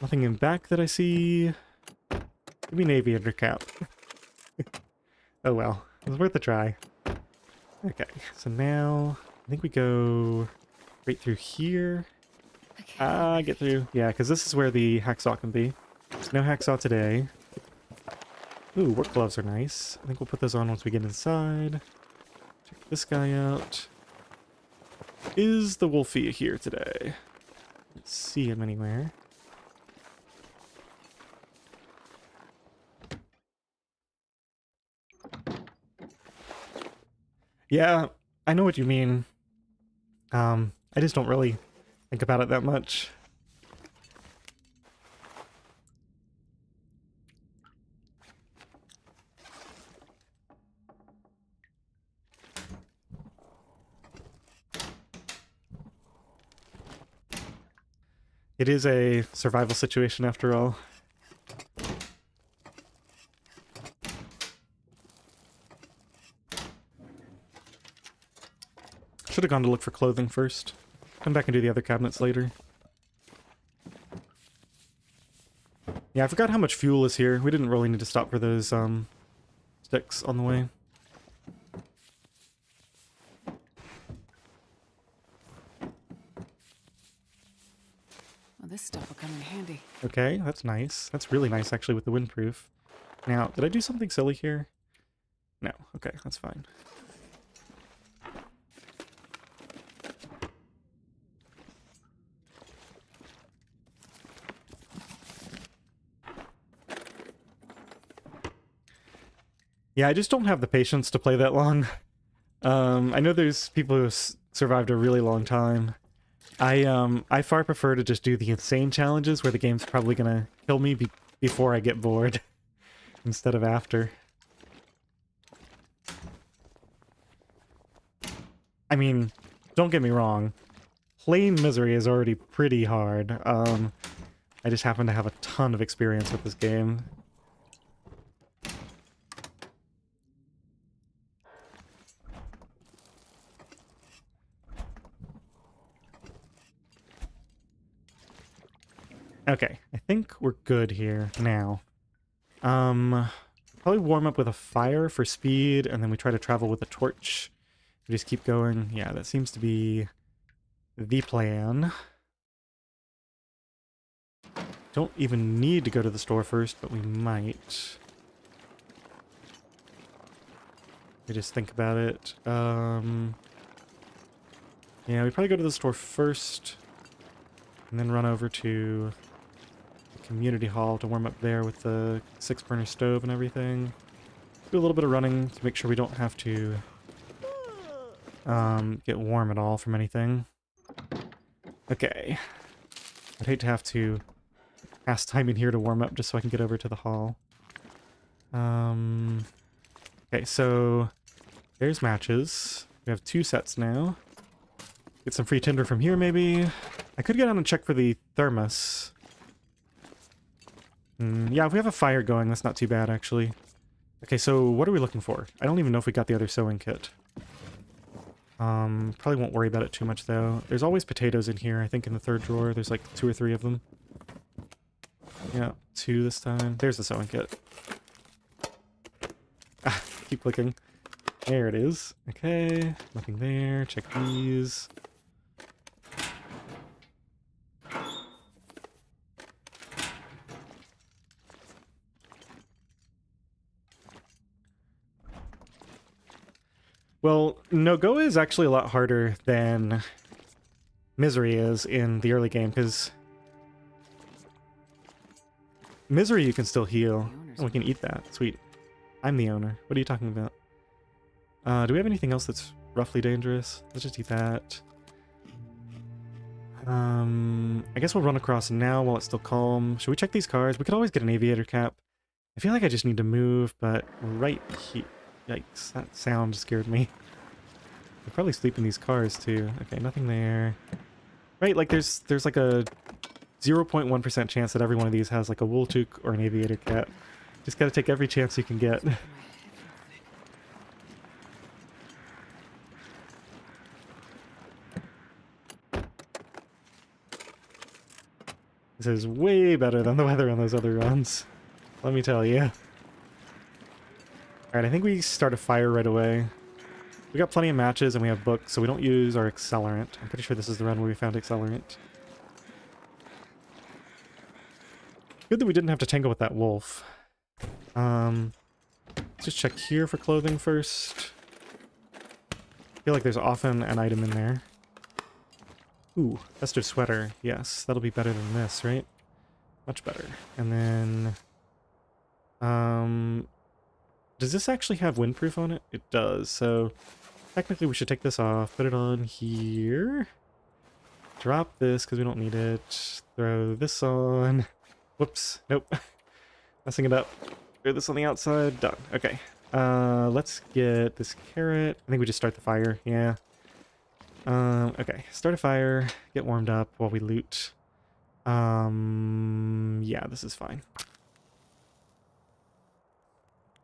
Nothing in back that I see. Give me an aviator cap. Oh well, it was worth a try. Okay, so now I think we go right through here. Okay. Get through. Yeah, because this is where the hacksaw can be. No hacksaw today. Ooh, work gloves are nice. I think we'll put those on once we get inside. Check this guy out. Is the Wolfie here today? Let's see him anywhere. Yeah, I know what you mean. I just don't really think about it that much. It is a survival situation after all. Should have gone to look for clothing first. Come back and do the other cabinets later. Yeah, I forgot how much fuel is here. We didn't really need to stop for those sticks on the way. Well, this stuff will come in handy. Okay, that's nice. That's really nice actually with the windproof. Now, did I do something silly here? No. Okay, that's fine. Yeah, I just don't have the patience to play that long. I know there's people who survived a really long time. I far prefer to just do the insane challenges where the game's probably gonna kill me before I get bored, instead of after. I mean, don't get me wrong, plain Misery is already pretty hard. I just happen to have a ton of experience with this game. Okay, I think we're good here now. Probably warm up with a fire for speed, and then we try to travel with a torch. We just keep going. Yeah, that seems to be the plan. Don't even need to go to the store first, but we might. We just think about it. Yeah, we probably go to the store first, and then run over to the community hall to warm up there with the 6-burner stove and everything. Do a little bit of running to make sure we don't have to get warm at all from anything. Okay. I'd hate to have to pass time in here to warm up just so I can get over to the hall. Okay, so there's matches. We have 2 sets now. Get some free tinder from here, maybe. I could get on and check for the thermos. Yeah, if we have a fire going, that's not too bad, actually. Okay, so what are we looking for? I don't even know if we got the other sewing kit. Probably won't worry about it too much, though. There's always potatoes in here, I think in the 3rd drawer. There's like 2 or 3 of them. Yeah, 2 this time. There's the sewing kit. Ah, keep clicking. There it is. Okay, nothing there. Check these. Well, no-go is actually a lot harder than Misery is in the early game, because Misery you can still heal. Oh, we can eat that. Sweet. I'm the owner. What are you talking about? Do we have anything else that's roughly dangerous? Let's just eat that. I guess we'll run across now while it's still calm. Should we check these cars? We could always get an aviator cap. I feel like I just need to move, but right here... Yikes, that sound scared me. They'll probably sleep in these cars too. Okay, nothing there. Right, like there's like a 0.1% chance that every one of these has like a wool toque or an aviator cap. Just gotta take every chance you can get. This is way better than the weather on those other runs. Let me tell you. Alright, I think we start a fire right away. We got plenty of matches and we have books, so we don't use our accelerant. I'm pretty sure this is the run where we found accelerant. Good that we didn't have to tangle with that wolf. Let's just check here for clothing first. I feel like there's often an item in there. Ooh, festive sweater. Yes, that'll be better than this, right? Much better. And then... does this actually have windproof on it? It does, so... Technically we should take this off, put it on here. Drop this because we don't need it. Throw this on. Whoops, nope. Messing it up. Throw this on the outside, done. Okay. Let's get this carrot. I think we just start the fire, yeah. Okay, start a fire, get warmed up while we loot. Yeah, this is fine.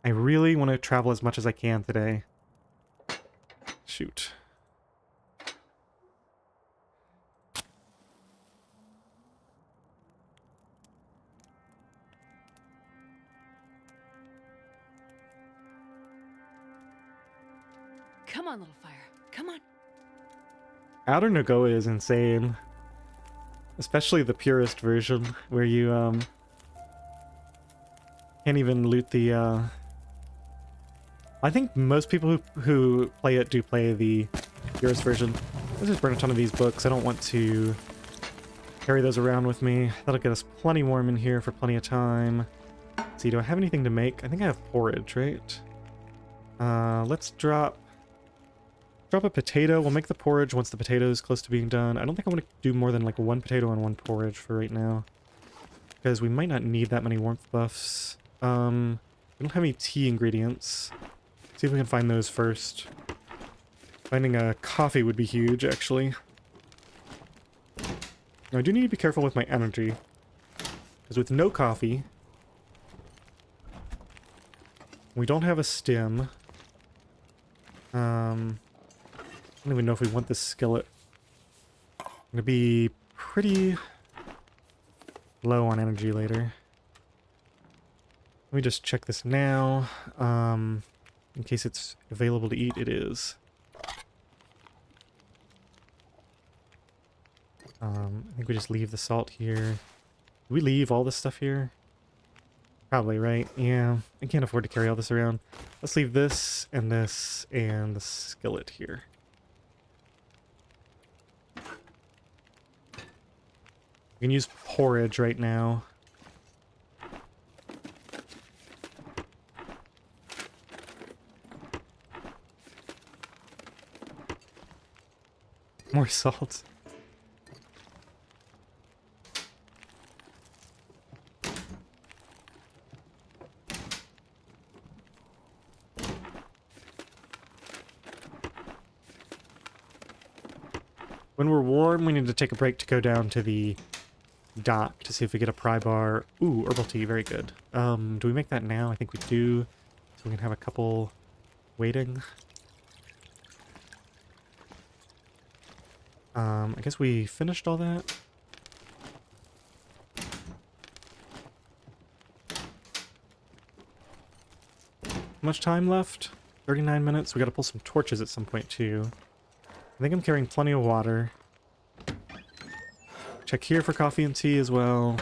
I really want to travel as much as I can today. Shoot. Come on, little fire. Come on. Outer Nagoya is insane. Especially the purest version, where you, can't even loot the, I think most people who play it do play the purest version. Let's just burn a ton of these books. I don't want to carry those around with me. That'll get us plenty warm in here for plenty of time. Let's see, do I have anything to make? I think I have porridge, right? Let's drop a potato. We'll make the porridge once the potato is close to being done. I don't think I want to do more than like one potato and one porridge for right now, because we might not need that many warmth buffs. We don't have any tea ingredients. See if we can find those first. Finding a coffee would be huge, actually. Now, I do need to be careful with my energy, because with no coffee, we don't have a stim. I don't even know if we want this skillet. I'm gonna be pretty low on energy later. Let me just check this now. In case it's available to eat, it is. I think we just leave the salt here. Do we leave all this stuff here? Probably, right? Yeah, I can't afford to carry all this around. Let's leave this and the skillet here. We can use porridge right now. More salt. When we're warm, we need to take a break to go down to the dock to see if we get a pry bar. Ooh, herbal tea, very good. Do we make that now? I think we do. So we can have a couple waiting. I guess we finished all that. How much time left? 39 minutes. We gotta pull some torches at some point too. I think I'm carrying plenty of water. Check here for coffee and tea as well.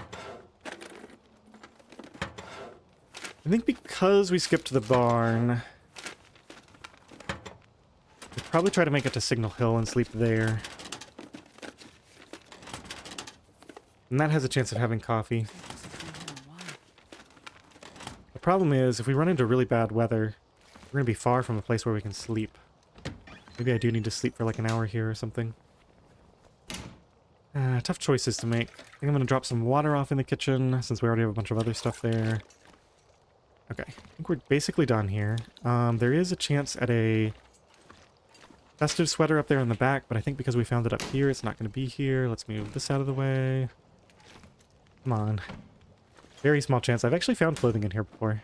I think because we skipped the barn, we'll probably try to make it to Signal Hill and sleep there. And that has a chance of having coffee. The problem is, if we run into really bad weather, we're going to be far from a place where we can sleep. Maybe I do need to sleep for like an hour here or something. Tough choices to make. I think I'm going to drop some water off in the kitchen, since we already have a bunch of other stuff there. Okay, I think we're basically done here. There is a chance at a festive sweater up there in the back, but I think because we found it up here, it's not going to be here. Let's move this out of the way. Come on. Very small chance. I've actually found clothing in here before.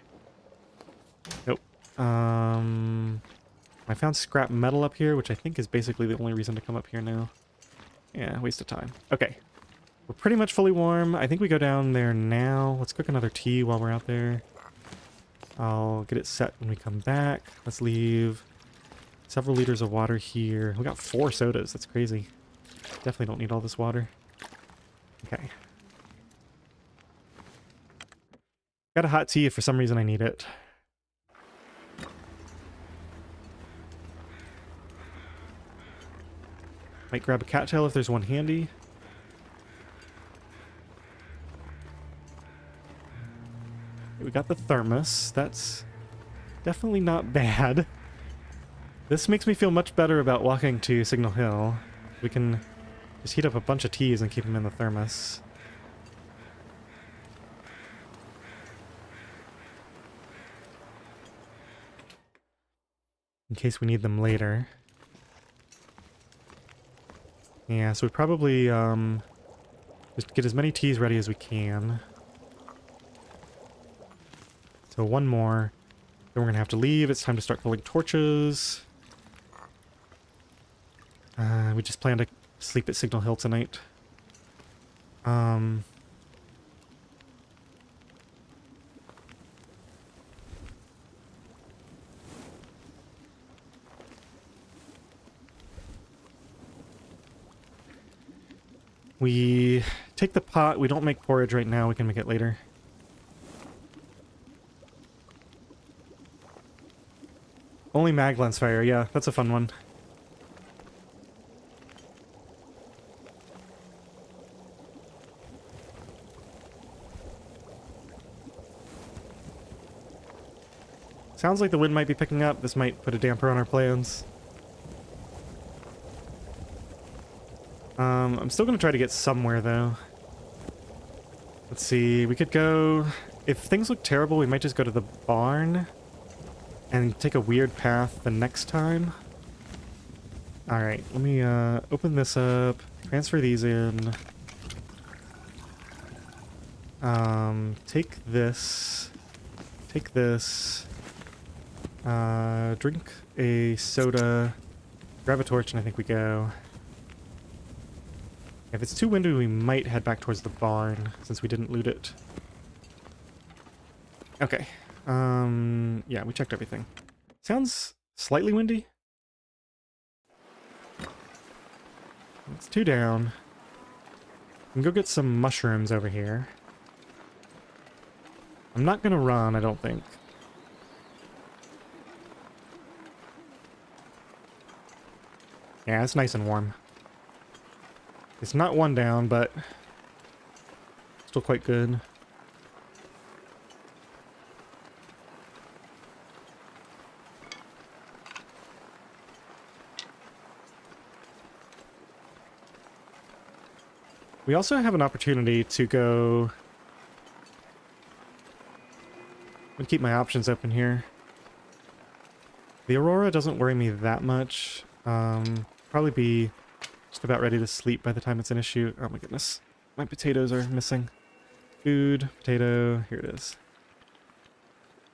Nope. I found scrap metal up here, which I think is basically the only reason to come up here now. Yeah, waste of time. Okay. We're pretty much fully warm. I think we go down there now. Let's cook another tea while we're out there. I'll get it set when we come back. Let's leave several liters of water here. We got 4 sodas. That's crazy. Definitely don't need all this water. Okay. Got a hot tea if for some reason I need it. Might grab a cattail if there's one handy. We got the thermos. That's definitely not bad. This makes me feel much better about walking to Signal Hill. We can just heat up a bunch of teas and keep them in the thermos. In case we need them later. Yeah, so we probably just get as many teas ready as we can. So one more. Then we're going to have to leave. It's time to start filling torches. We just plan to sleep at Signal Hill tonight. We take the pot. We don't make porridge right now. We can make it later. Only Maglan's fire. Yeah, that's a fun one. Sounds like the wind might be picking up. This might put a damper on our plans. I'm still going to try to get somewhere, though. Let's see. We could go... If things look terrible, we might just go to the barn and take a weird path the next time. Alright, let me open this up, transfer these in. Take this, drink a soda, grab a torch, and I think we go. If it's too windy, we might head back towards the barn, since we didn't loot it. Okay. Yeah, we checked everything. Sounds slightly windy. It's 2 down. We can go get some mushrooms over here. I'm not gonna run, I don't think. Yeah, it's nice and warm. It's not 1 down, but still quite good. We also have an opportunity to go... I'm gonna keep my options open here. The Aurora doesn't worry me that much. Probably be just about ready to sleep by the time it's an issue. Oh my goodness. My potatoes are missing. Food, potato, here it is.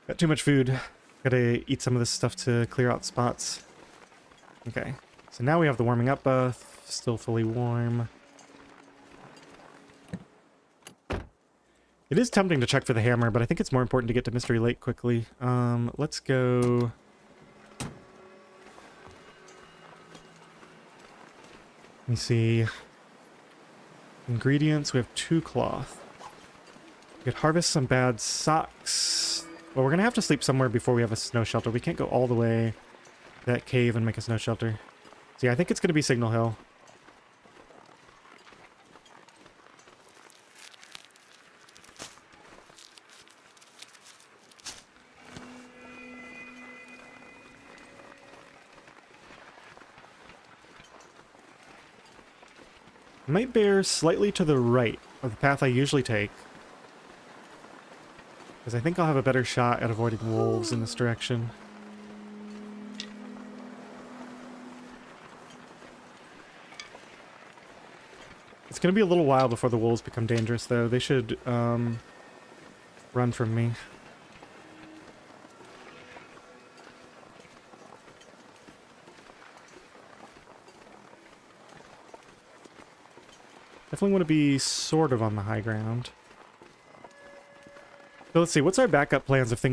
Got too much food. Gotta eat some of this stuff to clear out spots. Okay, so now we have the warming up buff. Still fully warm. It is tempting to check for the hammer, but I think it's more important to get to Mystery Lake quickly. Let's go... Let me see. Ingredients, we have 2 cloth. We could harvest some bad socks. Well, we're gonna have to sleep somewhere before we have a snow shelter. We can't go all the way to that cave and make a snow shelter. So yeah, I think it's gonna be Signal Hill. Might bear slightly to the right of the path I usually take. Because I think I'll have a better shot at avoiding wolves in this direction. It's going to be a little while before the wolves become dangerous, though. They should run from me. Definitely want to be sort of on the high ground. So let's see, what's our backup plans if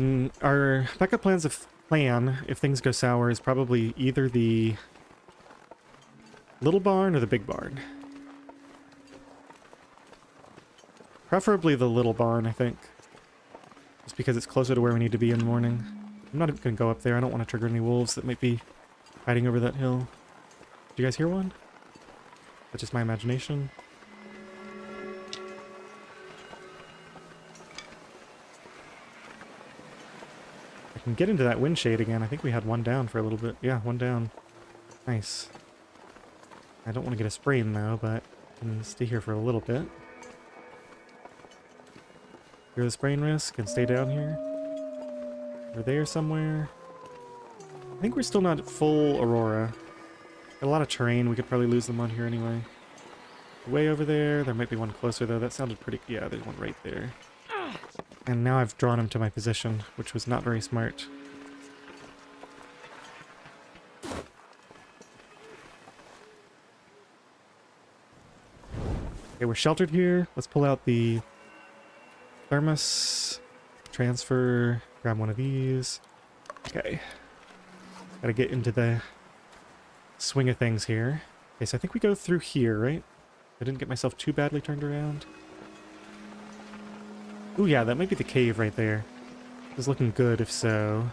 our backup plans if things go sour is probably either the little barn or the big barn. Preferably the little barn, I think. Just because it's closer to where we need to be in the morning. I'm not even going to go up there. I don't want to trigger any wolves that might be hiding over that hill. Do you guys hear one? That's just my imagination. I can get into that wind shade again. I think we had one down for a little bit. Yeah, one down. Nice. I don't want to get a sprain though, but I can stay here for a little bit. Clear the sprain risk and stay down here. We're there somewhere. I think we're still not at full Aurora. Got a lot of terrain. We could probably lose them on here anyway. Way over there. There might be one closer though. That sounded pretty... Yeah, there's one right there. And now I've drawn him to my position, which was not very smart. Okay, we're sheltered here. Let's pull out the thermos. Transfer. Grab one of these. Okay. Gotta get into the swing of things here. Okay, so I think we go through here, right? I didn't get myself too badly turned around. Ooh, yeah, that might be the cave right there. It's looking good if so.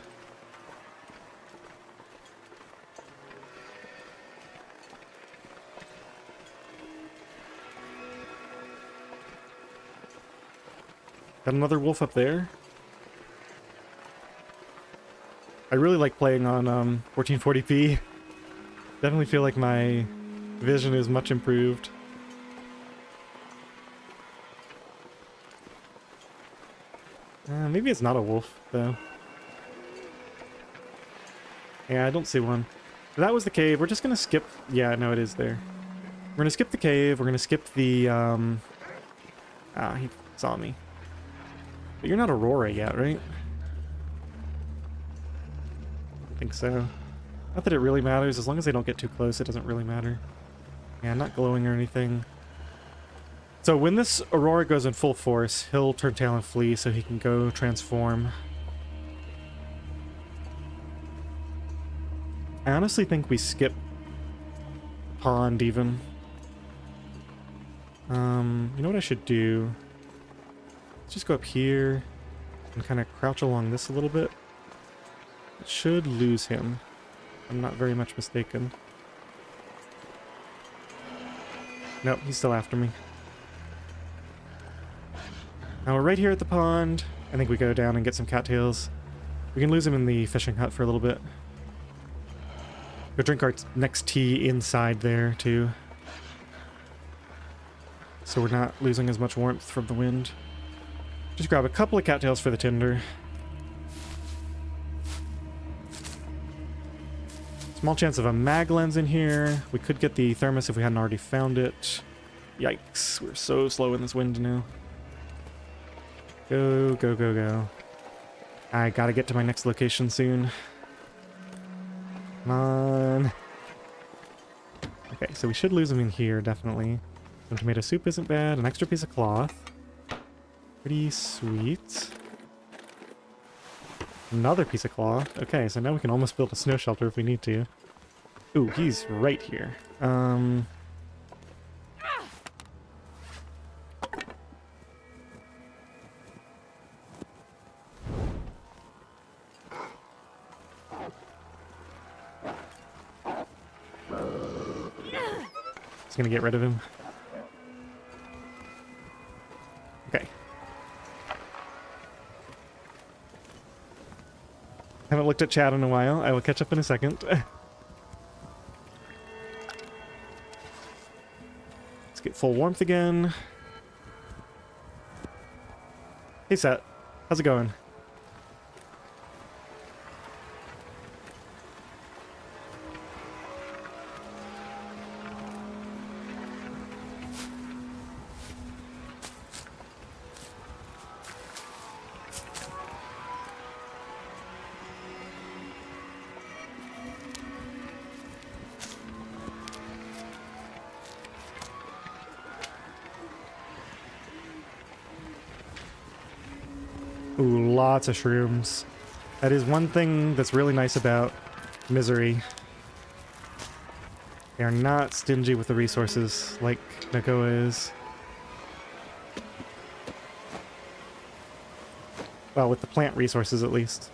Got another wolf up there. I really like playing on 1440p. Definitely feel like my vision is much improved. Maybe it's not a wolf, though. Yeah, I don't see one. That was the cave. We're just gonna skip... Yeah, no, it is there. We're gonna skip the cave. We're gonna skip the, Ah, he saw me. But you're not Aurora yet, right? I don't think so. Not that it really matters. As long as they don't get too close, it doesn't really matter. Yeah, not glowing or anything. So when this Aurora goes in full force, he'll turn tail and flee so he can go transform. I honestly think we skip the pond even. You know what I should do? Let's just go up here and kind of crouch along this a little bit. It should lose him. I'm not very much mistaken. Nope, he's still after me. Now we're right here at the pond. I think we go down and get some cattails. We can lose him in the fishing hut for a little bit. Go drink our next tea inside there, too. So we're not losing as much warmth from the wind. Just grab a couple of cattails for the tinder. Small chance of a mag lens in here. We could get the thermos if we hadn't already found it. Yikes, we're so slow in this wind now. Go, go, go, go. I gotta get to my next location soon. Come on. Okay, so we should lose him in here, definitely. Some tomato soup isn't bad. An extra piece of cloth. Pretty sweet. Another piece of cloth. Okay, so now we can almost build a snow shelter if we need to. Ooh, he's right here. Just gonna get rid of him. Okay. Haven't looked at chat in a while. I will catch up in a second. Let's get full warmth again. Hey, Set. How's it going? Ooh, lots of shrooms. That is one thing that's really nice about Misery. They are not stingy with the resources like Nagoa is. Well, with the plant resources at least.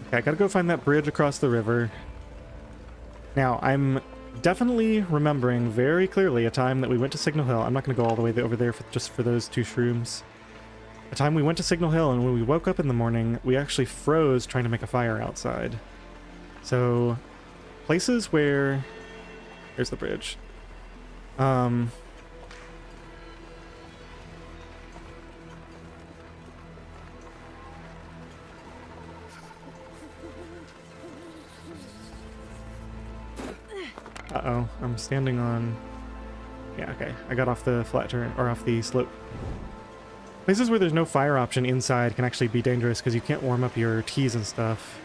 Okay, I gotta go find that bridge across the river. Now, I'm definitely remembering very clearly a time that we went to Signal Hill. I'm not gonna go all the way over there just for those 2 shrooms. A time we went to Signal Hill, and when we woke up in the morning, we actually froze trying to make a fire outside. So, places where... Here's the bridge. Uh-oh, I'm standing on... Yeah, okay. I got off the flat turn, or off the slope. Places where there's no fire option inside can actually be dangerous because you can't warm up your teas and stuff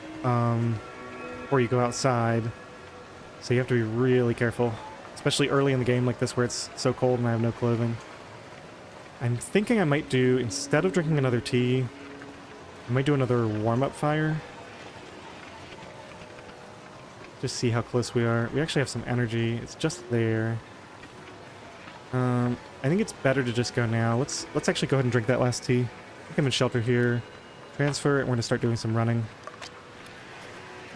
before you go outside. So you have to be really careful, especially early in the game like this where it's so cold and I have no clothing. I'm thinking I might do, instead of drinking another tea, I might do another warm-up fire. Just see how close we are. We actually have some energy. It's just there. I think it's better to just go now. Let's actually go ahead and drink that last tea. I think I'm in shelter here. Transfer, and we're going to start doing some running.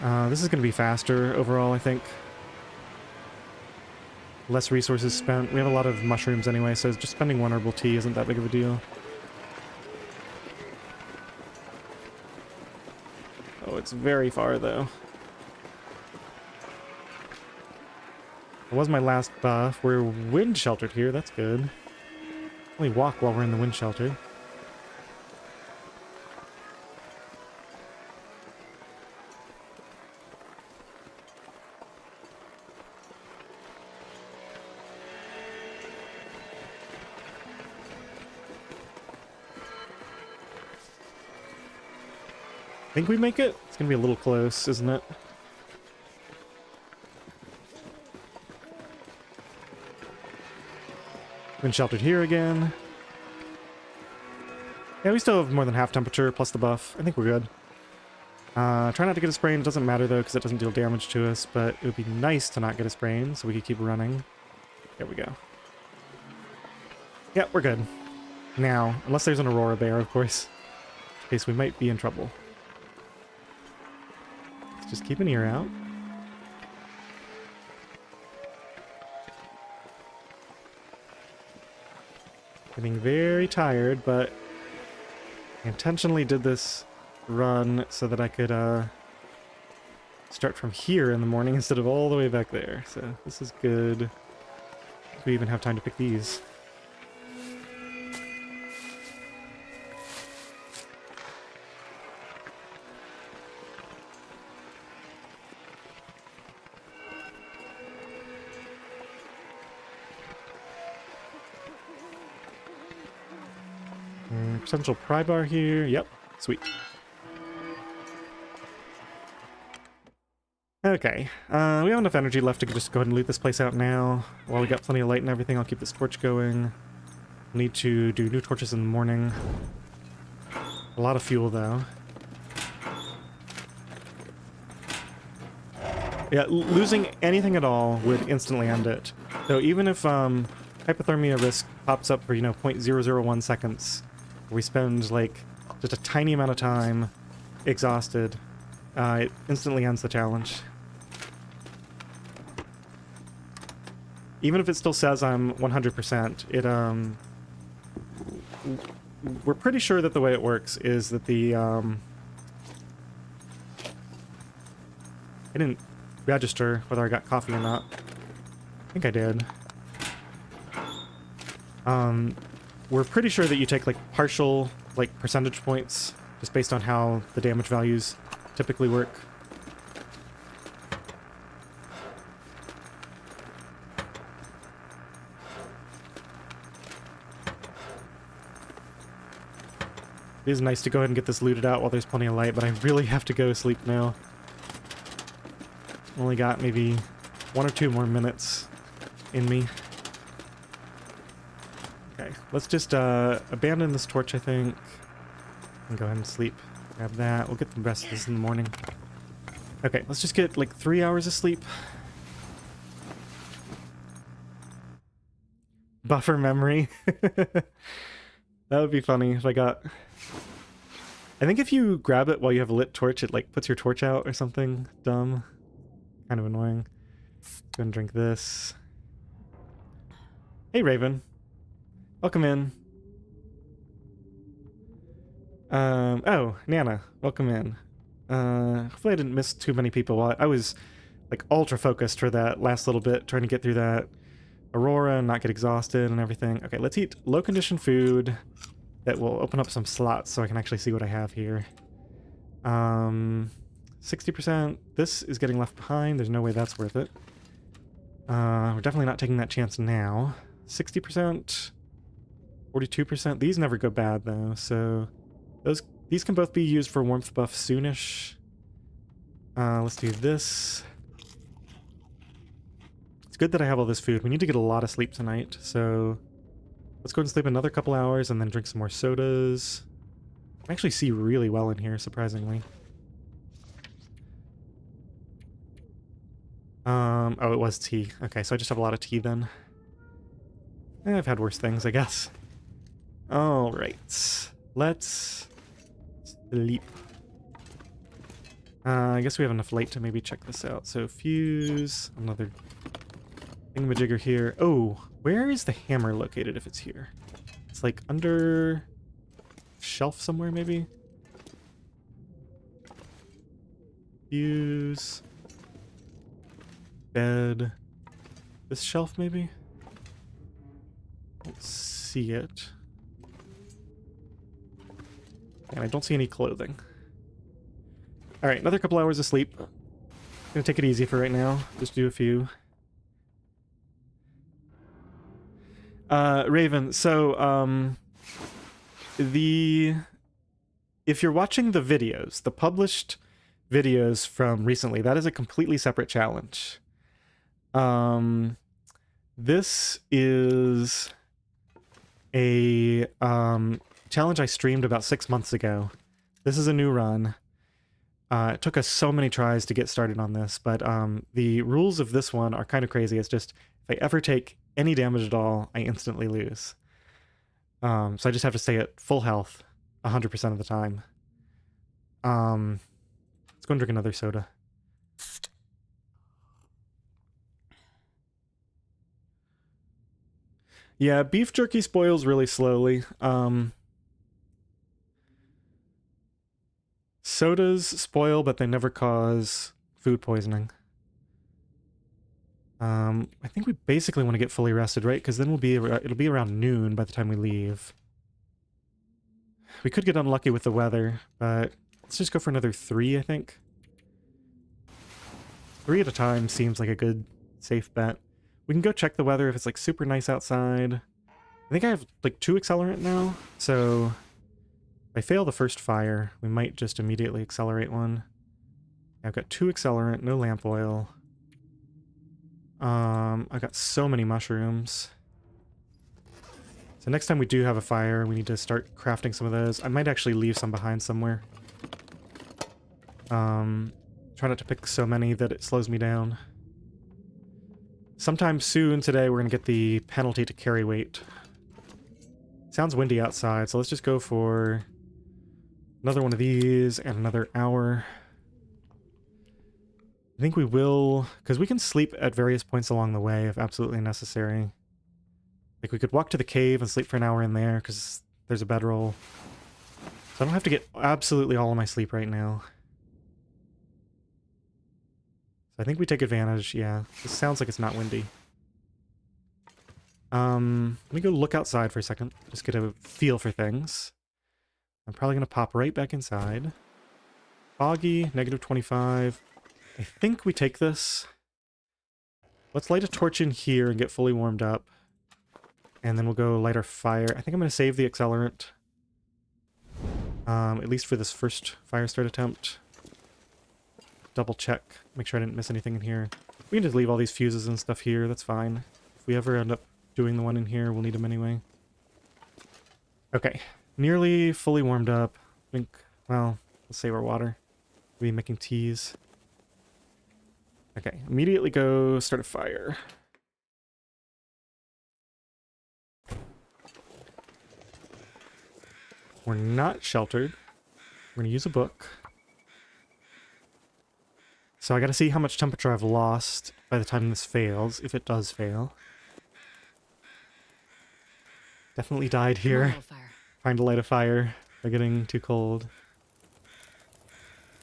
This is going to be faster overall, I think. Less resources spent. We have a lot of mushrooms anyway, so just spending 1 herbal tea isn't that big of a deal. Oh, it's very far, though. It was my last buff. We're wind sheltered here. That's good. Only walk while we're in the wind shelter. Think we make it? It's gonna be a little close, isn't it? Been sheltered here again. Yeah, we still have more than half temperature plus the buff. I think we're good. Try not to get a sprain. It doesn't matter though because it doesn't deal damage to us, but it would be nice to not get a sprain so we could keep running. There we go. Yeah, we're good. Now, unless there's an Aurora Bear, of course. In case we might be in trouble. Let's just keep an ear out. Getting very tired, but I intentionally did this run so that I could start from here in the morning instead of all the way back there. So this is good. We even have time to pick these. Potential pry bar here. Yep. Sweet. Okay. We have enough energy left to just go ahead and loot this place out now. While we got plenty of light and everything, I'll keep this torch going. Need to do new torches in the morning. A lot of fuel, though. Yeah, losing anything at all would instantly end it. So even if hypothermia risk pops up for, 0.001 seconds, we spend, like, just a tiny amount of time exhausted, it instantly ends the challenge. Even if it still says I'm 100%, we're pretty sure that the way it works is that the, I didn't register whether I got coffee or not. I think I did. We're pretty sure that you take, like, partial, like, percentage points, just based on how the damage values typically work. It is nice to go ahead and get this looted out while there's plenty of light, but I really have to go sleep now. Only got maybe 1 or 2 more minutes in me. Okay, let's just abandon this torch, I think, and go ahead and sleep. Grab that. We'll get the rest of this in the morning. Okay, let's just get like 3 hours of sleep. Buffer memory. That would be funny if I got... I think if you grab it while you have a lit torch, it like puts your torch out or something dumb. Kind of annoying. Go and drink this. Hey, Raven. Welcome in. Oh, Nana. Welcome in. Hopefully I didn't miss too many people. I was like ultra focused for that last little bit, trying to get through that Aurora and not get exhausted and everything. Okay, let's eat low condition food that will open up some slots so I can actually see what I have here. 60%. This is getting left behind. There's no way that's worth it. We're definitely not taking that chance now. 60%. 42%. These never go bad though, so these can both be used for warmth buff soonish. Let's do this. It's good that I have all this food. We need to get a lot of sleep tonight, so let's go and sleep another couple hours and then drink some more sodas. I actually see really well in here, surprisingly. Oh, it was tea. Okay, so I just have a lot of tea then. I've had worse things, I guess. Alright. Let's sleep. I guess we have enough light to maybe check this out. So fuse, another thingamajigger here. Oh, where is the hammer located if it's here? It's like under shelf somewhere maybe? Fuse. Bed. This shelf maybe? Don't see it. And I don't see any clothing. Alright, another couple hours of sleep. Gonna take it easy for right now. Just do a few. Raven, so, if you're watching the videos, the published videos from recently, that is a completely separate challenge. This is a, challenge I streamed about 6 months ago. This is a new run. It took us so many tries to get started on this, but the rules of this one are kind of crazy. It's just, if I ever take any damage at all, I instantly lose. So I just have to stay at full health 100% of the time. Let's go and drink another soda. Yeah, beef jerky spoils really slowly. Sodas spoil, but they never cause food poisoning. I think we basically want to get fully rested, right? Because then it'll be around noon by the time we leave. We could get unlucky with the weather, but let's just go for another 3, I think. 3 at a time seems like a good, safe bet. We can go check the weather if it's like super nice outside. I think I have like 2 accelerant now, so if I fail the first fire, we might just immediately accelerate one. I've got 2 accelerant, no lamp oil. I've got so many mushrooms. So next time we do have a fire, we need to start crafting some of those. I might actually leave some behind somewhere. Try not to pick so many that it slows me down. Sometime soon today, we're going to get the penalty to carry weight. Sounds windy outside, so let's just go for another one of these and another hour. I think we will, because we can sleep at various points along the way if absolutely necessary. Like we could walk to the cave and sleep for an hour in there because there's a bedroll. So I don't have to get absolutely all of my sleep right now. So I think we take advantage, yeah. This sounds like it's not windy. Let me go look outside for a second, just get a feel for things. I'm probably going to pop right back inside. Foggy, -25. I think we take this. Let's light a torch in here and get fully warmed up. And then we'll go light our fire. I think I'm going to save the accelerant. At least for this first fire start attempt. double check, make sure I didn't miss anything in here. We can just leave all these fuses and stuff here, that's fine. If we ever end up doing the one in here, we'll need them anyway. Okay, nearly fully warmed up. I think, well, let's save our water. We'll be making teas. Okay, immediately go start a fire. We're not sheltered. We're going to use a book. So I got to see how much temperature I've lost by the time this fails, if it does fail. Definitely died here. Trying to light a fire by getting too cold.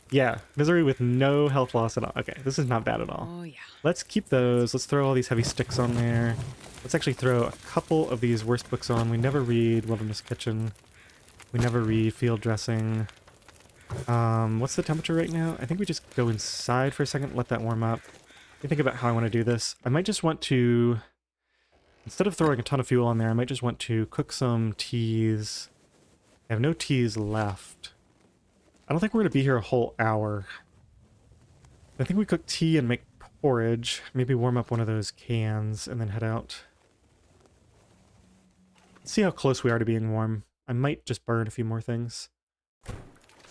Yeah, misery with no health loss at all. Okay, this is not bad at all. Oh, yeah. Let's keep those. Let's throw all these heavy sticks on there. Let's actually throw a couple of these worst books on. We never read Wilderness Kitchen. We never read Field Dressing. What's the temperature right now? I think we just go inside for a second, let that warm up. Let me think about how I want to do this. I might just want to, instead of throwing a ton of fuel on there, I might just want to cook some teas. I have no teas left. I don't think we're going to be here a whole hour. I think we cook tea and make porridge. Maybe warm up one of those cans and then head out. Let's see how close we are to being warm. I might just burn a few more things.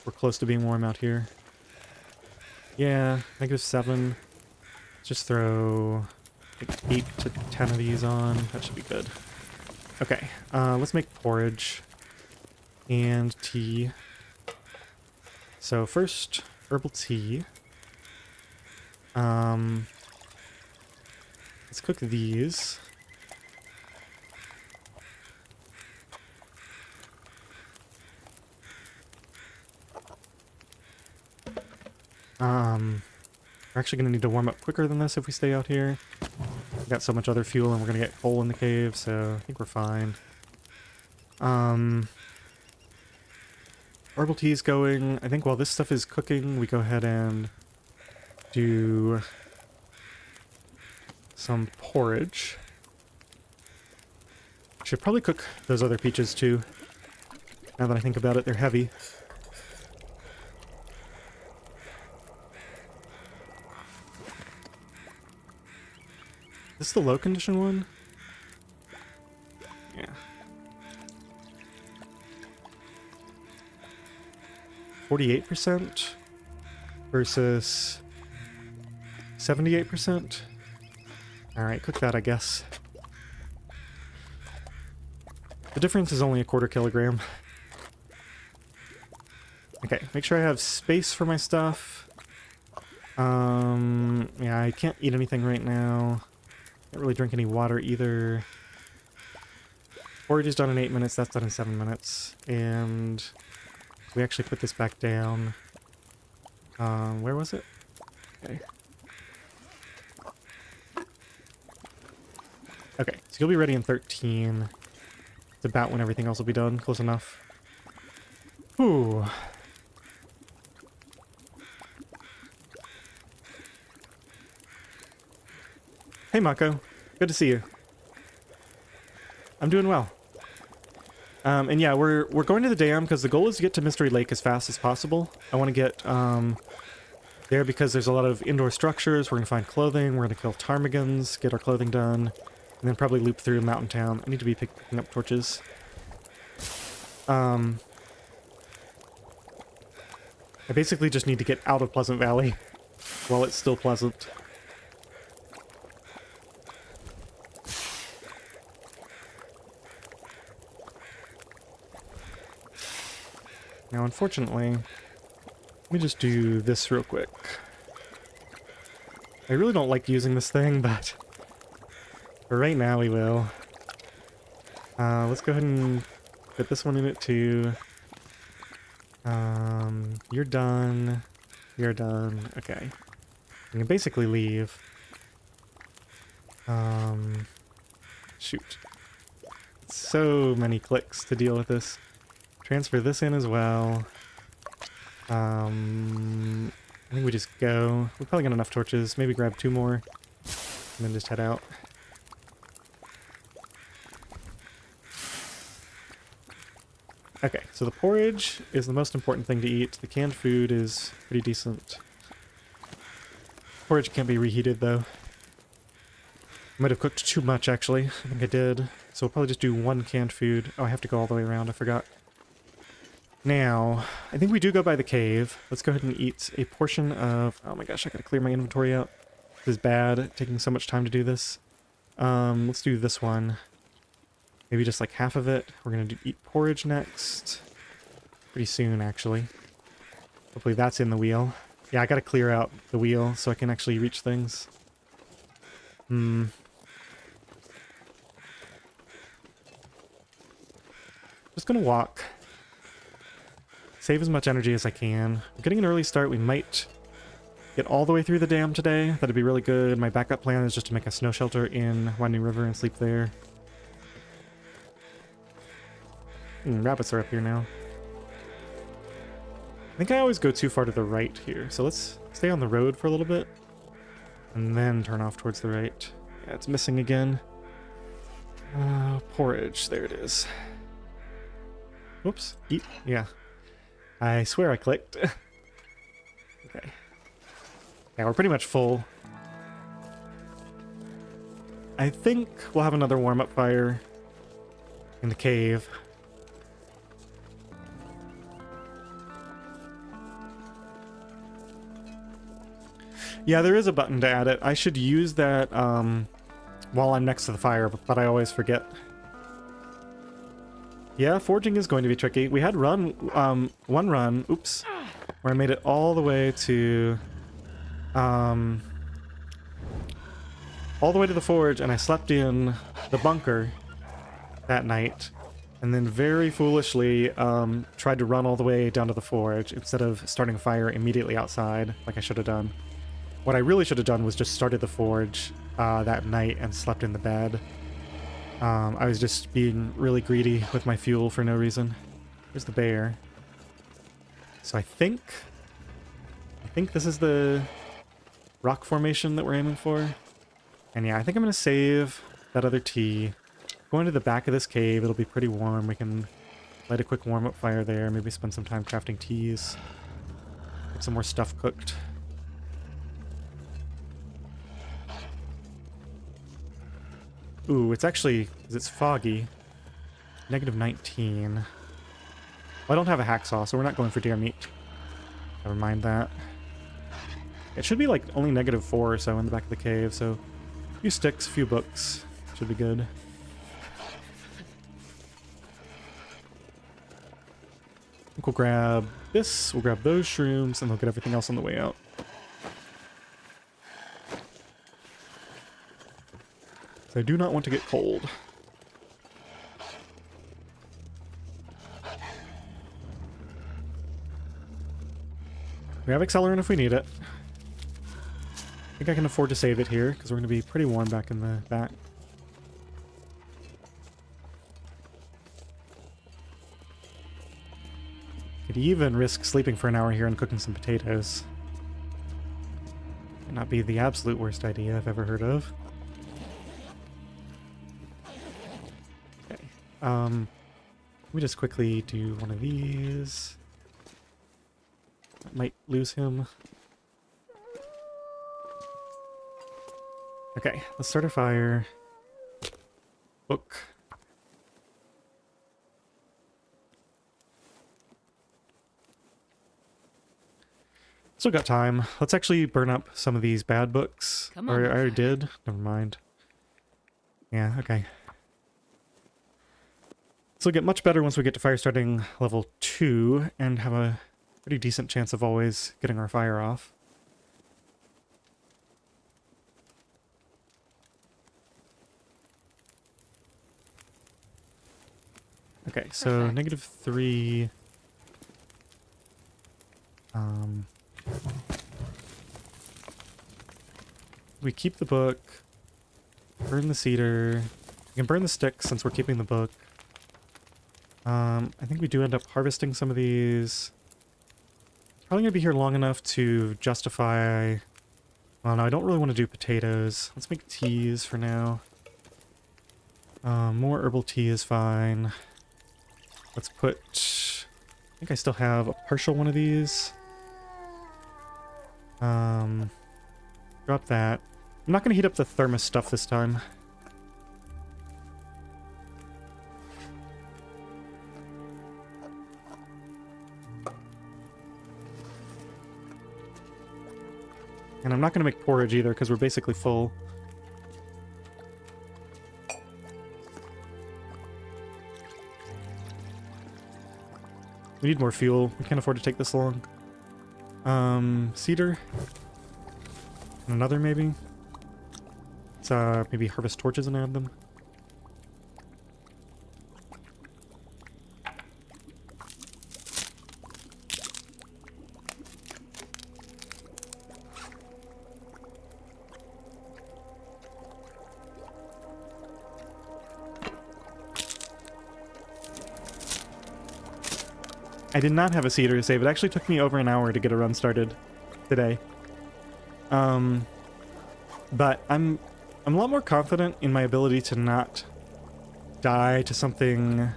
We're close to being warm out here. Yeah, I think it was 7. Let's just throw like 8 to 10 of these on. That should be good. Okay, let's make porridge and tea. So first, herbal tea. Let's cook these. We're actually going to need to warm up quicker than this if we stay out here. We got so much other fuel and we're going to get coal in the cave, so I think we're fine. Herbal tea's going. I think while this stuff is cooking, we go ahead and do some porridge. Should probably cook those other peaches too. Now that I think about it, they're heavy. Is this the low condition one? Yeah. 48% versus 78%. Alright, cook that, I guess. The difference is only a quarter kilogram. Okay, make sure I have space for my stuff. Yeah, I can't eat anything right now. Can't really drink any water either. Porridge is done in 8 minutes, that's done in 7 minutes. And we actually put this back down. Where was it? Okay. Okay, so you'll be ready in 13. It's about when everything else will be done. Close enough. Ooh. Hey Mako, good to see you. I'm doing well. And yeah, we're going to the dam because the goal is to get to Mystery Lake as fast as possible. I want to get there because there's a lot of indoor structures. We're going to find clothing, we're going to kill ptarmigans, get our clothing done, and then probably loop through Mountain Town. I need to be picking up torches. I basically just need to get out of Pleasant Valley while it's still pleasant. Now, unfortunately, let me just do this real quick. I really don't like using this thing, but for right now we will. Let's go ahead and put this one in it too. You're done. You're done. Okay. You can basically leave. Shoot. So many clicks to deal with this. Transfer this in as well. I think we just go. We probably got enough torches. Maybe grab 2 more. And then just head out. Okay, so the porridge is the most important thing to eat. The canned food is pretty decent. Porridge can't be reheated though. Might have cooked too much actually. I think I did. So we'll probably just do one canned food. Oh, I have to go all the way around. I forgot. Now, I think we do go by the cave. Let's go ahead and eat a portion of... Oh my gosh, I gotta clear my inventory out. This is bad, taking so much time to do this. Let's do this one. Maybe just like half of it. We're gonna eat porridge next. Pretty soon, actually. Hopefully that's in the wheel. Yeah, I gotta clear out the wheel so I can actually reach things. Just gonna walk. Save as much energy as I can. I'm getting an early start. We might get all the way through the dam today. That'd be really good. My backup plan is just to make a snow shelter in Winding River and sleep there. Rabbits are up here now. I think I always go too far to the right here, so let's stay on the road for a little bit and then turn off towards the right. Yeah, it's missing again. Porridge, there it is. Whoops, eat, yeah. I swear I clicked. Okay. Yeah, we're pretty much full. I think we'll have another warm-up fire in the cave. Yeah, there is a button to add it. I should use that while I'm next to the fire, but I always forget. Yeah, forging is going to be tricky. We had one run, oops, where I made it all the way to the forge, and I slept in the bunker that night, and then very foolishly tried to run all the way down to the forge instead of starting a fire immediately outside, like I should have done. What I really should have done was just started the forge that night and slept in the bed. I was just being really greedy with my fuel for no reason. Here's the bear. So I think this is the rock formation that we're aiming for. And yeah, I think I'm going to save that other tea. Go into the back of this cave. It'll be pretty warm. We can light a quick warm-up fire there. Maybe spend some time crafting teas. Get some more stuff cooked. Ooh, it's actually, because it's foggy, -19. Well, I don't have a hacksaw, so we're not going for deer meat. Never mind that. It should be like only -4 or so in the back of the cave, so a few sticks, a few books, should be good. I think we'll grab this, we'll grab those shrooms, and we'll get everything else on the way out. So I do not want to get cold. We have accelerant if we need it. I think I can afford to save it here, because we're going to be pretty warm back in the back. Could even risk sleeping for an hour here and cooking some potatoes. Might not be the absolute worst idea I've ever heard of. Let me just quickly do one of these. I might lose him. Okay, let's start a fire. Book. Still got time. Let's actually burn up some of these bad books. Come on, Or I already fire. did. Never mind. Yeah, okay. So we'll get much better once we get to fire starting level 2 and have a pretty decent chance of always getting our fire off. Okay, so Perfect. -3. We keep the book. Burn the cedar. We can burn the sticks since we're keeping the book. I think we do end up harvesting some of these. Probably gonna be here long enough to justify... Well, no, I don't really want to do potatoes. Let's make teas for now. More herbal tea is fine. Let's put... I think I still have a partial one of these. Drop that. I'm not going to heat up the thermos stuff this time. And I'm not going to make porridge either because we're basically full. We need more fuel. We can't afford to take this long. Cedar. And another maybe. Let's maybe harvest torches and add them. I did not have a cedar to save. It actually took me over an hour to get a run started today. But I'm a lot more confident in my ability to not die to something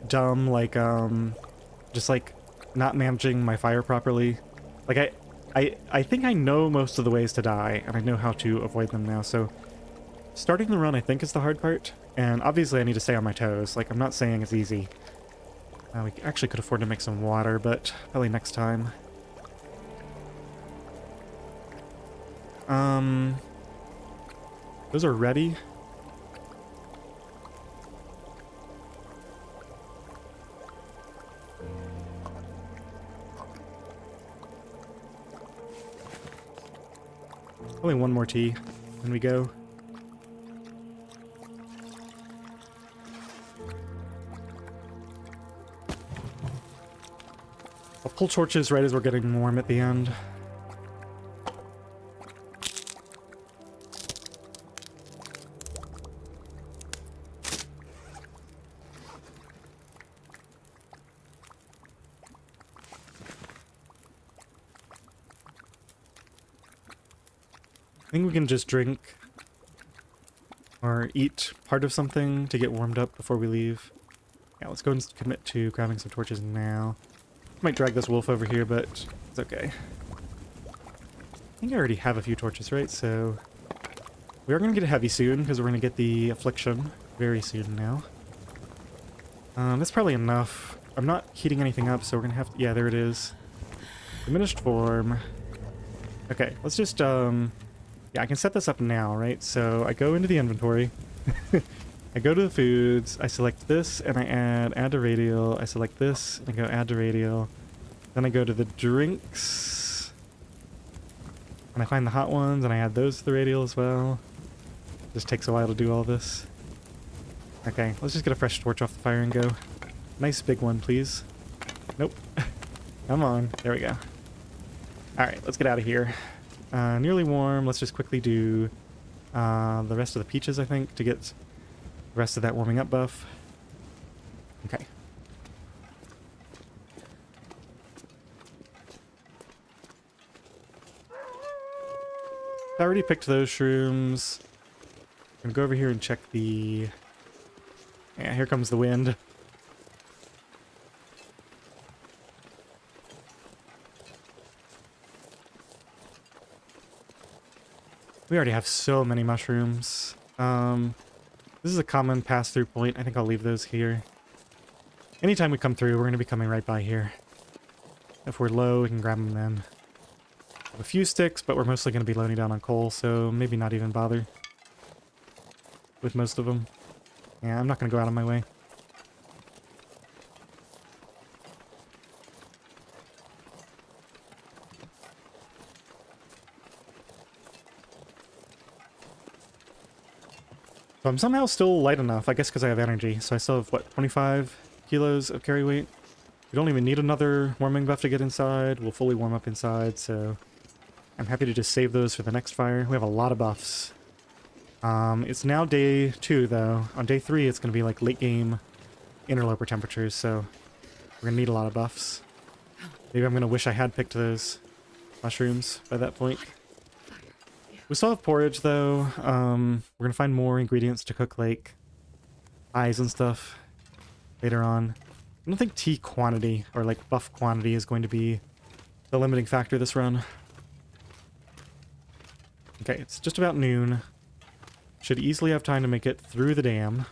dumb like just like not managing my fire properly. Like I think I know most of the ways to die and I know how to avoid them now. So starting the run I think is the hard part, and obviously I need to stay on my toes. Like I'm not saying it's easy. We actually could afford to make some water, but probably next time. Those are ready. Only one more tea, and we go. I'll pull torches right as we're getting warm at the end. I think we can just drink or eat part of something to get warmed up before we leave. Yeah, let's go and commit to grabbing some torches now. Might drag this wolf over here, but it's okay. I think I already have a few torches, right? So we are going to get heavy soon because we're going to get the affliction very soon now. That's probably enough. I'm not heating anything up, so we're going to have to... Yeah, there it is. Diminished form. Okay, let's just... Yeah, I can set this up now, right? So I go into the inventory. I go to the foods, I select this, and I add to radial. I select this, and I go add to radial. Then I go to the drinks. And I find the hot ones, and I add those to the radial as well. Just takes a while to do all this. Okay, let's just get a fresh torch off the fire and go. Nice big one, please. Nope. Come on. There we go. Alright, let's get out of here. Nearly warm. Let's just quickly do the rest of the peaches, I think, to get the rest of that warming up buff. Okay. I already picked those shrooms. I'm gonna go over here and check the... Yeah, here comes the wind. We already have so many mushrooms. This is a common pass-through point. I think I'll leave those here. Anytime we come through, we're going to be coming right by here. If we're low, we can grab them then. Have a few sticks, but we're mostly going to be loading down on coal, so maybe not even bother with most of them. Yeah, I'm not going to go out of my way. So I'm somehow still light enough, I guess because I have energy. So I still have, what, 25 kilos of carry weight? We don't even need another warming buff to get inside. We'll fully warm up inside, so I'm happy to just save those for the next fire. We have a lot of buffs. It's now day 2, though. On day 3, it's going to be like late game interloper temperatures, so we're going to need a lot of buffs. Maybe I'm going to wish I had picked those mushrooms by that point. We still have porridge, though. We're going to find more ingredients to cook, like pies and stuff later on. I don't think tea quantity or like buff quantity is going to be the limiting factor this run. Okay, it's just about noon. Should easily have time to make it through the dam.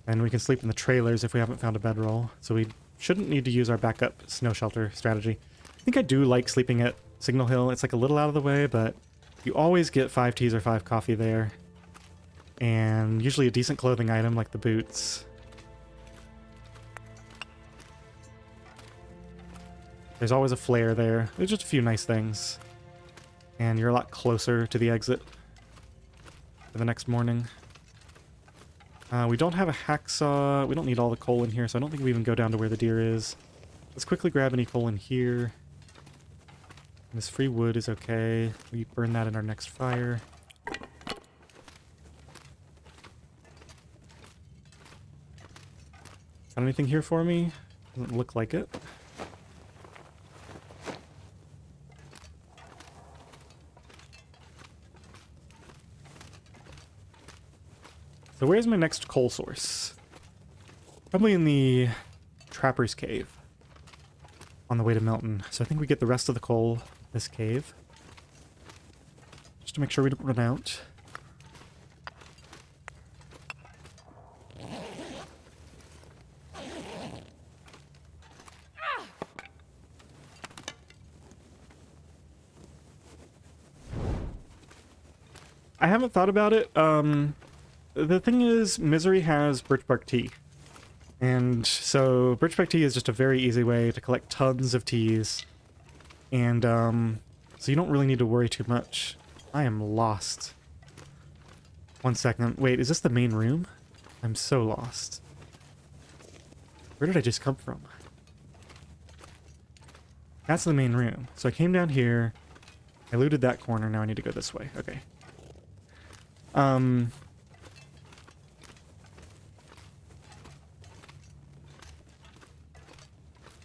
And we can sleep in the trailers if we haven't found a bedroll. So we shouldn't need to use our backup snow shelter strategy. I think I do like sleeping at Signal Hill. It's like a little out of the way, but you always get 5 teas or 5 coffee there. And usually a decent clothing item like the boots. There's always a flare there. There's just a few nice things. And you're a lot closer to the exit for the next morning. We don't have a hacksaw. We don't need all the coal in here, so I don't think we even go down to where the deer is. Let's quickly grab any coal in here. This free wood is okay. We burn that in our next fire. Got anything here for me? Doesn't look like it. So where's my next coal source? Probably in the Trapper's Cave on the way to Milton. So I think we get the rest of the coal this cave. Just to make sure we don't run out. I haven't thought about it. The thing is, Misery has birch bark tea. And so birch bark tea is just a very easy way to collect tons of teas. And so you don't really need to worry too much. I am lost. 1 second. Wait, is this the main room? I'm so lost. Where did I just come from? That's the main room. So I came down here. I looted that corner. Now I need to go this way. Okay.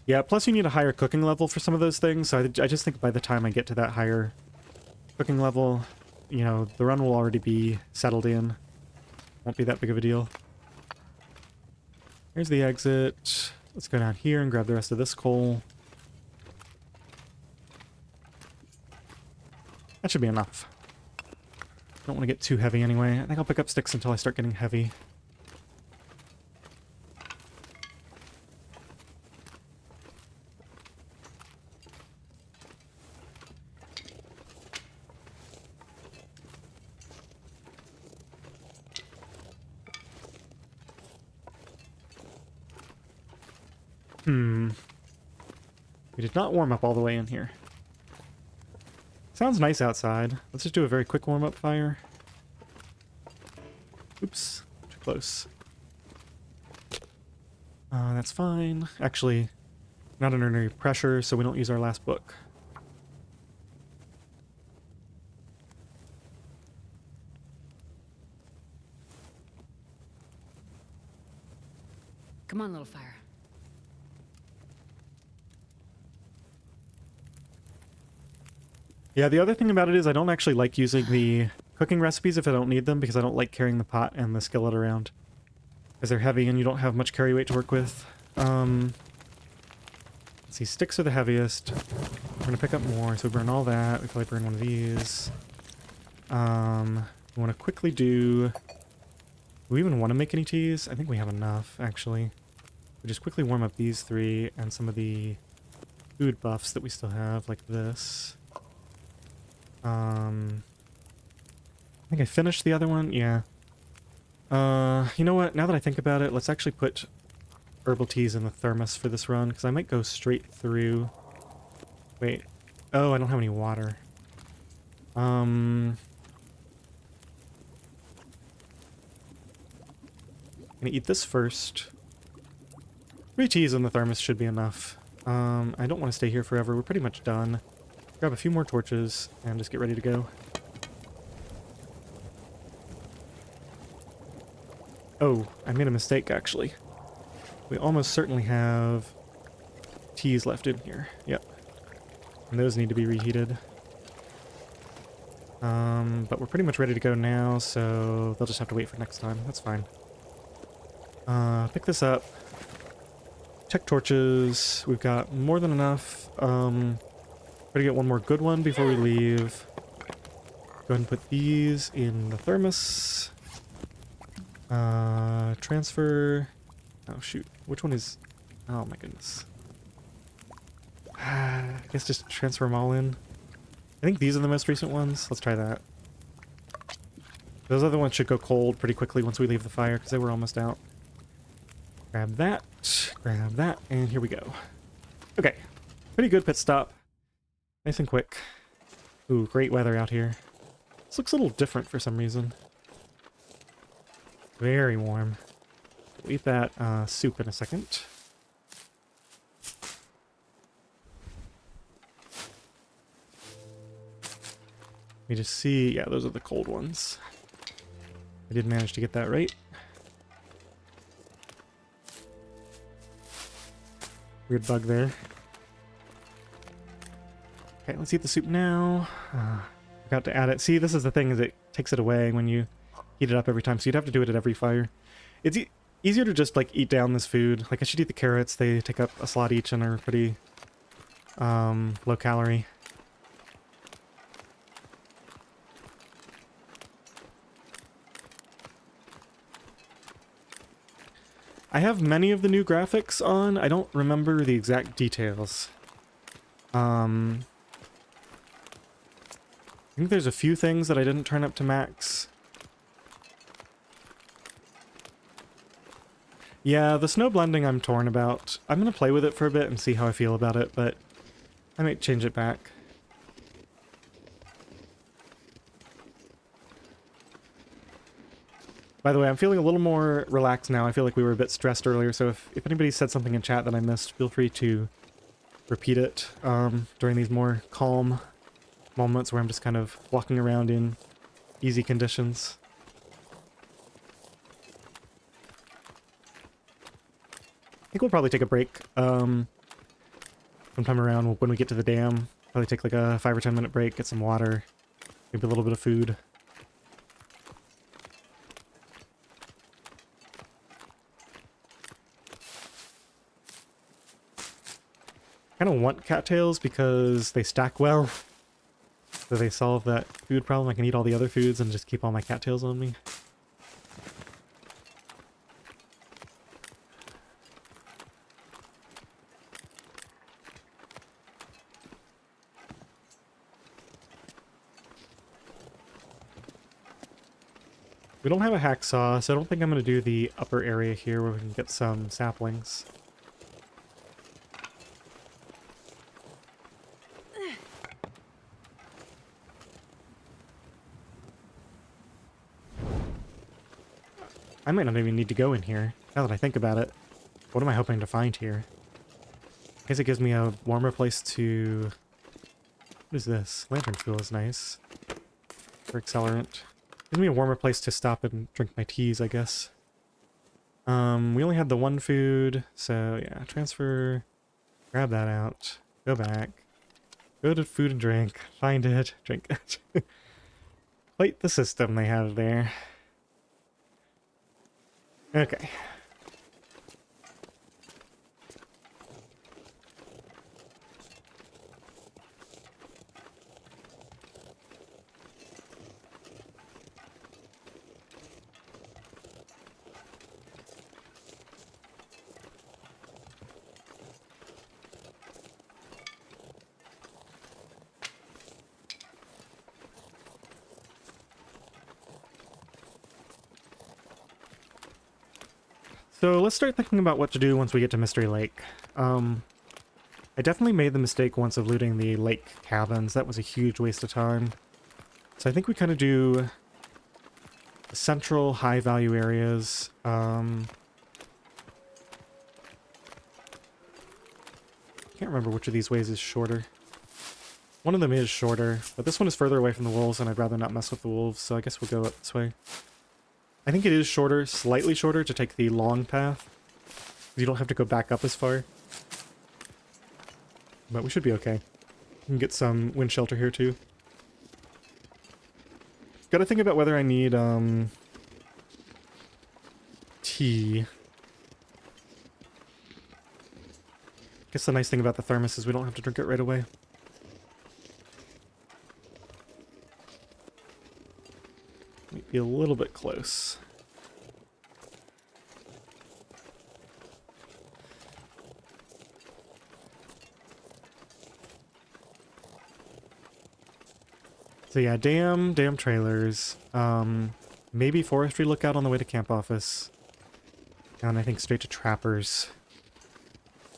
Yeah, plus you need a higher cooking level for some of those things, so I just think by the time I get to that higher cooking level, you know, the run will already be settled in. Won't be that big of a deal. Here's the exit. Let's go down here and grab the rest of this coal. That should be enough. Don't want to get too heavy anyway. I think I'll pick up sticks until I start getting heavy. We did not warm up all the way in here. Sounds nice outside. Let's just do a very quick warm-up fire. Oops, too close. That's fine. Actually, not under any pressure, so we don't use our last book. Come on, little fire. Yeah, the other thing about it is I don't actually like using the cooking recipes if I don't need them, because I don't like carrying the pot and the skillet around, as they're heavy and you don't have much carry weight to work with. Let's see, sticks are the heaviest. We're gonna pick up more, so we burn all that. We probably burn one of these. We want to quickly do we even want to make any teas? I think we have enough, actually. We just quickly warm up these 3 and some of the food buffs that we still have, like this. I think I finished the other one. Yeah. You know what? Now that I think about it, let's actually put herbal teas in the thermos for this run, because I might go straight through. Wait. Oh, I don't have any water. I'm gonna eat this first. 3 teas in the thermos should be enough. I don't want to stay here forever. We're pretty much done. Grab a few more torches and just get ready to go. Oh, I made a mistake, actually. We almost certainly have teas left in here. Yep. And those need to be reheated. But we're pretty much ready to go now, so they'll just have to wait for next time. That's fine. Pick this up. Check torches. We've got more than enough. Try to get one more good one before we leave. Go ahead and put these in the thermos. Transfer. Oh shoot, which one is? Oh my goodness. I guess just transfer them all in. I think these are the most recent ones. Let's try that. Those other ones should go cold pretty quickly once we leave the fire because they were almost out. Grab that, and here we go. Okay, pretty good pit stop. Nice and quick. Ooh, great weather out here. This looks a little different for some reason. Very warm. We'll eat that soup in a second. Let me just see. Yeah, those are the cold ones. I did manage to get that right. Weird bug there. Okay, let's eat the soup now. Forgot to add it. See, this is the thing, is it takes it away when you heat it up every time, so you'd have to do it at every fire. It's easier to just, like, eat down this food. Like, I should eat the carrots. They take up a slot each and are pretty low calorie. I have many of the new graphics on. I don't remember the exact details. I think there's a few things that I didn't turn up to max. Yeah, the snow blending I'm torn about. I'm gonna play with it for a bit and see how I feel about it, but I might change it back. By the way, I'm feeling a little more relaxed now. I feel like we were a bit stressed earlier, so if anybody said something in chat that I missed, feel free to repeat it during these more calm moments where I'm just kind of walking around in easy conditions. I think we'll probably take a break sometime around when we get to the dam. Probably take like a 5 or 10 minute break, get some water, maybe a little bit of food. I kind of want cattails because they stack well. So they solve that food problem. I can eat all the other foods and just keep all my cattails on me. We don't have a hacksaw, so I don't think I'm going to do the upper area here where we can get some saplings. I might not even need to go in here, now that I think about it. What am I hoping to find here? I guess it gives me a warmer place to... What is this? Lantern fuel is nice. For accelerant. Gives me a warmer place to stop and drink my teas, I guess. We only had the one food, so yeah, transfer... Grab that out. Go back. Go to food and drink. Find it. Drink it. Fight the system they have there. Okay. So let's start thinking about what to do once we get to Mystery Lake. I definitely made the mistake once of looting the lake cabins. That was a huge waste of time. So I think we kind of do the central high value areas. Can't remember which of these ways is shorter. One of them is shorter, but this one is further away from the wolves and I'd rather not mess with the wolves, so I guess we'll go up this way. I think it is shorter, slightly shorter, to take the long path. You don't have to go back up as far. But we should be okay. We can get some wind shelter here too. Gotta think about whether I need, tea. Guess the nice thing about the thermos is we don't have to drink it right away. be a little bit close. So yeah, dam trailers. Maybe forestry lookout on the way to camp office. And I think straight to trappers.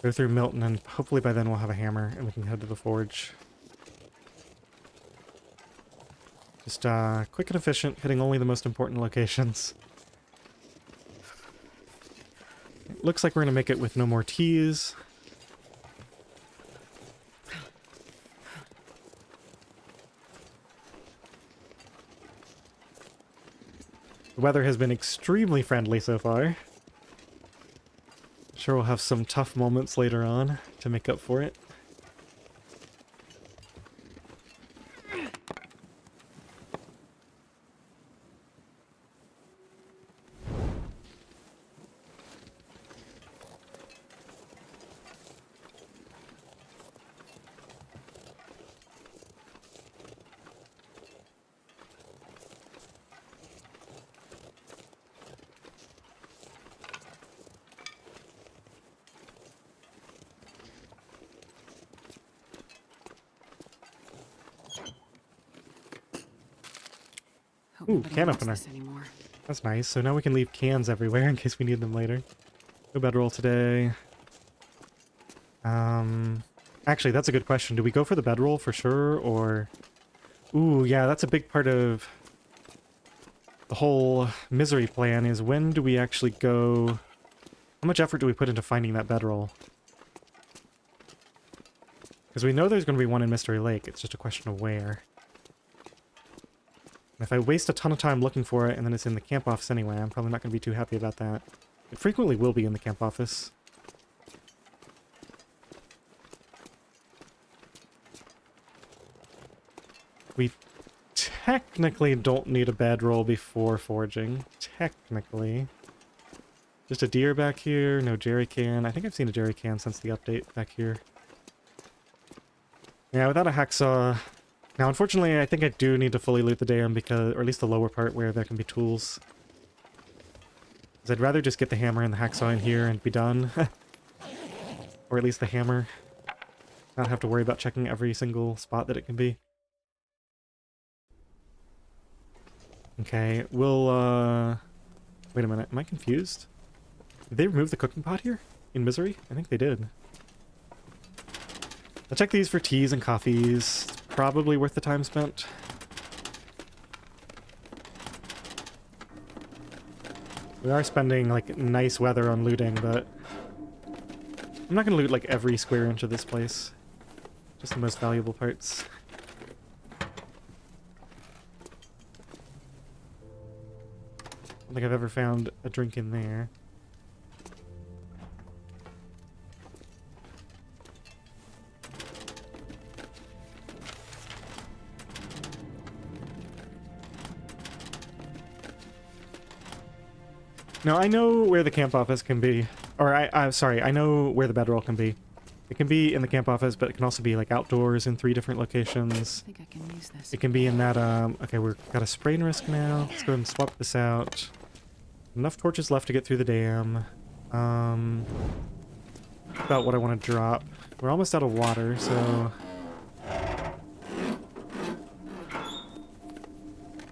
Go through Milton, and hopefully by then we'll have a hammer and we can head to the forge. Just quick and efficient, hitting only the most important locations. It looks like we're going to make it with no more teas. The weather has been extremely friendly so far. Sure we'll have some tough moments later on to make up for it. Hope Ooh, nobody can wants opener. this anymore. That's nice. So now we can leave cans everywhere in case we need them later. No bedroll today. Actually, that's a good question. Do we go for the bedroll for sure, or... Ooh, yeah, that's a big part of the whole misery plan, is when do we actually go... How much effort do we put into finding that bedroll? Because we know there's going to be one in Mystery Lake. It's just a question of where. If I waste a ton of time looking for it and then it's in the camp office anyway, I'm probably not going to be too happy about that. It frequently will be in the camp office. We technically don't need a bedroll before forging. Technically. Just a deer back here, no jerry can. I think I've seen a jerry can since the update back here. Yeah, without a hacksaw... Now, unfortunately, I think I do need to fully loot the dam because, or at least the lower part where there can be tools. Because I'd rather just get the hammer and the hacksaw in here and be done. Or at least the hammer. Not have to worry about checking every single spot that it can be. Okay, we'll, wait a minute, am I confused? Did they remove the cooking pot here? In Misery? I think they did. I'll check these for teas and coffees. It's probably worth the time spent. We are spending, like, nice weather on looting, but... I'm not gonna loot, like, every square inch of this place. Just the most valuable parts. I don't think I've ever found a drink in there. No, I know where the camp office can be. Or, I'm sorry, I know where the bedroll can be. It can be in the camp office, but it can also be, like, outdoors in 3 different locations. I think I can use this. It can be in that, okay, we've got a spray and risk now. Let's go ahead and swap this out. Enough torches left to get through the dam. About what I want to drop. We're almost out of water, so...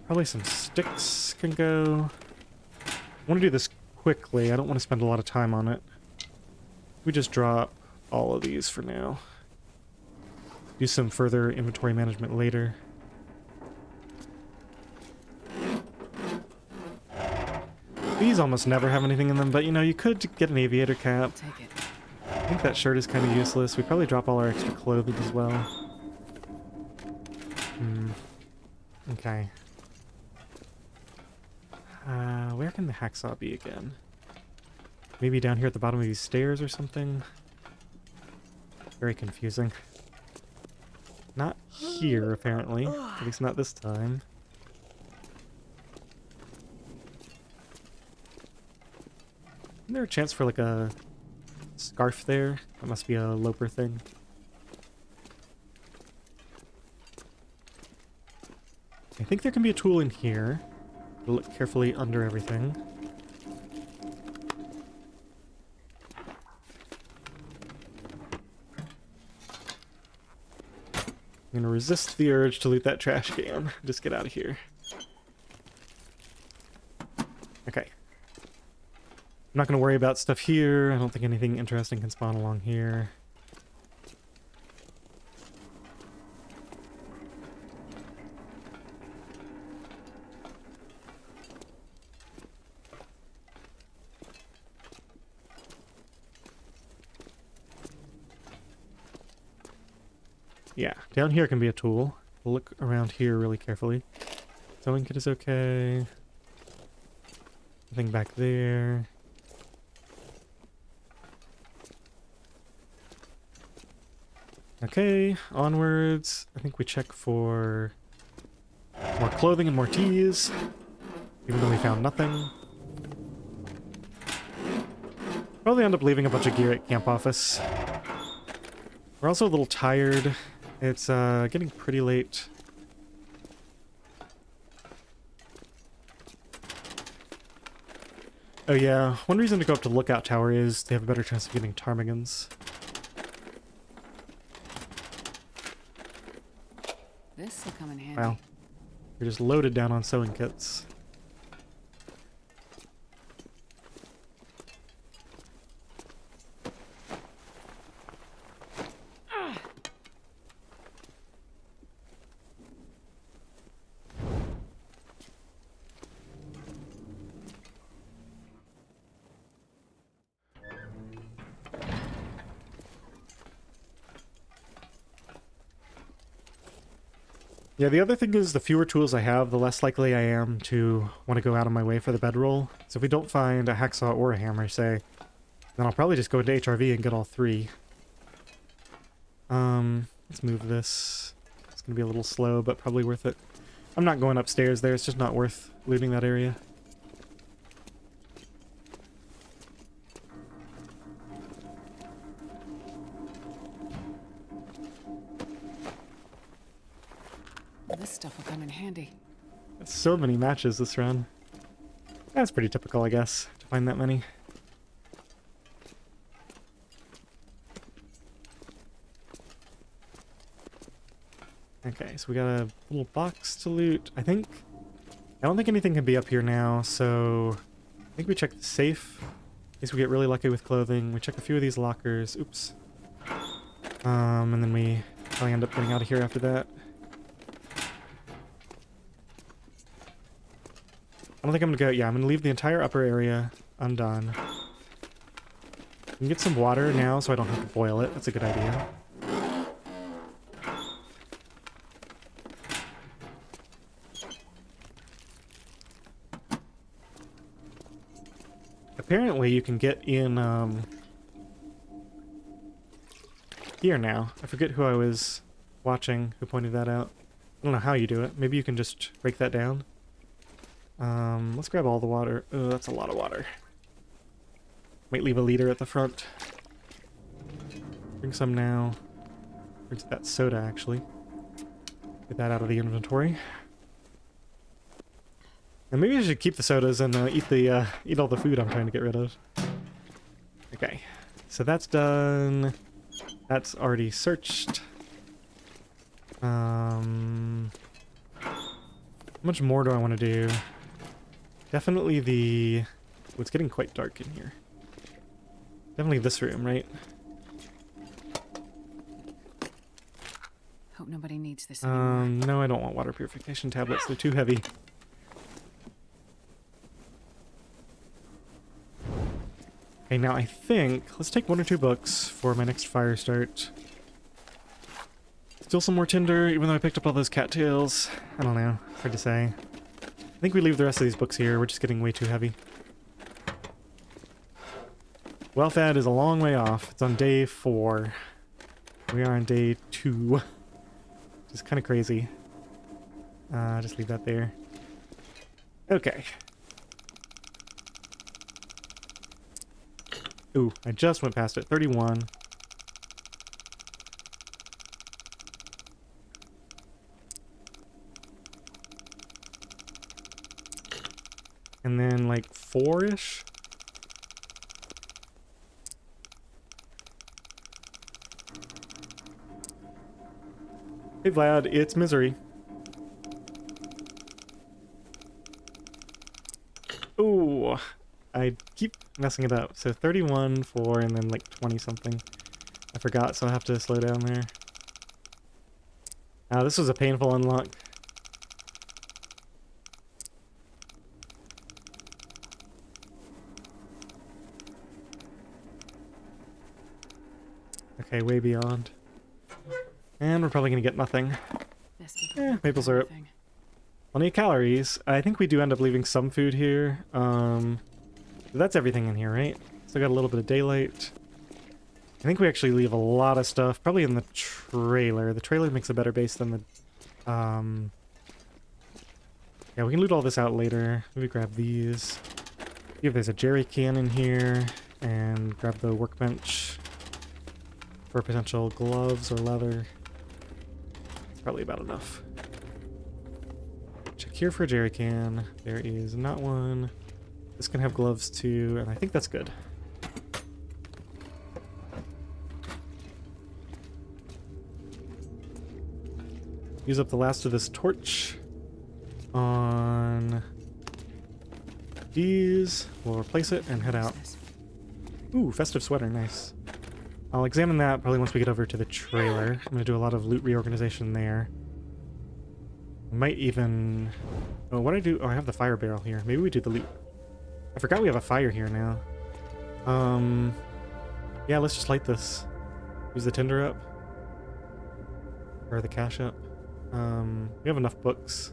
Probably some sticks can go. I want to do this quickly. I don't want to spend a lot of time on it. We just drop all of these for now. Do some further inventory management later. These almost never have anything in them, but you know, you could get an aviator cap. Take it. I think that shirt is kind of useless. We probably drop all our extra clothing as well. Okay. Where can the hacksaw be again? Maybe down here at the bottom of these stairs or something? Very confusing. Not here, apparently. At least not this time. Isn't there a chance for, like, a scarf there? That must be a Loper thing. I think there can be a tool in here. Look carefully under everything. I'm gonna resist the urge to loot that trash can. Just get out of here. Okay. I'm not gonna worry about stuff here. I don't think anything interesting can spawn along here. Yeah, down here can be a tool. We'll look around here really carefully. Sewing kit is okay. Nothing back there. Okay, onwards. I think we check for more clothing and more teas, even though we found nothing. Probably end up leaving a bunch of gear at camp office. We're also a little tired. It's getting pretty late. Oh yeah, one reason to go up to the lookout tower is they have a better chance of getting ptarmigans. This will come in handy. Wow. We're just loaded down on sewing kits. Yeah, the other thing is the fewer tools I have, the less likely I am to want to go out of my way for the bedroll. So if we don't find a hacksaw or a hammer, say, then I'll probably just go into HRV and get all three. Let's move this. It's going to be a little slow, but probably worth it. I'm not going upstairs there, it's just not worth looting that area. This stuff will come in handy. So many matches this run. That's pretty typical, I guess, to find that many. Okay, so we got a little box to loot. I don't think anything can be up here now, so I think we check the safe. In case we get really lucky with clothing. We check a few of these lockers. Oops. And then we probably end up getting out of here after that. I don't think I'm gonna go. Yeah, I'm gonna leave the entire upper area undone. I can get some water now so I don't have to boil it. That's a good idea. Apparently you can get in here now. I forget who I was watching who pointed that out. I don't know how you do it. Maybe you can just break that down. Let's grab all the water. Oh, that's a lot of water. Might leave a liter at the front. Drink some now. Where's that soda, actually? Get that out of the inventory. And maybe I should keep the sodas and eat all the food I'm trying to get rid of. Okay, so that's done. That's already searched. How much more do I want to do? Definitely the... Oh, it's getting quite dark in here. Definitely this room, right? Hope nobody needs this anymore. No, I don't want water purification tablets. They're too heavy. Okay, now I think... Let's take 1 or 2 books for my next fire start. Still some more tinder, even though I picked up all those cattails. I don't know. It's hard to say. I think we leave the rest of these books here. We're just getting way too heavy. Well-fed is a long way off. It's on day 4. We are on day 2. Which is kind of crazy. Just leave that there. Okay. Ooh, I just went past it. 31. And then like 4-ish. Hey Vlad, it's Misery. Ooh, I keep messing it up. So 31, 4, and then like 20 something. I forgot, so I have to slow down there. This was a painful unlock. Okay, way beyond. And we're probably gonna get nothing. Maple syrup. Plenty of calories. I think we do end up leaving some food here. That's everything in here, right? Still got a little bit of daylight. I think we actually leave a lot of stuff, probably in the trailer. The trailer makes a better base than the... Yeah, we can loot all this out later. Maybe grab these. See if there's a jerry can in here. And grab the workbench for potential gloves or leather. It's probably about enough. Check here for a jerry can. There is not one. This can have gloves too, and I think that's good. Use up the last of this torch on these. We'll replace it and head out. Ooh, festive sweater, nice. I'll examine that probably once we get over to the trailer. I'm gonna do a lot of loot reorganization there. I might even... Oh, what I do... Oh, I have the fire barrel here. Maybe we do the loot. I forgot we have a fire here now. Yeah, let's just light this. Use the tinder up. Or the cache up. We have enough books.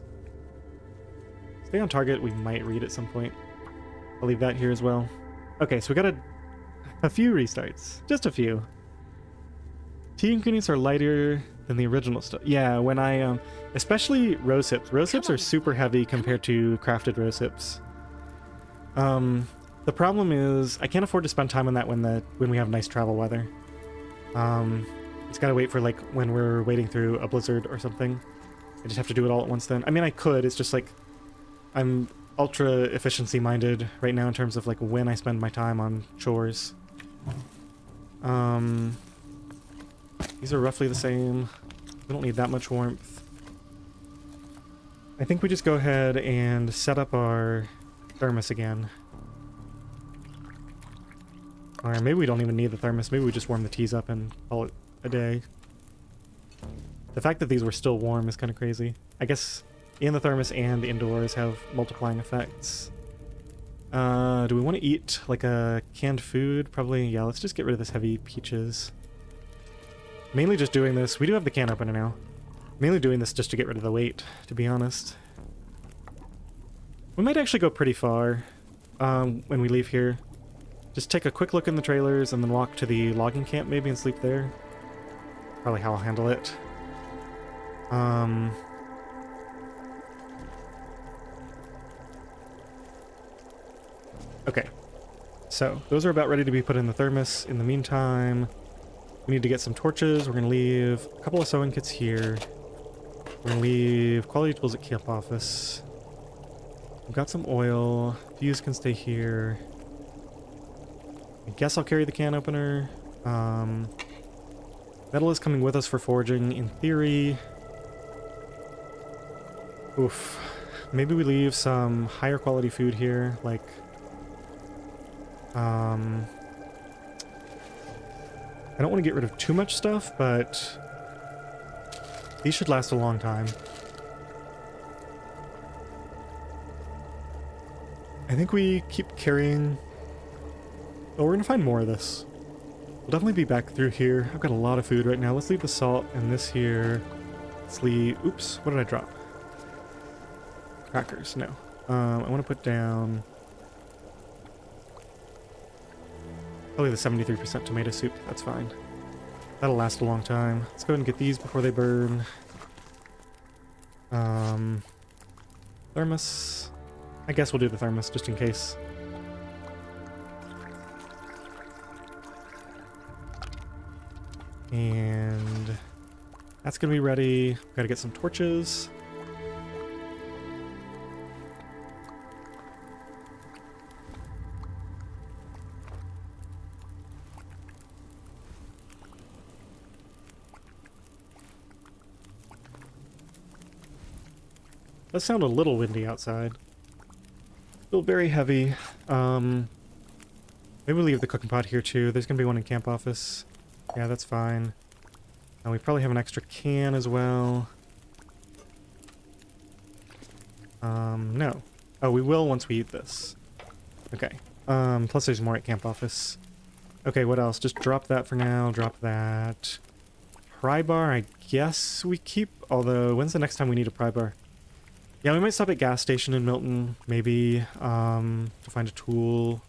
Stay on target, we might read at some point. I'll leave that here as well. Okay, so we got a few restarts. Just a few. Tea ingredients are lighter than the original stuff. Yeah, when I, especially rose hips. Rose hips are super heavy compared to crafted rose hips. The problem is I can't afford to spend time on that when we have nice travel weather. It's gotta wait for like when we're waiting through a blizzard or something. I just have to do it all at once then. I mean, I could, it's just like I'm ultra efficiency minded right now in terms of like when I spend my time on chores. These are roughly the same. We don't need that much warmth. I think we just go ahead and set up our thermos again. Or maybe we don't even need the thermos. Maybe we just warm the teas up and call it a day. The fact that these were still warm is kind of crazy. I guess in the thermos and indoors have multiplying effects. Do we want to eat like a canned food? Probably, yeah, let's just get rid of this heavy peaches. Mainly just doing this. We do have the can opener now. Mainly doing this just to get rid of the weight, to be honest. We might actually go pretty far when we leave here. Just take a quick look in the trailers and then walk to the logging camp maybe and sleep there. Probably how I'll handle it. Okay. So, those are about ready to be put in the thermos. In the meantime, we need to get some torches. We're going to leave a couple of sewing kits here. We're going to leave quality tools at camp office. We've got some oil. Fuse can stay here. I guess I'll carry the can opener. Metal is coming with us for forging, in theory. Oof. Maybe we leave some higher quality food here, like... I don't want to get rid of too much stuff, but... these should last a long time. I think we keep carrying... oh, we're gonna find more of this. We'll definitely be back through here. I've got a lot of food right now. Let's leave the salt and this here. Let's leave... oops, what did I drop? Crackers, no. I want to put down... probably the 73% tomato soup. That's fine. That'll last a long time. Let's go ahead and get these before they burn. Thermos. I guess we'll do the thermos just in case. And that's gonna be ready. Gotta get some torches. Does sound a little windy outside. Still very heavy. Maybe we'll leave the cooking pot here too. There's gonna be one in camp office. Yeah, that's fine. And we probably have an extra can as well. No. Oh, we will once we eat this. Okay. Plus there's more at camp office. Okay, what else? Just drop that for now. Drop that. Pry bar, I guess we keep. Although, when's the next time we need a pry bar? Yeah, we might stop at gas station in Milton, maybe, to find a tool.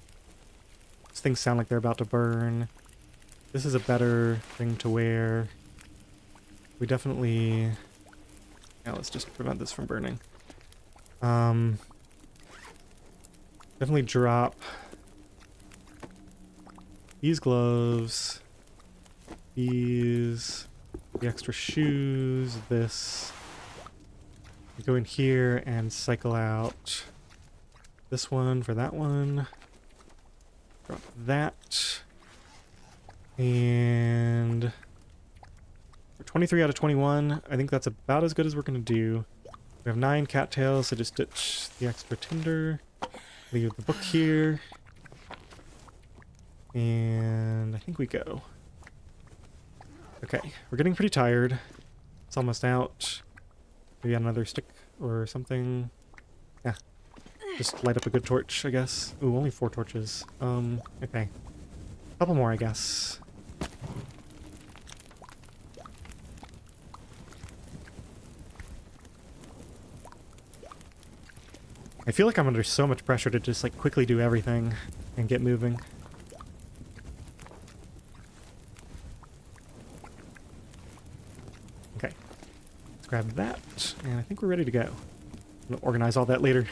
These things sound like they're about to burn. This is a better thing to wear. We definitely... Yeah, let's just prevent this from burning. Definitely drop these gloves, these, the extra shoes, this. We go in here and cycle out this one for that one. Drop that. And we're 23 out of 21. I think that's about as good as we're going to do. We have 9 cattails, so just ditch the extra tinder. Leave the book here. And I think we go. Okay, we're getting pretty tired. It's almost out. Maybe another stick or something. Yeah. Just light up a good torch, I guess. Ooh, only 4 torches. Okay. Couple more, I guess. I feel like I'm under so much pressure to just like quickly do everything and get moving. Okay. Let's grab that, and I think we're ready to go. I'm gonna organize all that later.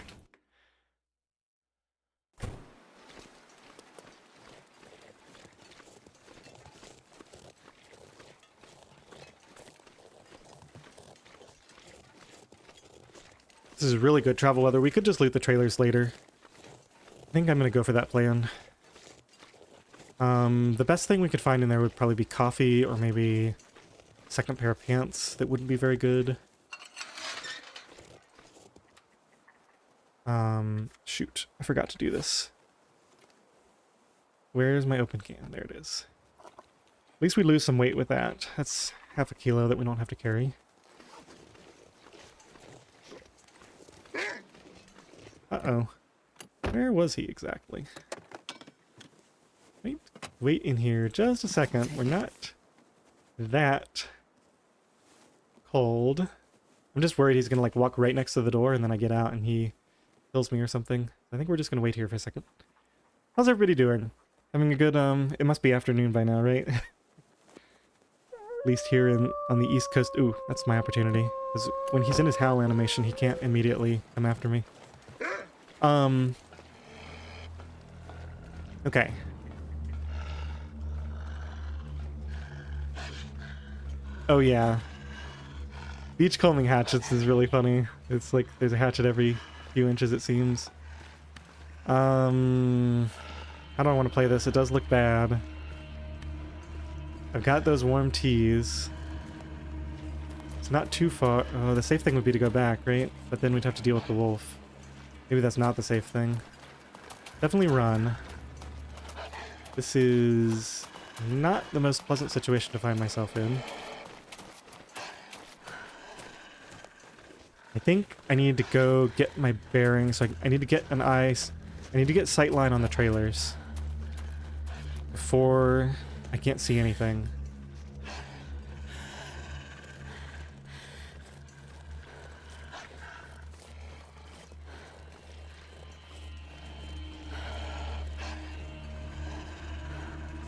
This is really good travel weather. We could just loot the trailers later. I think I'm going to go for that plan. The best thing we could find in there would probably be coffee or maybe a second pair of pants. That wouldn't be very good. Shoot. I forgot to do this. Where's my open can? There it is. At least we lose some weight with that. That's half a kilo that we don't have to carry. Uh-oh. Where was he exactly? Wait in here just a second. We're not that cold. I'm just worried he's gonna like walk right next to the door and then I get out and he kills me or something. I think we're just gonna wait here for a second. How's everybody doing? Having a good, it must be afternoon by now, right? At least here on the East Coast. Ooh, that's my opportunity. Because when he's in his howl animation, he can't immediately come after me. Okay. Oh yeah. Beachcombing hatchets is really funny. It's like there's a hatchet every few inches it seems. How do I want to play this? It does look bad. I've got those warm teas. It's not too far. Oh, the safe thing would be to go back, right? But then we'd have to deal with the wolf. Maybe that's not the safe thing. Definitely run. This is not the most pleasant situation to find myself in. I think I need to go get my bearings. So I need to get an eye. I need to get sightline on the trailers before I can't see anything.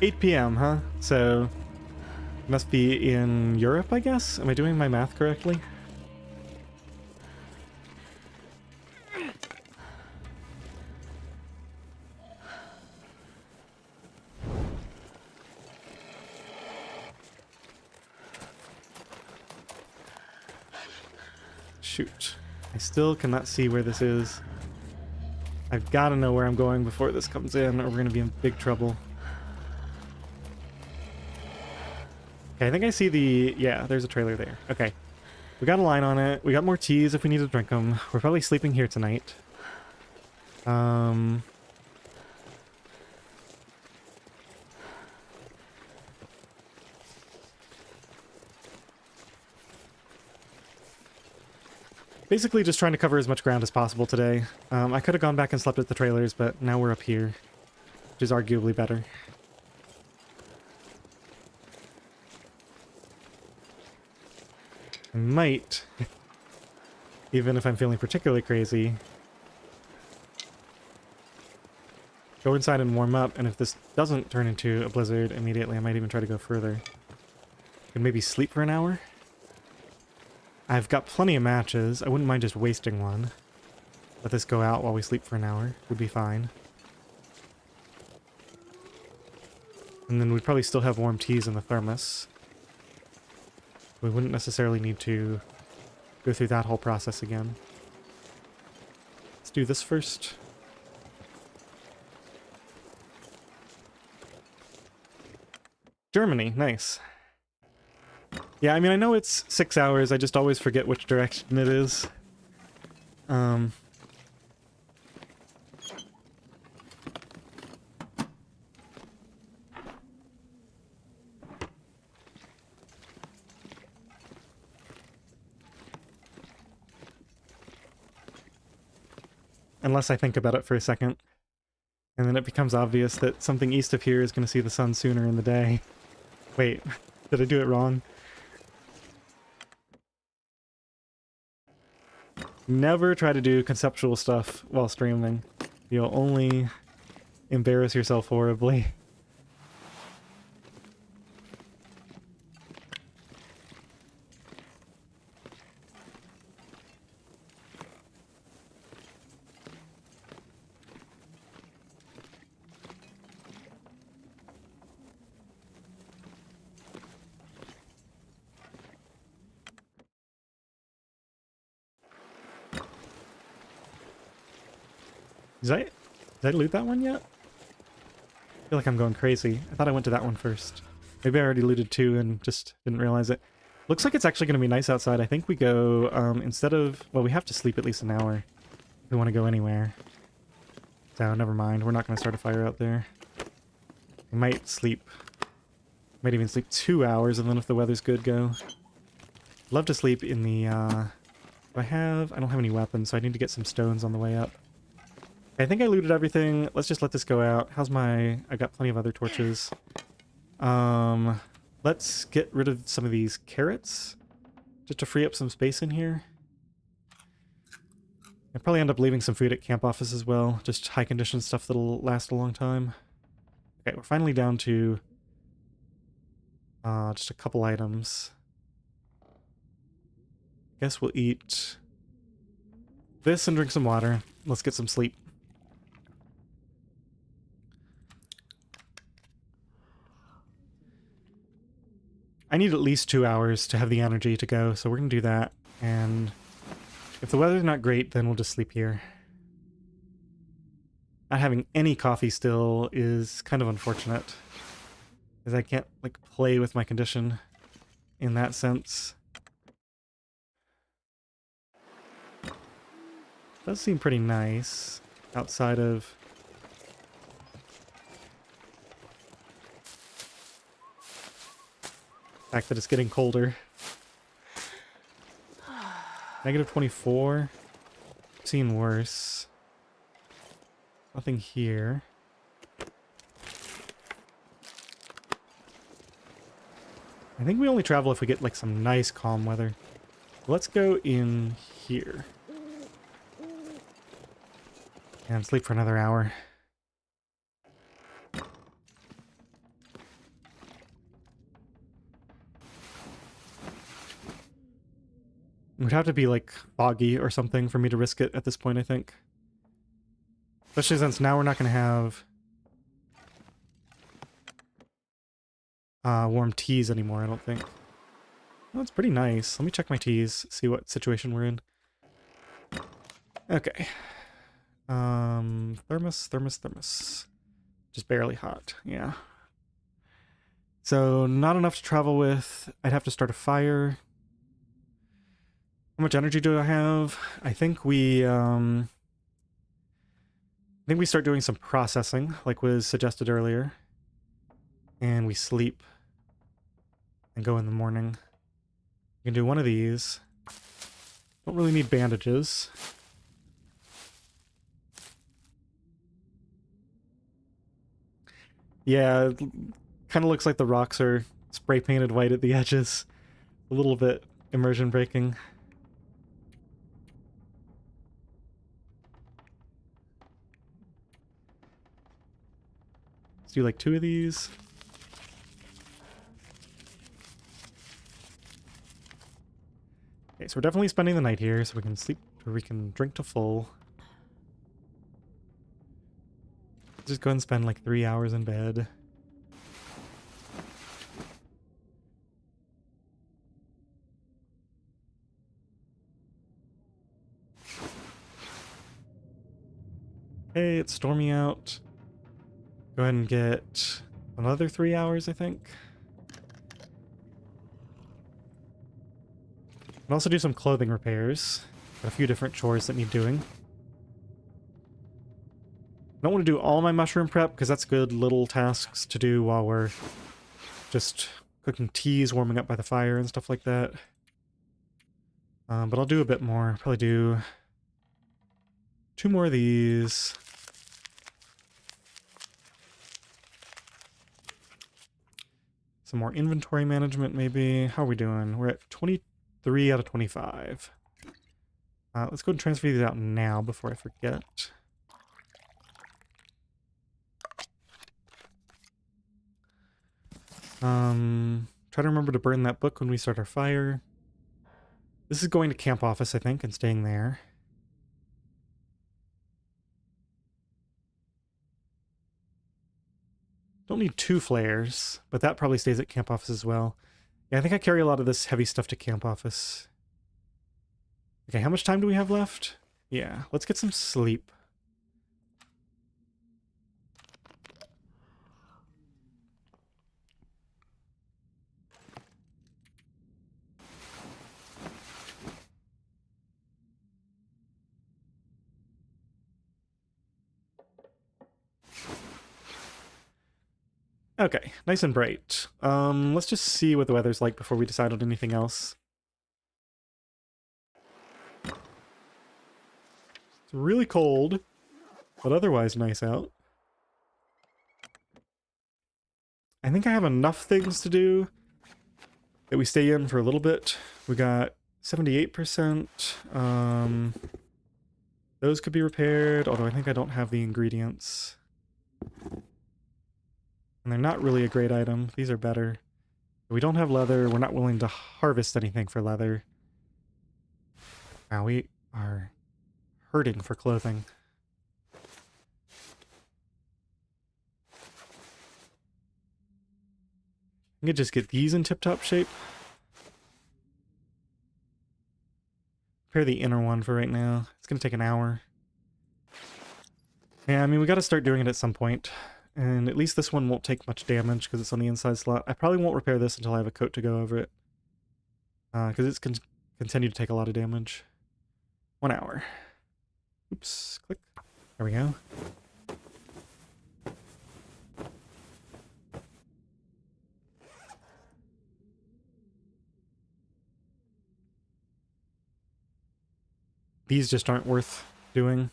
$8 p.m., huh? So, must be in Europe, I guess? Am I doing my math correctly? Shoot. I still cannot see where this is. I've got to know where I'm going before this comes in, or we're going to be in big trouble. Okay, I think I see the... Yeah, there's a trailer there. Okay. We got a line on it. We got more teas if we need to drink them. We're probably sleeping here tonight. Basically just trying to cover as much ground as possible today. I could have gone back and slept at the trailers, but now we're up here, which is arguably better. I might, even if I'm feeling particularly crazy, go inside and warm up, and if this doesn't turn into a blizzard immediately, I might even try to go further. And maybe sleep for an hour? I've got plenty of matches. I wouldn't mind just wasting one. Let this go out while we sleep for an hour. Would be fine. And then we'd probably still have warm teas in the thermos. We wouldn't necessarily need to go through that whole process again. Let's do this first. Germany, nice. Yeah, I mean, I know it's 6 hours, I just always forget which direction it is. Unless I think about it for a second. And then it becomes obvious that something east of here is going to see the sun sooner in the day. Wait, did I do it wrong? Never try to do conceptual stuff while streaming. You'll only embarrass yourself horribly. Did I loot that one yet? I feel like I'm going crazy. I thought I went to that one first. Maybe I already looted two and just didn't realize it. Looks like it's actually going to be nice outside. I think we go, instead of... Well, we have to sleep at least an hour if we want to go anywhere. So, never mind. We're not going to start a fire out there. We might sleep... Might even sleep 2 hours, and then if the weather's good, go. Love to sleep in the, I don't have any weapons, so I need to get some stones on the way up. I think I looted everything. Let's just let this go out. I've got plenty of other torches. Let's get rid of some of these carrots, just to free up some space in here. I'll probably end up leaving some food at camp office as well, just high condition stuff that'll last a long time. Okay, we're finally down to just a couple items. Guess we'll eat this and drink some water. Let's get some sleep. I need at least 2 hours to have the energy to go, so we're going to do that. And if the weather's not great, then we'll just sleep here. Not having any coffee still is kind of unfortunate, because I can't, like, play with my condition in that sense. Does seem pretty nice outside of... the fact that it's getting colder. Negative 24. Seen worse. Nothing here. I think we only travel if we get like some nice calm weather. Let's go in here. And sleep for another hour. It would have to be, like, foggy or something for me to risk it at this point, I think. Especially since now we're not going to have warm teas anymore, I don't think. Well, it's pretty nice. Let me check my teas, see what situation we're in. Okay. Thermos. Just barely hot, yeah. So, not enough to travel with. I'd have to start a fire. How much energy do I have? I think we start doing some processing, like was suggested earlier. And we sleep and go in the morning. We can do one of these. Don't really need bandages. Yeah, it kind of looks like the rocks are spray painted white at the edges. A little bit immersion breaking. Let's do like 2 of these. Okay, so we're definitely spending the night here so we can sleep or we can drink to full. Just go ahead and spend like 3 hours in bed. Hey, it's stormy out. Go ahead and get another 3 hours, I think. And also do some clothing repairs. Got a few different chores that need doing. I don't want to do all my mushroom prep because that's good little tasks to do while we're just cooking teas, warming up by the fire and stuff like that. But I'll do a bit more. Probably do 2 more of these. Some more inventory management, maybe. How are we doing? We're at 23 out of 25. Let's go and transfer these out now before I forget. Try to remember to burn that book when we start our fire. This is going to camp office, I think, and staying there. Don't need 2 flares, but that probably stays at camp office as well. Yeah, I think I carry a lot of this heavy stuff to camp office. Okay, how much time do we have left? Yeah, let's get some sleep. Okay, nice and bright. Let's just see what the weather's like before we decide on anything else. It's really cold, but otherwise nice out. I think I have enough things to do that we stay in for a little bit. We got 78%. Those could be repaired, although I think I don't have the ingredients. And they're not really a great item. These are better. We don't have leather. We're not willing to harvest anything for leather. Now we are hurting for clothing. I could just get these in tip-top shape. Repair the inner one for right now. It's going to take an hour. Yeah, I mean, we got to start doing it at some point. And at least this one won't take much damage because it's on the inside slot. I probably won't repair this until I have a coat to go over it. Because it's continued to take a lot of damage. 1 hour. Oops, click. There we go. These just aren't worth doing.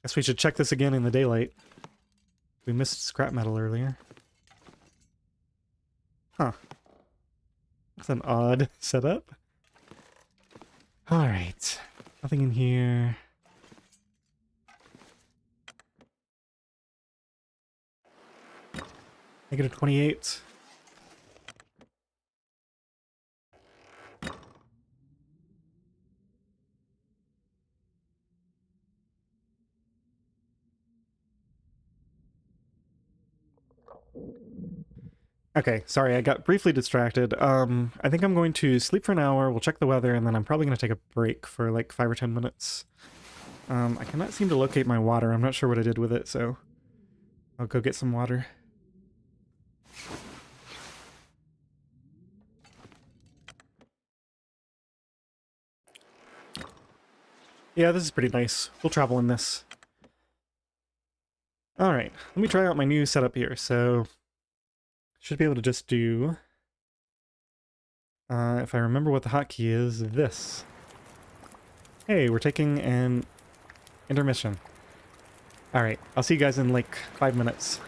Guess we should check this again in the daylight. We missed scrap metal earlier. Huh. That's an odd setup. Alright. Nothing in here. -28. Okay, sorry, I got briefly distracted. I think I'm going to sleep for an hour, we'll check the weather, and then I'm probably going to take a break for like 5 or 10 minutes. I cannot seem to locate my water. I'm not sure what I did with it, so I'll go get some water. Yeah, this is pretty nice. We'll travel in this. Alright, let me try out my new setup here. So, should be able to just do, if I remember what the hotkey is, this. Hey, we're taking an intermission. Alright, I'll see you guys in like 5 minutes.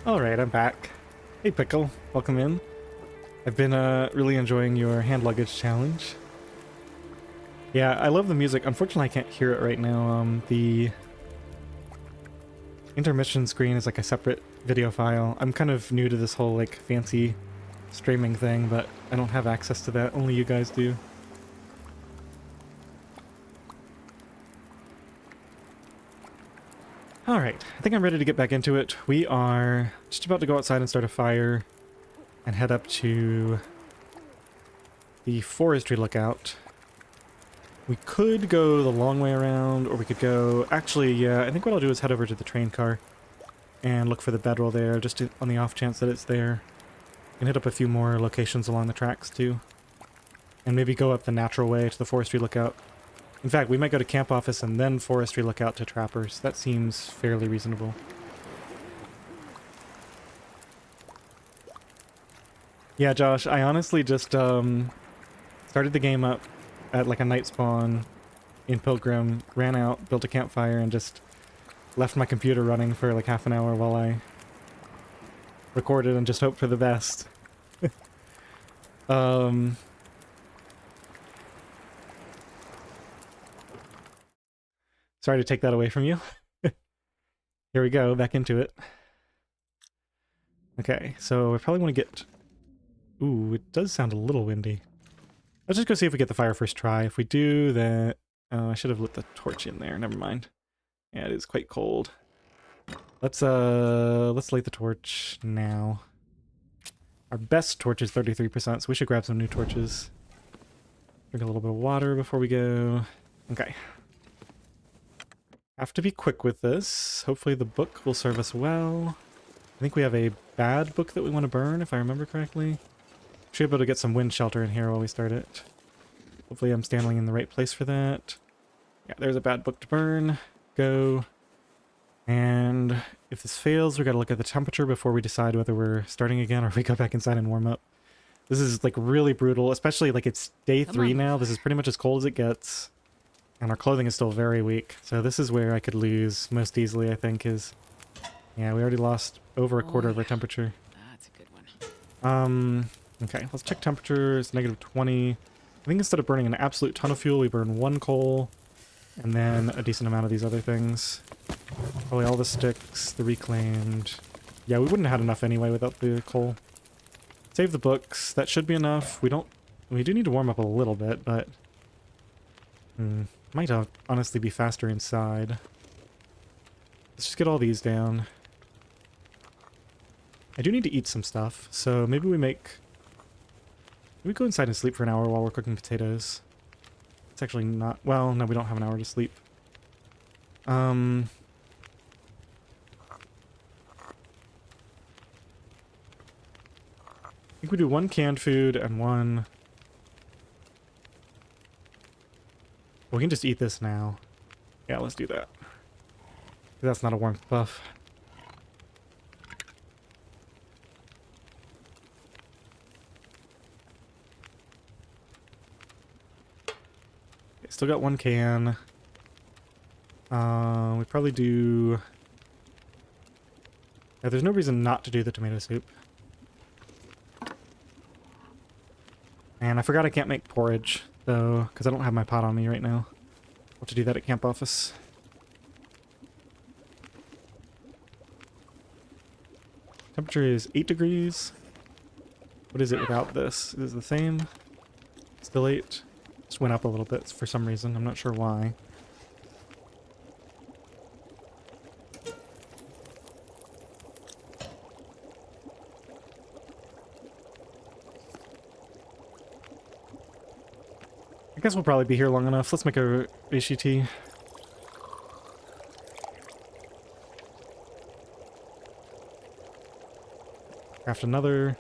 Alright, I'm back. Hey Pickle, welcome in. I've been really enjoying your hand luggage challenge. Yeah, I love the music. Unfortunately, I can't hear it right now. The intermission screen is like a separate video file. I'm kind of new to this whole like fancy streaming thing, but I don't have access to that. Only you guys do. Alright, I think I'm ready to get back into it. We are just about to go outside and start a fire and head up to the forestry lookout. We could go the long way around, or we could go... Actually, yeah, I think what I'll do is head over to the train car and look for the bedroll there, just on the off chance that it's there. And hit up a few more locations along the tracks, too. And maybe go up the natural way to the forestry lookout. In fact, we might go to camp office and then forestry lookout to trappers. That seems fairly reasonable. Yeah, Josh, I honestly just started the game up at like a night spawn in Pilgrim, ran out, built a campfire, and just left my computer running for like half an hour while I recorded and just hoped for the best. Sorry to take that away from you. Here we go, back into it. Okay, so I probably want to get... Ooh, it does sound a little windy. Let's just go see if we get the fire first try. If we do, then... Oh, I should have lit the torch in there, never mind. Yeah, it is quite cold. Let's light the torch now. Our best torch is 33%, so we should grab some new torches. Drink a little bit of water before we go. Okay. Have to be quick with this. Hopefully the book will serve us well. I think we have a bad book that we want to burn, if I remember correctly. Should be able to get some wind shelter in here while we start it. Hopefully I'm standing in the right place for that. Yeah, there's a bad book to burn. Go. And if this fails, we gotta look at the temperature before we decide whether we're starting again or if we go back inside and warm up. This is like really brutal, especially like it's day 3 now. This is pretty much as cold as it gets. And our clothing is still very weak. So this is where I could lose most easily, I think, is... Yeah, we already lost over a quarter of our temperature. That's a good one. Okay, let's check temperatures. -20. I think instead of burning an absolute ton of fuel, we burn 1 coal. And then a decent amount of these other things. Probably all the sticks, the reclaimed... Yeah, we wouldn't have had enough anyway without the coal. Save the books. That should be enough. We do need to warm up a little bit, but... might honestly be faster inside. Let's just get all these down. I do need to eat some stuff, so maybe we make... Maybe we go inside and sleep for an hour while we're cooking potatoes. It's actually not... Well, no, we don't have an hour to sleep. I think we do 1 canned food and 1... We can just eat this now. Yeah, let's do that. That's not a warmth buff. Okay, still got 1 can. We probably do... Yeah, there's no reason not to do the tomato soup. And I forgot I can't make porridge, though, because I don't have my pot on me right now. I'll have to do that at camp office. Temperature is 8 degrees. What is it without this? Is it the same? Still 8? Just went up a little bit for some reason. I'm not sure why. I guess we'll probably be here long enough. Let's make a reishi tea. Craft another.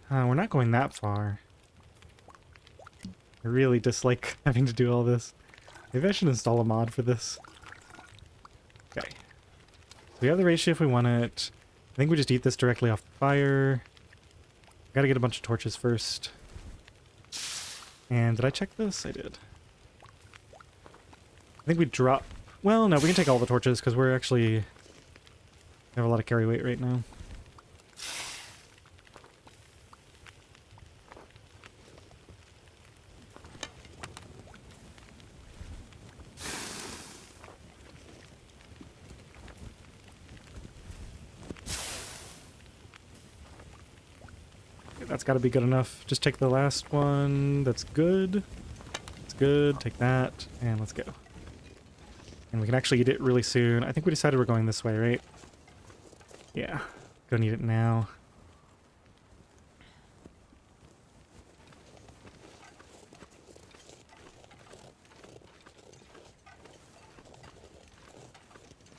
We're not going that far. I really dislike having to do all this. Maybe I should install a mod for this. Okay. So we have the ratio if we want it. I think we just eat this directly off the fire. Gotta get a bunch of torches first. And did I check this? I did. I think we drop... Well, no, we can take all the torches because we're actually... We have a lot of carry weight right now. Okay, that's got to be good enough. Just take the last one. That's good. That's good. Take that. And let's go. And we can actually eat it really soon. I think we decided we're going this way, right? Yeah. Go need it now.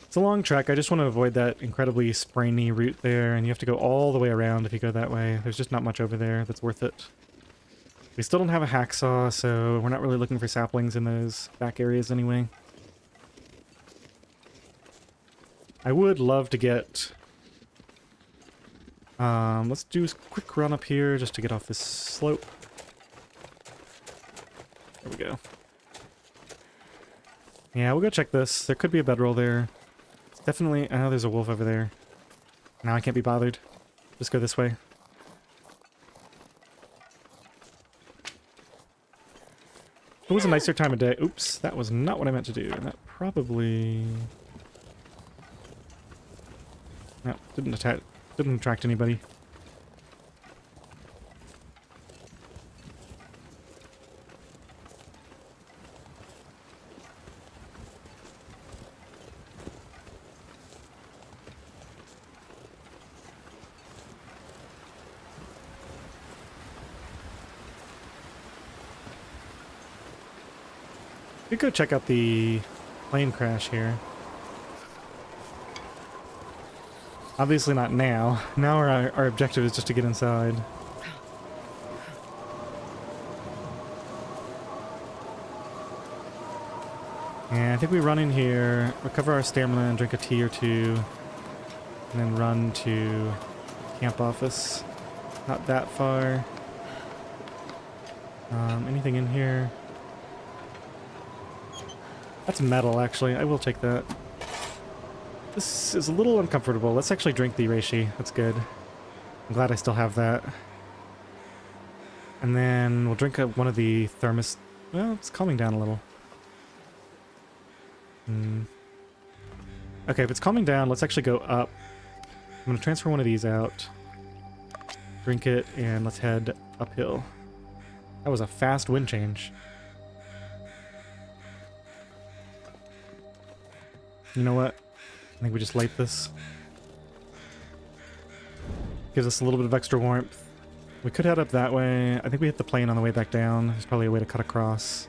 It's a long trek. I just want to avoid that incredibly springy route there, and you have to go all the way around if you go that way. There's just not much over there that's worth it. We still don't have a hacksaw, so we're not really looking for saplings in those back areas anyway. I would love to get... let's do a quick run up here just to get off this slope. There we go. Yeah, we'll go check this. There could be a bedroll there. It's definitely... Oh, there's a wolf over there. Now I can't be bothered. Just go this way. It was a nicer time of day. Oops, that was not what I meant to do. That probably... No, didn't attract anybody. We could go check out the plane crash here. Obviously not now. Now our objective is just to get inside. And I think we run in here, recover our stamina and drink a tea or two, and then run to camp office. Not that far. Anything in here? That's metal, actually. I will take that. This is a little uncomfortable. Let's actually drink the reishi. That's good. I'm glad I still have that. And then we'll drink one of the thermos... Well, it's calming down a little. Okay, if it's calming down, let's actually go up. I'm going to transfer one of these out. Drink it, and let's head uphill. That was a fast wind change. You know what? I think we just light this. Gives us a little bit of extra warmth. We could head up that way. I think we hit the plane on the way back down. There's probably a way to cut across.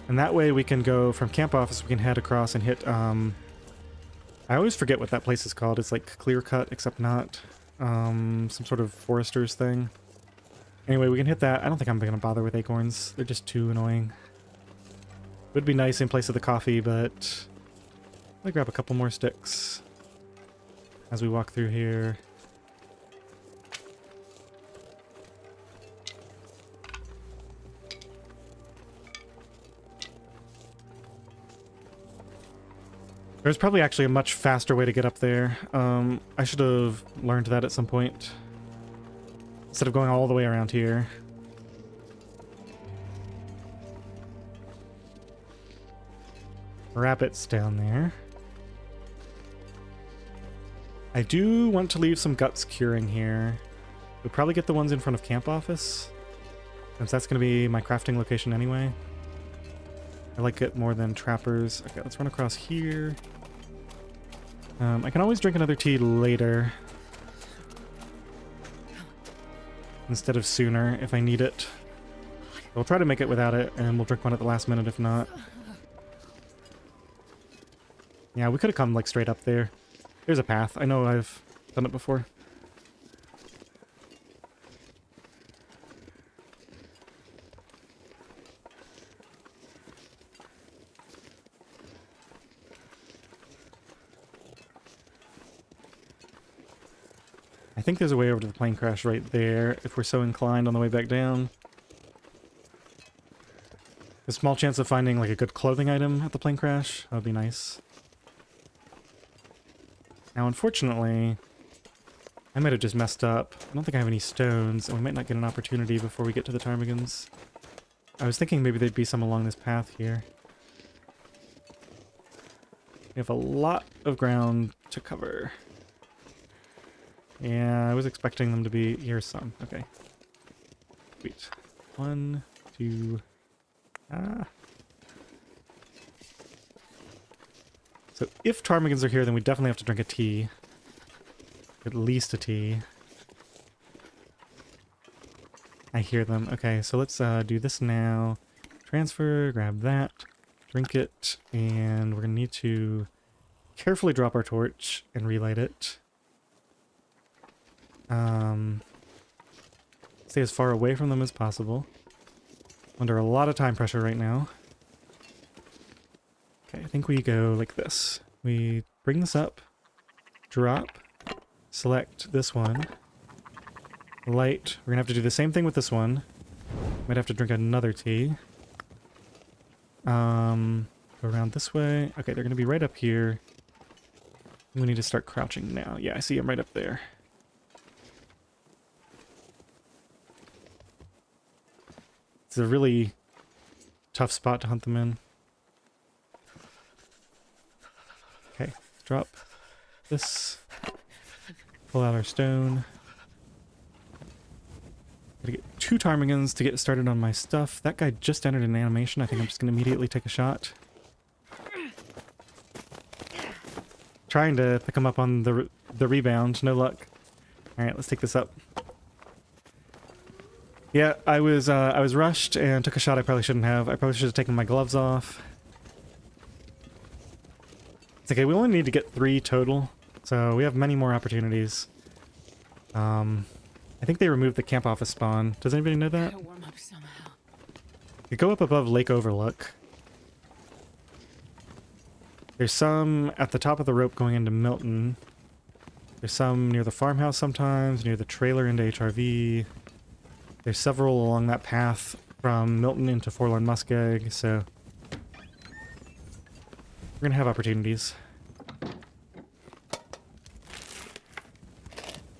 And that way we can go from camp office, we can head across and hit, I always forget what that place is called. It's like clear cut, except not. Some sort of forester's thing. Anyway, we can hit that. I don't think I'm going to bother with acorns. They're just too annoying. Would be nice in place of the coffee, but I'll grab a couple more sticks as we walk through here. There's probably actually a much faster way to get up there. I should have learned that at some point instead of going all the way around here. Rabbits down there. I do want to leave some guts curing here. We'll probably get the ones in front of camp office, since that's going to be my crafting location anyway. I like it more than trappers. Okay, let's run across here. I can always drink another tea later, instead of sooner if I need it. We'll try to make it without it, and we'll drink one at the last minute if not. Yeah, we could have come, like, straight up there. There's a path. I know I've done it before. I think there's a way over to the plane crash right there, if we're so inclined on the way back down. A small chance of finding like a good clothing item at the plane crash. That would be nice. Now, unfortunately, I might have just messed up. I don't think I have any stones, and we might not get an opportunity before we get to the ptarmigans. I was thinking maybe there'd be some along this path here. We have a lot of ground to cover. Yeah, I was expecting them to be... Here's some. Okay. Sweet. 1, 2... So if ptarmigans are here, then we definitely have to drink a tea. At least a tea. I hear them. Okay, so let's do this now. Transfer, grab that, drink it, and we're going to need to carefully drop our torch and relight it. Stay as far away from them as possible. Under a lot of time pressure right now. Okay, I think we go like this. We bring this up, drop, select this one, light. We're gonna have to do the same thing with this one. Might have to drink another tea. Go around this way. Okay, they're gonna be right up here. We need to start crouching now. Yeah, I see them right up there. It's a really tough spot to hunt them in. Okay, drop this. Pull out our stone. Gotta get 2 ptarmigans to get started on my stuff. That guy just entered an animation. I think I'm just gonna immediately take a shot. Trying to pick him up on the rebound. No luck. Alright, let's take this up. Yeah, I was rushed and took a shot I probably shouldn't have. I probably should have taken my gloves off. It's okay, we only need to get 3 total, so we have many more opportunities. I think they removed the camp office spawn. Does anybody know that? Gotta warm up somehow. You go up above Lake Overlook. There's some at the top of the rope going into Milton. There's some near the farmhouse sometimes, near the trailer into HRV. There's several along that path from Milton into Forlorn Muskeg, so we're gonna have opportunities.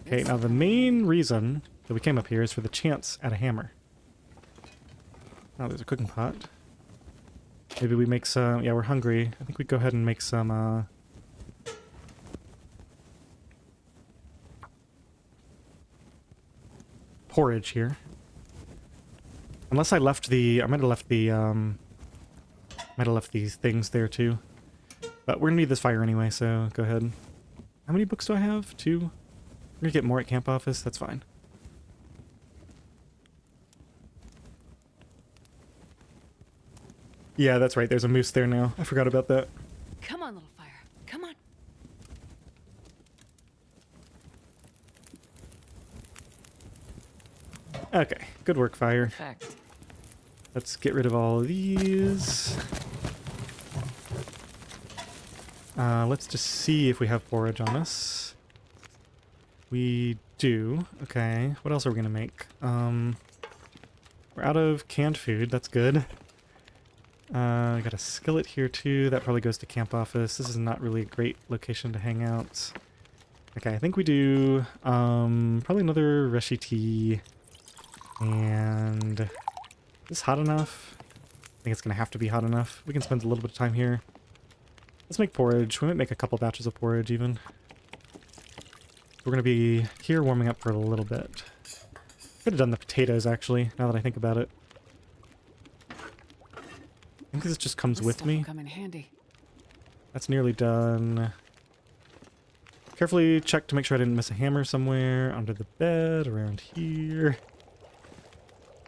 Okay, now the main reason that we came up here is for the chance at a hammer. Oh, there's a cooking pot. Maybe we make some... Yeah, we're hungry. I think we go ahead and make some, porridge here. Unless I left the... I might have left the, might have left these things there too. But we're gonna need this fire anyway, so go ahead. How many books do I have? 2? We're gonna get more at camp office, that's fine. Yeah, that's right, there's a moose there now. I forgot about that. Come on, little fire. Come on. Okay, good work, fire. Perfect. Let's get rid of all of these. Let's just see if we have porridge on us. We do. Okay, what else are we gonna make? We're out of canned food, that's good. I got a skillet here too, that probably goes to camp office. This is not really a great location to hang out. Okay, I think we do, probably another Reshi tea. And is this hot enough? I think it's gonna have to be hot enough. We can spend a little bit of time here. Let's make porridge. We might make a couple batches of porridge even. We're gonna be here warming up for a little bit. Could have done the potatoes actually, now that I think about it. I think this just comes with me. Come in handy. That's nearly done. Carefully check to make sure I didn't miss a hammer somewhere. Under the bed, around here.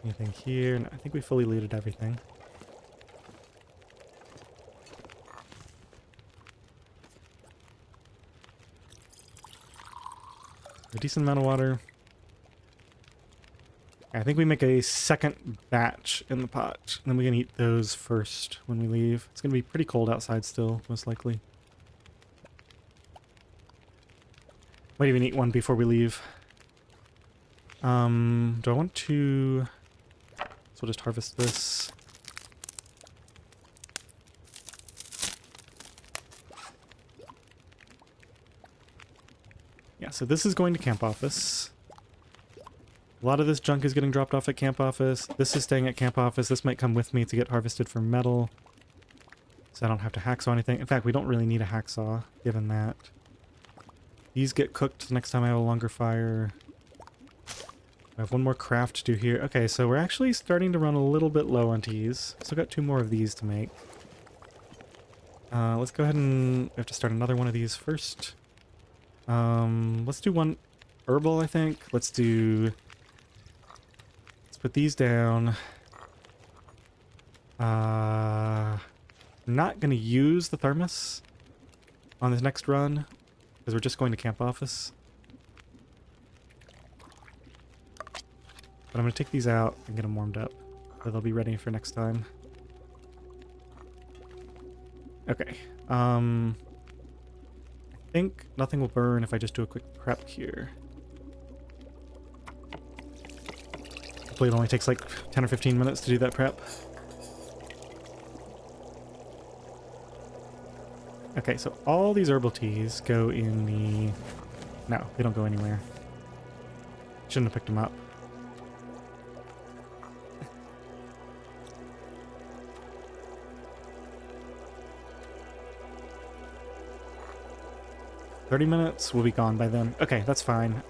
Anything here? No, I think we fully looted everything. A decent amount of water. I think we make a second batch in the pot, and then we can eat those first when we leave. It's going to be pretty cold outside still, most likely. Might even eat one before we leave. Do I want to... So we'll just harvest this. Yeah, so this is going to camp office. A lot of this junk is getting dropped off at camp office. This is staying at camp office. This might come with me to get harvested for metal. So I don't have to hacksaw anything. In fact, we don't really need a hacksaw, given that. These get cooked next time I have a longer fire. I have one more craft to do here. Okay, so we're actually starting to run a little bit low on teas. Still got 2 more of these to make. Let's go ahead and... we have to start another one of these first. Let's do one herbal, I think. Let's put these down. I'm not going to use the thermos on this next run, because we're just going to camp office. But I'm going to take these out and get them warmed up, so they'll be ready for next time. Okay. I think nothing will burn if I just do a quick prep here. Hopefully it only takes like 10 or 15 minutes to do that prep. Okay, so all these herbal teas go in the... no, they don't go anywhere. Shouldn't have picked them up. "30 minutes, we'll be gone by then." Okay, that's fine.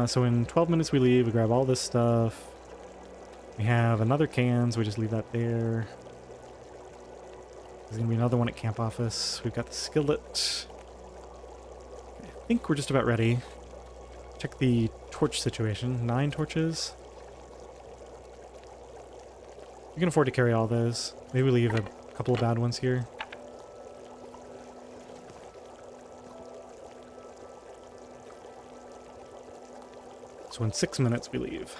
So in 12 minutes we leave, we grab all this stuff. We have another can, so we just leave that there. There's gonna be another one at camp office. We've got the skillet. I think we're just about ready. Check the torch situation. 9 torches. We can afford to carry all those. Maybe we leave a couple of bad ones here. So in 6 minutes we leave.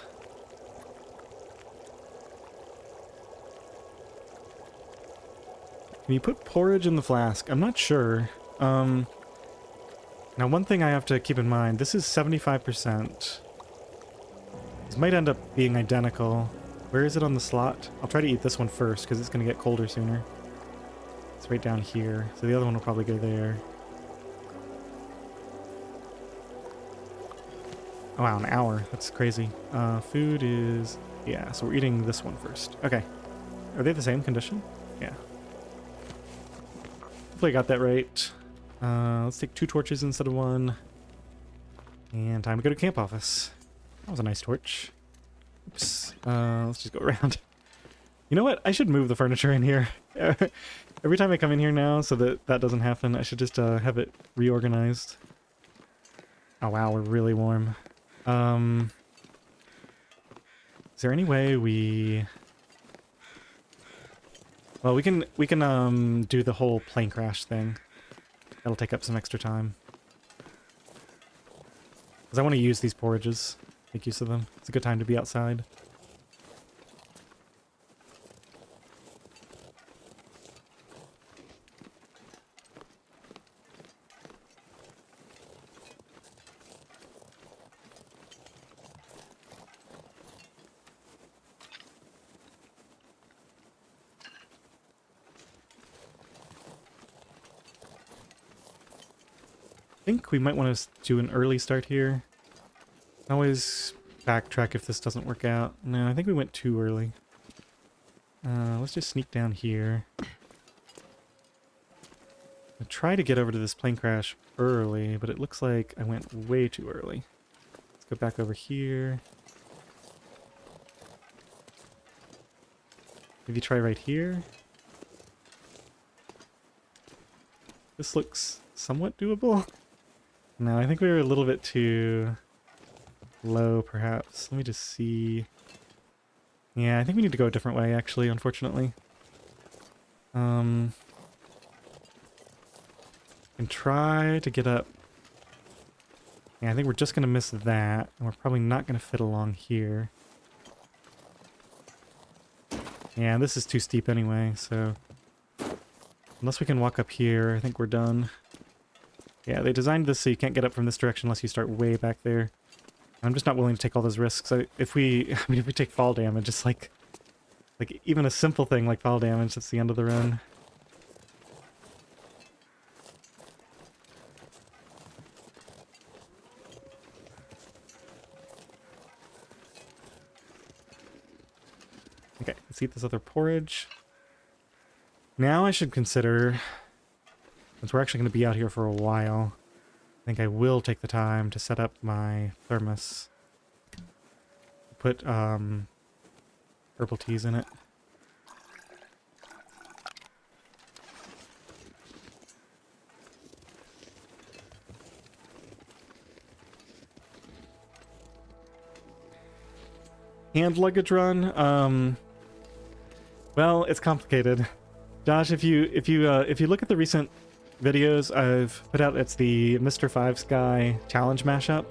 Can you put porridge in the flask? I'm not sure. Now one thing I have to keep in mind, this is 75%. This might end up being identical. Where is it on the slot? I'll try to eat this one first, because it's going to get colder sooner. It's right down here, so the other one will probably go there. Oh wow, an hour. That's crazy. Food is... yeah, so we're eating this one first. Okay. Are they the same condition? Yeah. Hopefully I got that right. Let's take 2 torches instead of 1. And time to go to camp office. That was a nice torch. Oops. Let's just go around. You know what? I should move the furniture in here. Every time I come in here now, so that that doesn't happen, I should just have it reorganized. Oh wow, we're really warm. Is there any way we... well, we can do the whole plane crash thing. That'll take up some extra time. Because I want to use these porridges. Make use of them. It's a good time to be outside. I think we might want to do an early start here. Always backtrack if this doesn't work out. No, I think we went too early. Let's just sneak down here. I try to get over to this plane crash early, but it looks like I went way too early. Let's go back over here. Maybe try right here. This looks somewhat doable. No, I think we were a little bit too low, perhaps. Let me just see. Yeah, I think we need to go a different way, actually, unfortunately. And try to get up. Yeah, I think we're just going to miss that, and we're probably not going to fit along here. Yeah, this is too steep anyway, so... unless we can walk up here, I think we're done. Yeah, they designed this so you can't get up from this direction unless you start way back there. I'm just not willing to take all those risks. If we take fall damage, it's like even a simple thing like fall damage, that's the end of the run. Okay, let's eat this other porridge. Now I should consider, since we're actually going to be out here for a while, I think I will take the time to set up my thermos. Put herbal teas in it. Hand luggage run. Well, it's complicated. Josh, if you look at the recent videos I've put out, it's the Mr. Five Sky challenge mashup.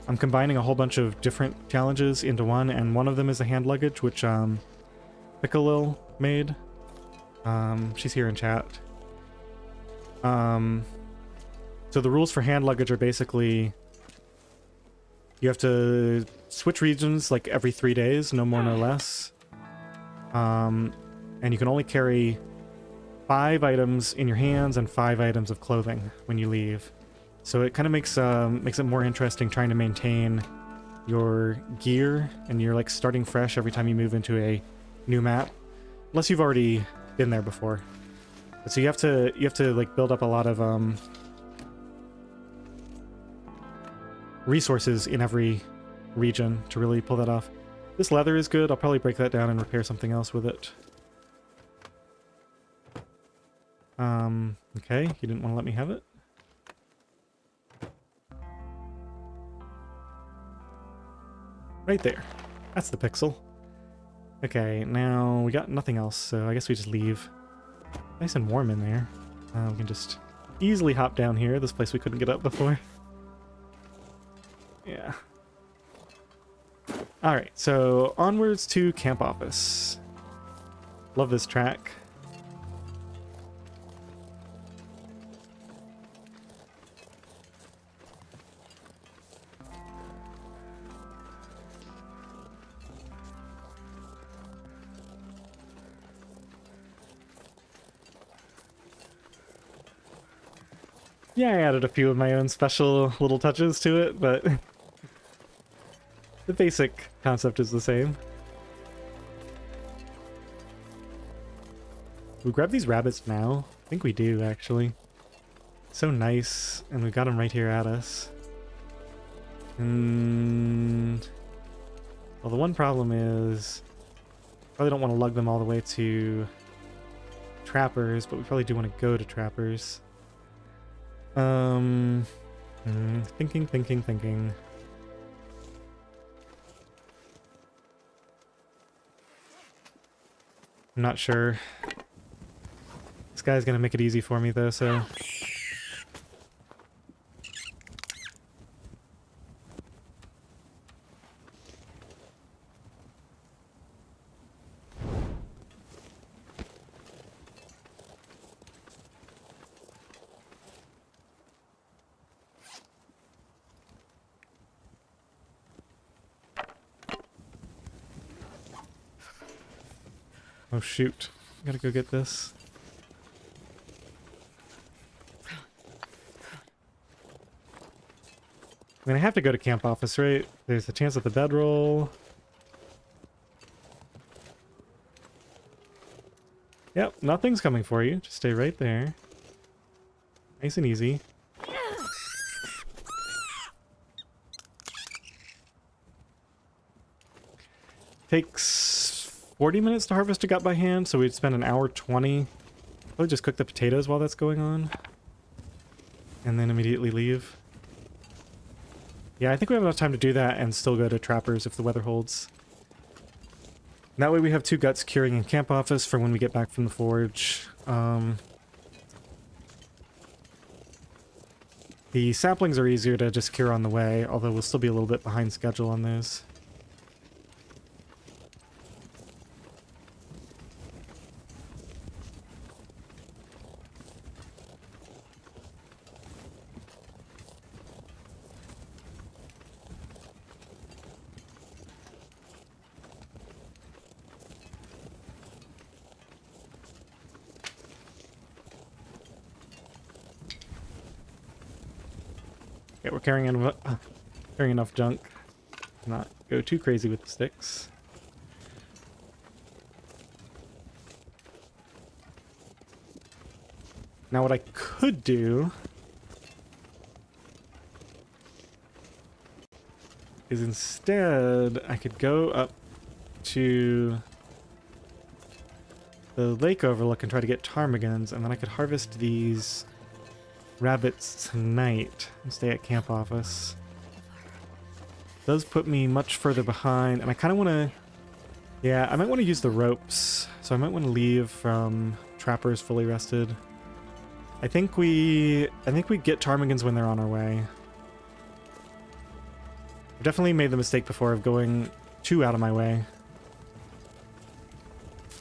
I'm combining a whole bunch of different challenges into one, and one of them is a hand luggage, which Piccolo made. She's here in chat. So the rules for hand luggage are basically you have to switch regions like every 3 days, no more, no less. And you can only carry 5 items in your hands and 5 items of clothing when you leave. So it kind of makes it more interesting trying to maintain your gear, and you're like starting fresh every time you move into a new map, unless you've already been there before. So you have to like build up a lot of resources in every region to really pull that off. This leather is good. I'll probably break that down and repair something else with it. Okay, you didn't want to let me have it. Right there. That's the pixel. Okay, now we got nothing else, so I guess we just leave. Nice and warm in there. We can just easily hop down here, this place we couldn't get up before. Yeah. Alright, so onwards to camp office. Love this track. Yeah, I added a few of my own special little touches to it, but the basic concept is the same. We grab these rabbits now? I think we do, actually. So nice, and we've got them right here at us. And well, the one problem is probably don't want to lug them all the way to Trappers, but we probably do want to go to Trappers. Thinking. I'm not sure. This guy's gonna make it easy for me though, so. Oh shoot, gotta go get this. I mean, I have to go to camp office, right? There's a chance of the bedroll. Yep, nothing's coming for you. Just stay right there. Nice and easy. Takes 40 minutes to harvest a gut by hand, so we'd spend an hour 20. Probably just cook the potatoes while that's going on. And then immediately leave. Yeah, I think we have enough time to do that and still go to Trappers if the weather holds. And that way we have 2 guts curing in camp office for when we get back from the forge. The saplings are easier to just cure on the way, although we'll still be a little bit behind schedule on those. Yeah, we're carrying enough junk. Not go too crazy with the sticks. Now what I could do is instead I could go up to the lake overlook and try to get ptarmigans, and then I could harvest these rabbits tonight and stay at camp office. Does put me much further behind, and I kind of want to... Yeah, I might want to use the ropes, so I might want to leave from trappers fully rested. I think we get ptarmigans when they're on our way. I've definitely made the mistake before of going too out of my way.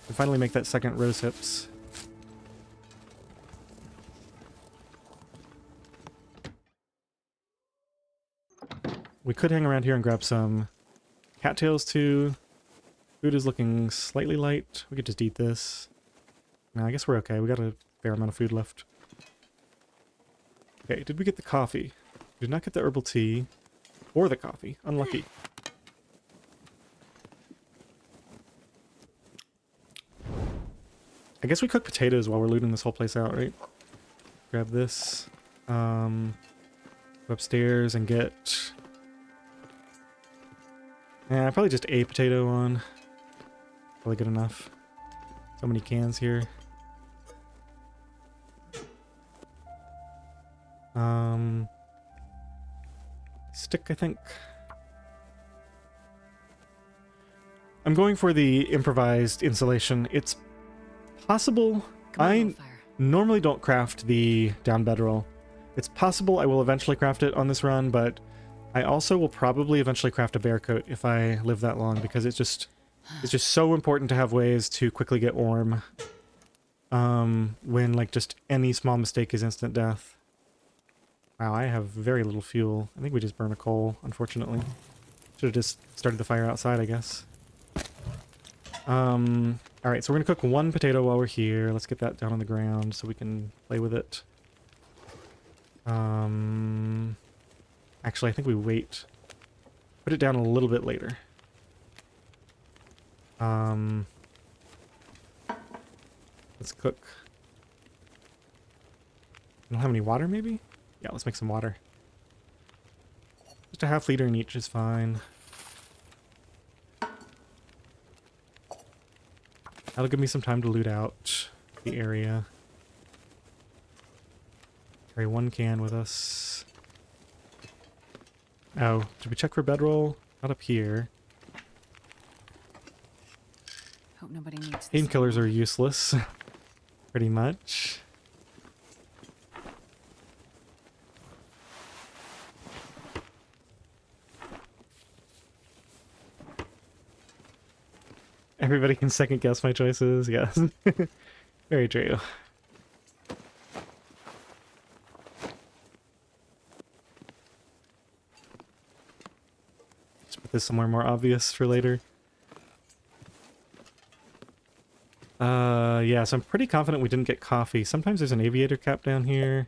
And finally make that second rose hips. We could hang around here and grab some cattails too. Food is looking slightly light. We could just eat this. No, I guess we're okay. We got a fair amount of food left. Okay, did we get the coffee? We did not get the herbal tea or the coffee. Unlucky. I guess we cook potatoes while we're looting this whole place out, right? Grab this. Go upstairs and get... Yeah, probably just a potato on. Probably good enough. So many cans here. Stick, I think. I'm going for the improvised insulation. It's possible. I normally don't craft the down bedroll. It's possible I will eventually craft it on this run, but I also will probably eventually craft a bear coat if I live that long, because it's just so important to have ways to quickly get warm. When like just any small mistake is instant death. Wow, I have very little fuel. I think we just burned a coal, unfortunately. Should have just started the fire outside, I guess. Alright, so we're gonna cook one potato while we're here. Let's get that down on the ground so we can play with it. Actually, I think we wait. Put it down a little bit later. Let's cook. I don't have any water, maybe? Yeah, let's make some water. Just a half liter in each is fine. That'll give me some time to loot out the area. Carry one can with us. Oh, did we check for bedroll? Not up here. Hope nobody needs Painkillers are useless. Pretty much. Everybody can second guess my choices, yes. Very true. Just put this somewhere more obvious for later. Yeah, so I'm pretty confident we didn't get coffee. Sometimes there's an aviator cap down here.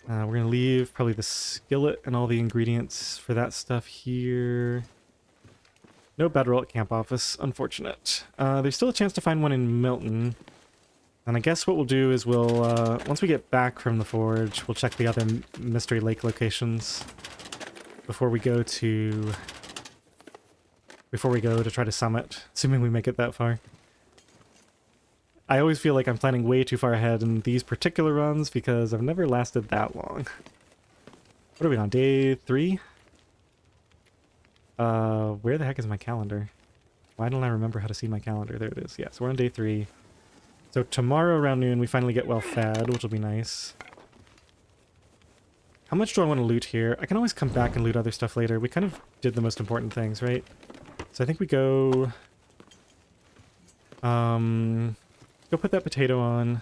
We're gonna leave probably the skillet and all the ingredients for that stuff here. No bedroll at camp office, unfortunate. There's still a chance to find one in Milton. And I guess what we'll do is we'll, once we get back from the forge, we'll check the other mystery lake locations before we go to try to summit, assuming we make it that far. I always feel like I'm planning way too far ahead in these particular runs because I've never lasted that long. What are we on, day 3? Where the heck is my calendar? Why don't I remember how to see my calendar? There it is. Yeah, so we're on day 3. So tomorrow around noon we finally get well fed, which will be nice. How much do I want to loot here? I can always come back and loot other stuff later. We kind of did the most important things, right? So I think we go... go put that potato on.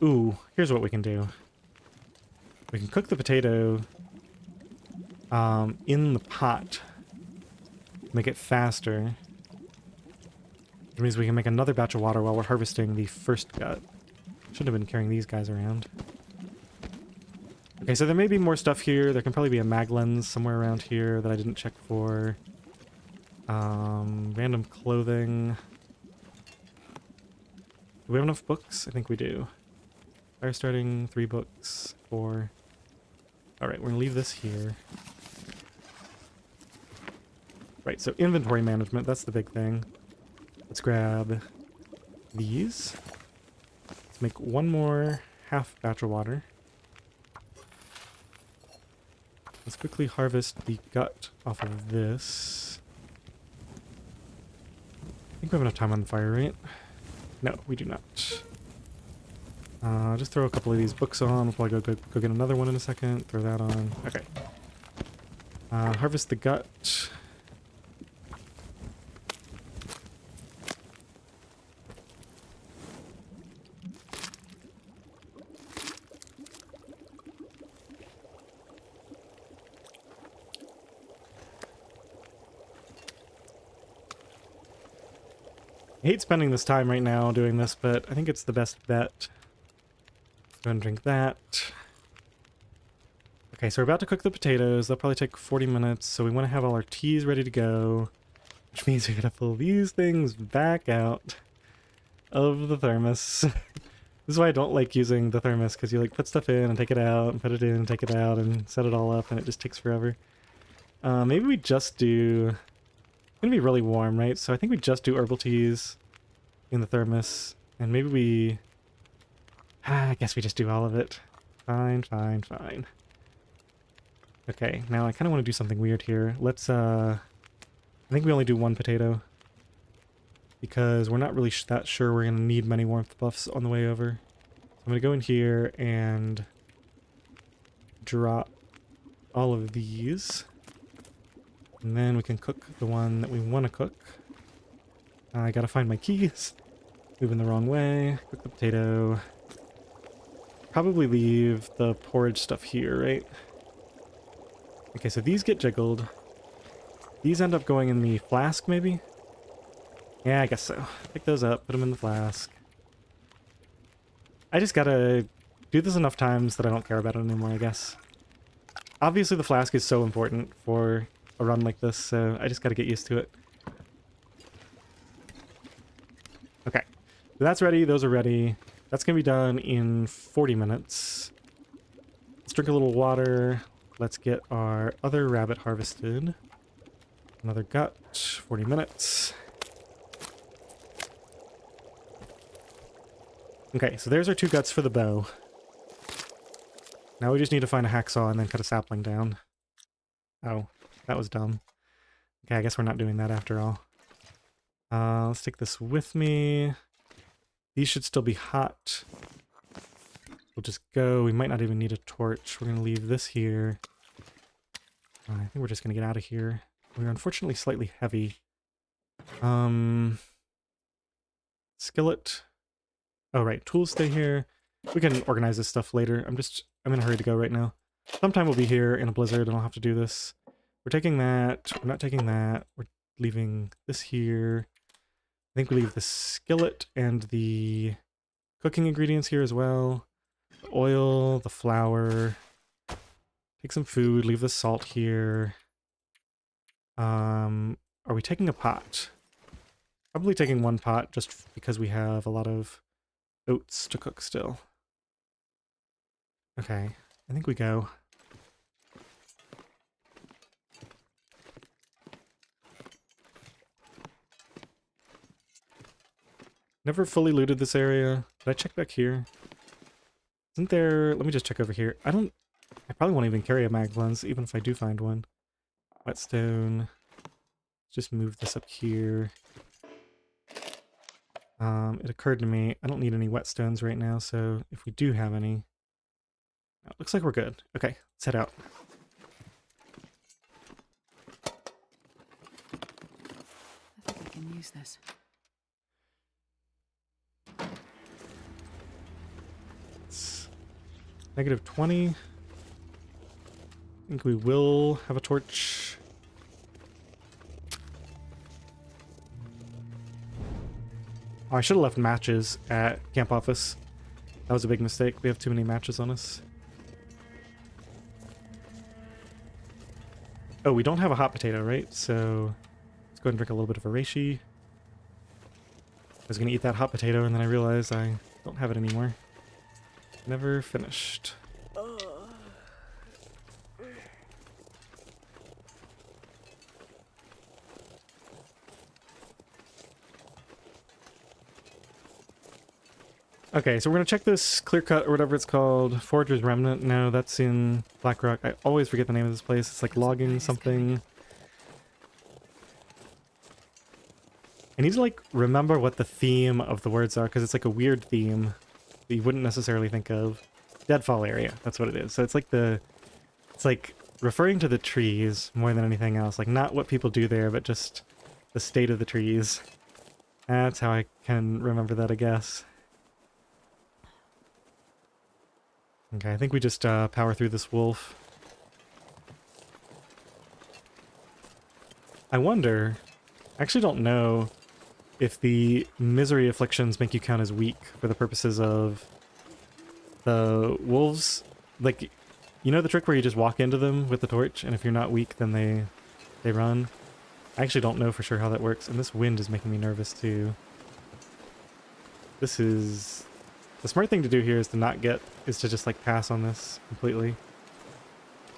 Ooh, here's what we can do. We can cook the potato in the pot. Make it faster. Which means we can make another batch of water while we're harvesting the first gut. Shouldn't have been carrying these guys around. Okay, so there may be more stuff here. There can probably be a mag lens somewhere around here that I didn't check for. Random clothing. Do we have enough books? I think we do. Fire starting, 3 books, 4. Alright, we're gonna leave this here. Right, so inventory management, that's the big thing. Let's grab these. Let's make one more half batch of water. Let's quickly harvest the gut off of this. I think we have enough time on the fire, right? No, we do not. Just throw a couple of these books on. We'll probably go get another one in a second. Throw that on. Okay. Harvest the gut. I hate spending this time right now doing this, but I think it's the best bet. Go ahead and drink that. Okay, so we're about to cook the potatoes. They'll probably take 40 minutes, so we want to have all our teas ready to go, which means we're going to pull these things back out of the thermos. This is why I don't like using the thermos, because you like put stuff in and take it out, and put it in and take it out, and set it all up, and it just takes forever. Maybe we just do... It's going to be really warm, right? So I think we just do herbal teas in the thermos, and maybe we... I guess we just do all of it. Fine, fine, fine. Okay, now I kind of want to do something weird here. Let's, I think we only do 1 potato, because we're not really that sure we're going to need many warmth buffs on the way over. I'm going to go in here and drop all of these. And then we can cook the one that we want to cook. I gotta find my keys. Moving the wrong way. Cook the potato. Probably leave the porridge stuff here, right? Okay, so these get jiggled. These end up going in the flask, maybe? Yeah, I guess so. Pick those up, put them in the flask. I just gotta do this enough times that I don't care about it anymore, I guess. Obviously the flask is so important for a run like this, so I just gotta get used to it. Okay, so that's ready, those are ready. That's gonna be done in 40 minutes. Let's drink a little water. Let's get our other rabbit harvested. Another gut, 40 minutes. Okay, so there's our 2 guts for the bow. Now we just need to find a hacksaw and then cut a sapling down. Oh, that was dumb. Okay, I guess we're not doing that after all. Let's take this with me. These should still be hot. We'll just go. We might not even need a torch. We're going to leave this here. I think we're just going to get out of here. We're unfortunately slightly heavy. Skillet. Oh, right. Tools stay here. We can organize this stuff later. I'm in a hurry to go right now. Sometime we'll be here in a blizzard and I'll have to do this. We're taking that. We're not taking that. We're leaving this here. I think we leave the skillet and the cooking ingredients here as well. The oil, the flour. Take some food. Leave the salt here. Are we taking a pot? Probably taking 1 pot just because we have a lot of oats to cook still. Okay, I think we go. Never fully looted this area. Did I check back here? Isn't there... Let me just check over here. I probably won't even carry a mag lens, even if I do find one. Whetstone. Just move this up here. It occurred to me, I don't need any whetstones right now, so if we do have any... Oh, looks like we're good. Okay, let's head out. I think I can use this. It's -20. I think we will have a torch. Oh, I should have left matches at camp office. That was a big mistake. We have too many matches on us. Oh, we don't have a hot potato, right? So let's go ahead and drink a little bit of a reishi. I was going to eat that hot potato, and then I realized I don't have it anymore. Never finished. Okay, so we're going to check this clear cut or whatever it's called. Forager's Remnant. No, that's in Blackrock. I always forget the name of this place. It's like logging something. I need to like remember what the theme of the words are because it's like a weird theme that you wouldn't necessarily think of. Deadfall area. That's what it is. So it's like referring to the trees more than anything else. Like not what people do there, but just the state of the trees. That's how I can remember that, I guess. Okay, I think we just power through this wolf. I wonder, I actually don't know if the misery afflictions make you count as weak for the purposes of the wolves. Like, you know the trick where you just walk into them with the torch, and if you're not weak, then they run? I actually don't know for sure how that works, and this wind is making me nervous too. This is... The smart thing to do here is to just like pass on this completely.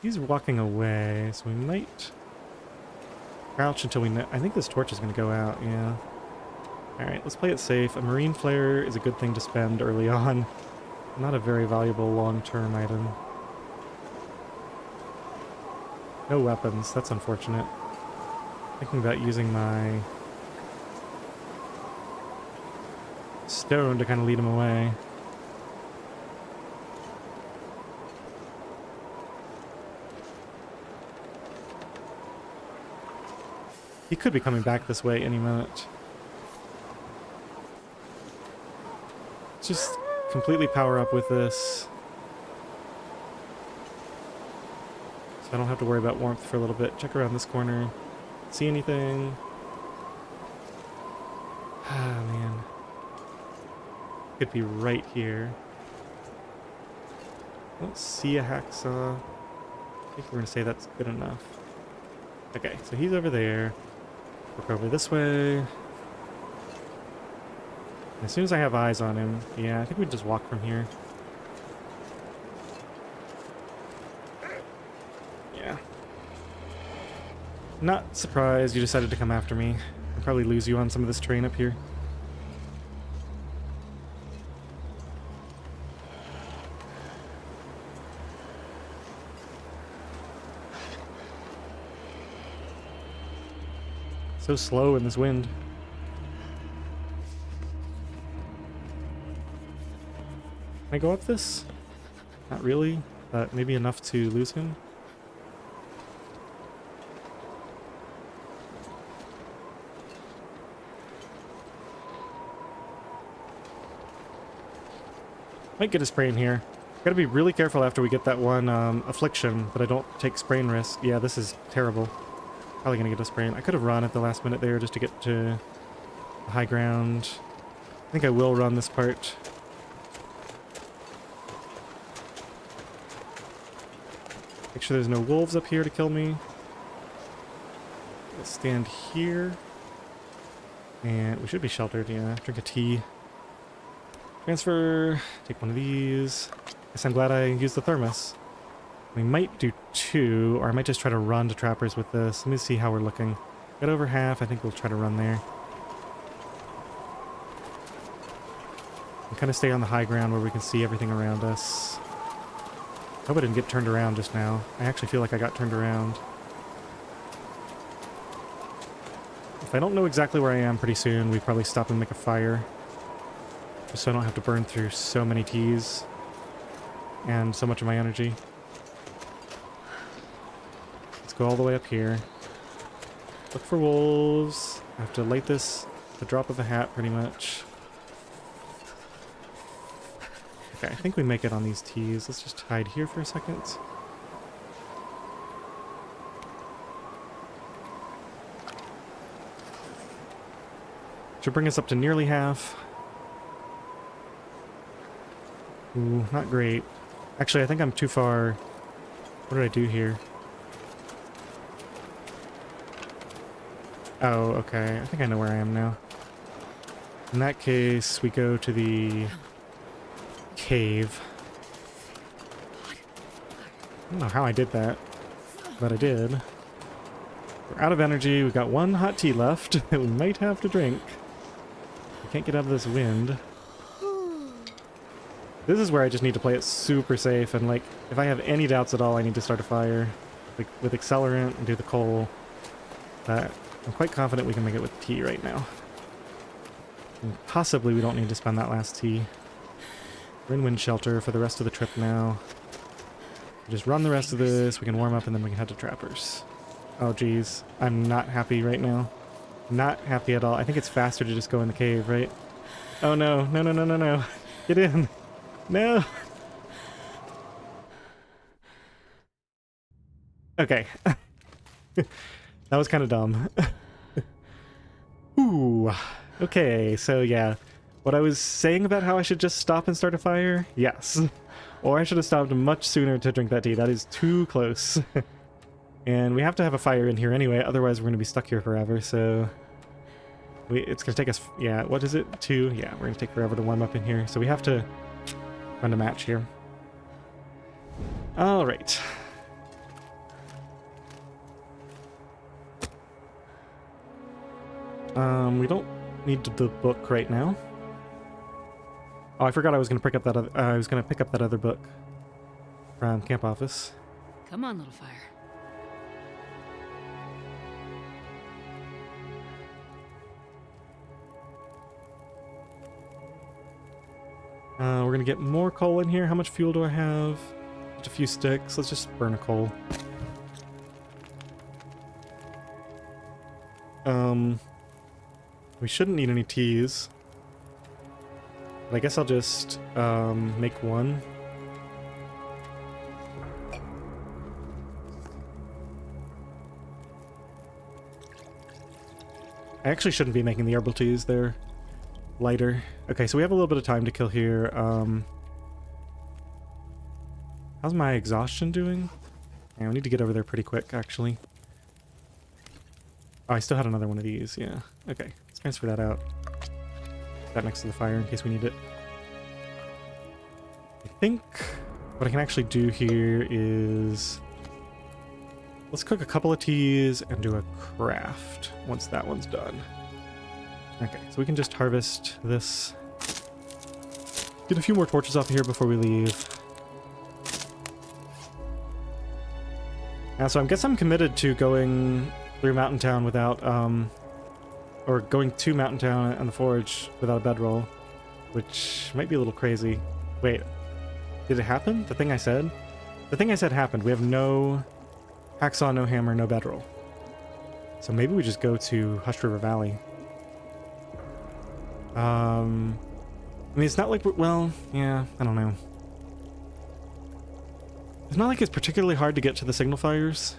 He's walking away, so we might crouch until we know. I think this torch is going to go out, yeah. Alright, let's play it safe. A marine flare is a good thing to spend early on. Not a very valuable long-term item. No weapons, that's unfortunate. Thinking about using my stone to kind of lead him away. He could be coming back this way any minute. Just completely power up with this. So I don't have to worry about warmth for a little bit. Check around this corner. See anything? Ah, man. Could be right here. I don't see a hacksaw. I think we're going to say that's good enough. Okay, so he's over there. Work over this way. As soon as I have eyes on him, yeah, I think we just walk from here. Yeah. Not surprised you decided to come after me. I'll probably lose you on some of this terrain up here. So slow in this wind. Can I go up this? Not really, but maybe enough to lose him. Might get a sprain here. Gotta be really careful after we get that one affliction, that I don't take sprain risk. Yeah, this is terrible. Probably gonna get a sprain. I could have run at the last minute there just to get to the high ground. I think I will run this part. Make sure there's no wolves up here to kill me. Let's stand here. And we should be sheltered, yeah. Drink a tea. Transfer. Take one of these. Guess I'm glad I used the thermos. We might do 2, or I might just try to run to trappers with this. Let me see how we're looking. Got over half. I think we'll try to run there. And kind of stay on the high ground where we can see everything around us. I hope I didn't get turned around just now. I actually feel like I got turned around. If I don't know exactly where I am pretty soon, we probably stop and make a fire. Just so I don't have to burn through so many teas and so much of my energy. Let's go all the way up here. Look for wolves. I have to light this at the drop of a hat pretty much. Okay, I think we make it on these tees. Let's just hide here for a second. Should bring us up to nearly half. Ooh, not great. Actually, I think I'm too far. What did I do here? Oh, okay. I think I know where I am now. In that case, we go to the cave. I don't know how I did that, but I did. We're out of energy. We've got one hot tea left that we might have to drink. We can't get out of this wind. This is where I just need to play it super safe, and like, if I have any doubts at all, I need to start a fire. Like, with accelerant and do the coal. I'm quite confident we can make it with tea right now. And possibly we don't need to spend that last tea. We're in wind shelter for the rest of the trip now. Just run the rest of this, we can warm up, and then we can head to Trappers. Oh geez, I'm not happy right now. Not happy at all. I think it's faster to just go in the cave, right? Oh no, no, no, no, no, no. Get in. No. Okay. That was kind of dumb. Ooh. Okay, so yeah. What I was saying about how I should just stop and start a fire? Yes. Or I should have stopped much sooner to drink that tea. That is too close. And we have to have a fire in here anyway, otherwise we're going to be stuck here forever, so... It's going to take us... Yeah, what is it? 2? Yeah, we're going to take forever to warm up in here, so we have to run a match here. Alright. We don't need the book right now. Oh, I forgot I was going to pick up that other... I was going to pick up that other book from camp office. Come on, little fire. We're going to get more coal in here. How much fuel do I have? Just a few sticks. Let's just burn a coal. We shouldn't need any teas. But I guess I'll just make one. I actually shouldn't be making the herbal teas. They're lighter. Okay, so we have a little bit of time to kill here. How's my exhaustion doing? Yeah, we need to get over there pretty quick, actually. Oh, I still had another one of these, yeah. Okay, let's transfer that out. Put that next to the fire in case we need it. I think what I can actually do here is... Let's cook a couple of teas and do a craft once that one's done. Okay, so we can just harvest this. Get a few more torches off of here before we leave. Yeah, so I guess I'm committed to going through Mountain Town without, or going to Mountain Town and the Forge without a bedroll, which might be a little crazy. Wait, did it happen? The thing I said? The thing I said happened. We have no hacksaw, no hammer, no bedroll. So maybe we just go to Hush River Valley. I mean, it's not like we're, well, yeah, I don't know. It's not like it's particularly hard to get to the signal fires.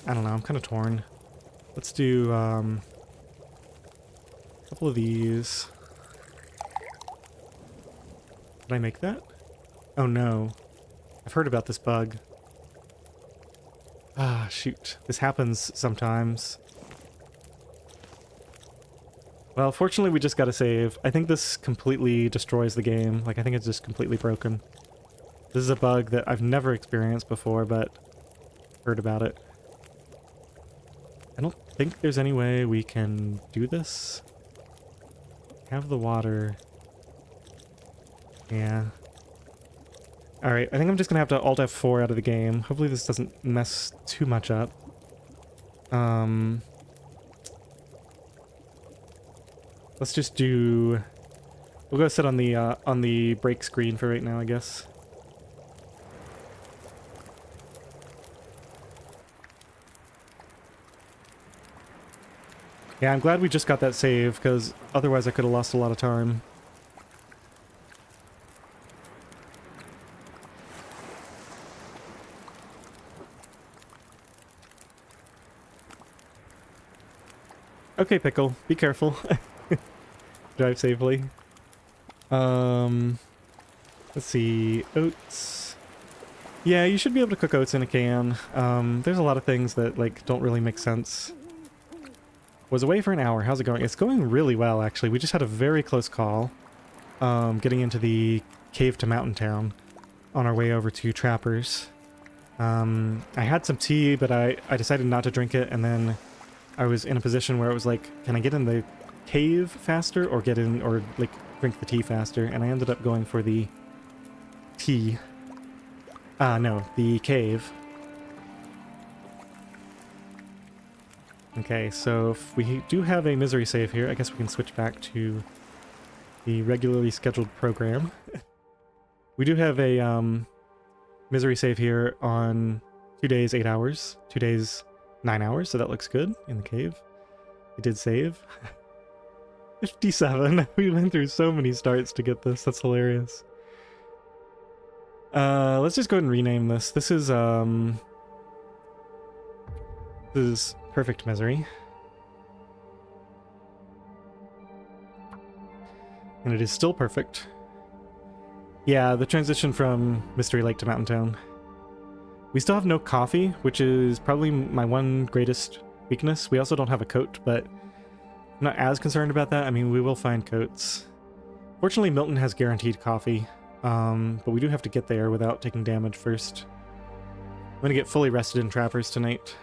I don't know, I'm kind of torn. Let's do, a couple of these. Did I make that? Oh no. I've heard about this bug. Ah, shoot. This happens sometimes. Well, fortunately we just gotta save. I think this completely destroys the game. Like, I think it's just completely broken. This is a bug that I've never experienced before, but heard about it. I don't think there's any way we can do this. Have the water. Yeah. Alright, I think I'm just gonna have to Alt F4 out of the game. Hopefully this doesn't mess too much up. Let's just do... We'll go sit on the break screen for right now, I guess. Yeah, I'm glad we just got that save, because otherwise I could have lost a lot of time. Okay, Pickle, be careful. Drive safely. Let's see, oats. Yeah, you should be able to cook oats in a can. There's a lot of things that, like, don't really make sense. Was away for an hour. How's it going? It's going really well, actually. We just had a very close call. Getting into the cave to mountain town on our way over to Trappers. I had some tea, but I decided not to drink it, and then I was in a position where it was like, can I get in the cave faster or get in, or like drink the tea faster? And I ended up going for the tea. No, the cave. Okay, so if we do have a misery save here, I guess we can switch back to the regularly scheduled program. We do have a misery save here on 2 days, 8 hours, 2 days, 9 hours, so that looks good in the cave. It did save. 57. We went through so many starts to get this. That's hilarious. Let's just go ahead and rename this. This is Perfect Misery. And it is still perfect. Yeah, the transition from Mystery Lake to Mountain Town. We still have no coffee, which is probably my one greatest weakness. We also don't have a coat, but I'm not as concerned about that. I mean, we will find coats. Fortunately, Milton has guaranteed coffee, but we do have to get there without taking damage first. I'm going to get fully rested in Trappers tonight.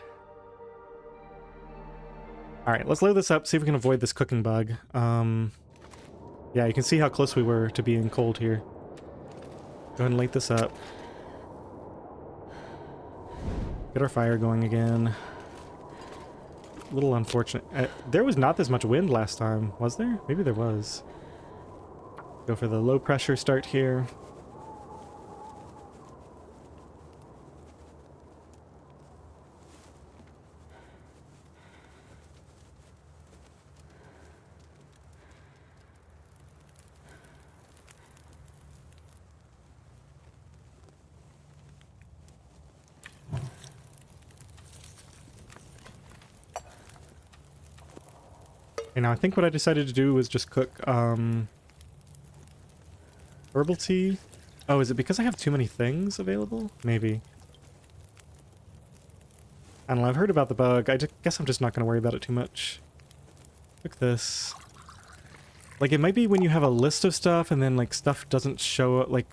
Alright, let's load this up, see if we can avoid this cooking bug. Yeah, you can see how close we were to being cold here. Go ahead and light this up. Get our fire going again. A little unfortunate. There was not this much wind last time, was there? Maybe there was. Go for the low pressure start here. Okay, now I think what I decided to do was just cook herbal tea. Oh, is it because I have too many things available? Maybe. I don't know, I've heard about the bug. Guess I'm just not going to worry about it too much. Cook this. Like, it might be when you have a list of stuff and then, like, stuff doesn't show up, like,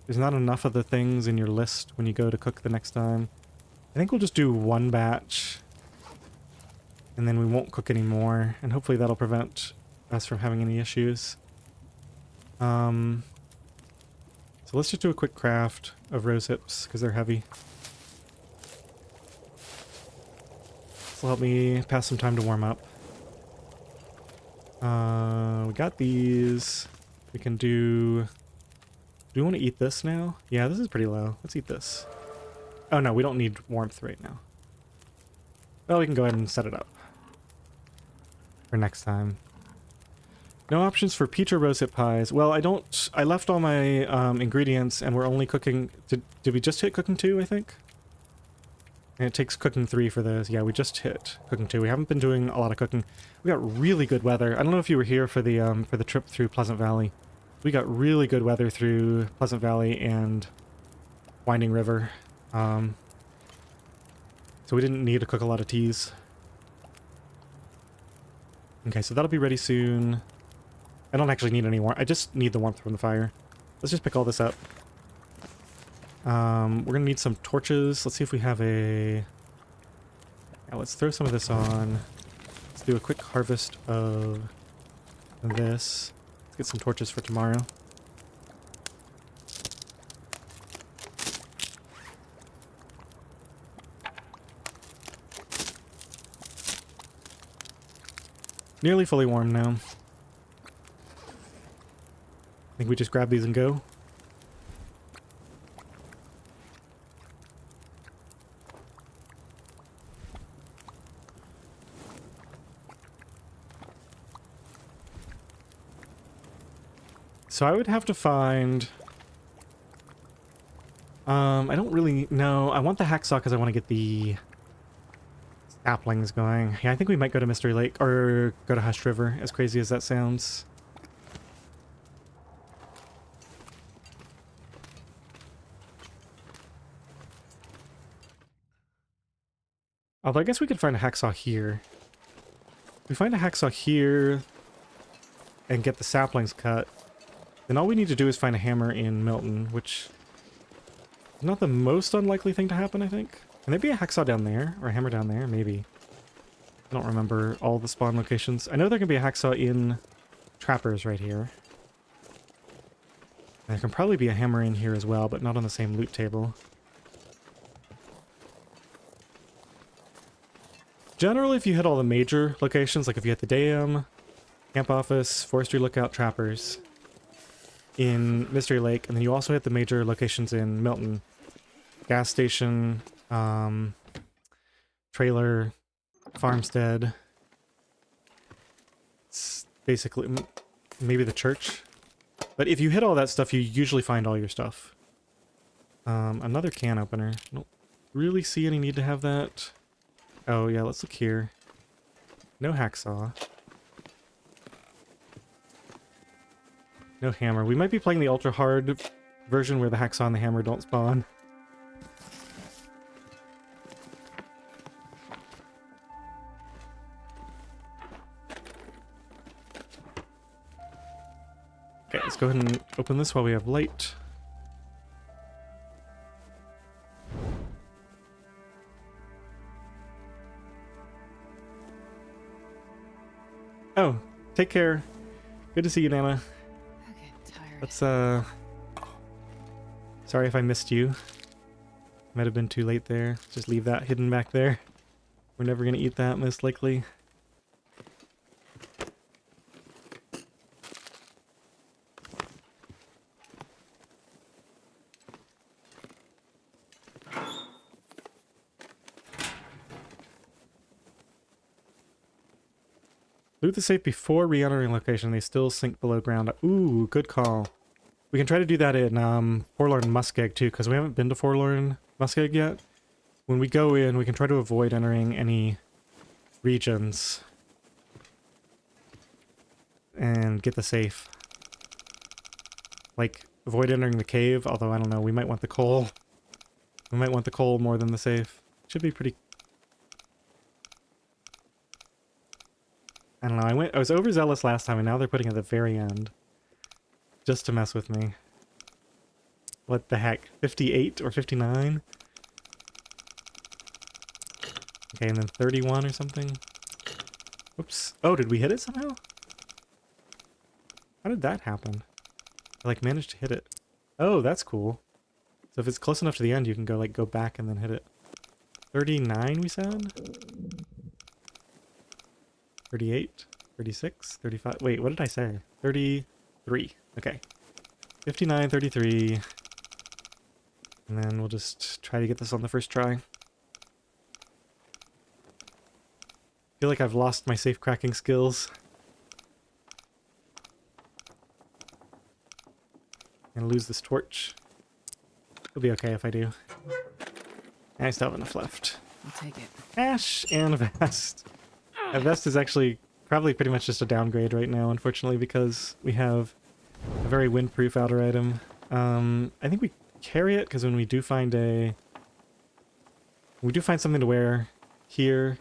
there's not enough of the things in your list when you go to cook the next time. I think we'll just do one batch. And then we won't cook any more, and hopefully that'll prevent us from having any issues. So let's just do a quick craft of rose hips, because they're heavy. This will help me pass some time to warm up. We got these. We can do... Do we want to eat this now? Yeah, this is pretty low. Let's eat this. Oh no, we don't need warmth right now. Well, we can go ahead and set it up for next time. No options for peach or rosehip pies. Well, I left all my ingredients and we're only cooking... Did we just hit cooking 2, I think? And it takes cooking 3 for those. Yeah, we just hit cooking 2. We haven't been doing a lot of cooking. We got really good weather. I don't know if you were here for the trip through Pleasant Valley. We got really good weather through Pleasant Valley and Winding River. So we didn't need to cook a lot of teas. Okay, so that'll be ready soon. I don't actually need any warmth. I just need the warmth from the fire. Let's just pick all this up. We're gonna need some torches. Let's see if we have a... Yeah, let's throw some of this on. Let's do a quick harvest of this. Let's get some torches for tomorrow. Nearly fully warm now. I think we just grab these and go. So I would have to find... I don't really know. I want the hacksaw because I want to get the saplings going. Yeah, I think we might go to Mystery Lake or go to Hush River, as crazy as that sounds. Although I guess we could find a hacksaw here. If we find a hacksaw here and get the saplings cut, then all we need to do is find a hammer in Milton, which is not the most unlikely thing to happen, I think. Can there be a hacksaw down there? Or a hammer down there? Maybe. I don't remember all the spawn locations. I know there can be a hacksaw in Trappers right here. And there can probably be a hammer in here as well, but not on the same loot table. Generally, if you hit all the major locations, like if you hit the dam, camp office, forestry lookout, trappers in Mystery Lake, and then you also hit the major locations in Milton, gas station, trailer, farmstead. It's basically maybe the church. But if you hit all that stuff, you usually find all your stuff. Another can opener. I don't really see any need to have that. Oh, yeah, let's look here. No hacksaw. No hammer. We might be playing the ultra hard version where the hacksaw and the hammer don't spawn. Okay, let's go ahead and open this while we have light. Oh, take care. Good to see you, Nana. Okay, I'm tired. Let's, sorry if I missed you. Might have been too late there. Just leave that hidden back there. We're never gonna eat that, most likely. Loot the safe before re-entering location. They still sink below ground. Ooh, good call. We can try to do that in Forlorn Muskeg too, because we haven't been to Forlorn Muskeg yet. When we go in, we can try to avoid entering any regions and get the safe. Like, avoid entering the cave, although I don't know, we might want the coal. We might want the coal more than the safe. Should be pretty... I don't know, I was overzealous last time and now they're putting it at the very end. Just to mess with me. What the heck? 58 or 59? Okay, and then 31 or something? Oops. Oh, did we hit it somehow? How did that happen? I, like, managed to hit it. Oh, that's cool. So if it's close enough to the end, you can go, like, go back and then hit it. 39, we said? 38, 36, 35. Wait, what did I say? 33. Okay. 59, 33. And then we'll just try to get this on the first try. Feel like I've lost my safe cracking skills. I'm gonna lose this torch. It'll be okay if I do. I still have enough left. I'll take it. Ash and a vest. A vest is actually probably pretty much just a downgrade right now, unfortunately, because we have a very windproof outer item. I think we carry it because when we do find something to wear here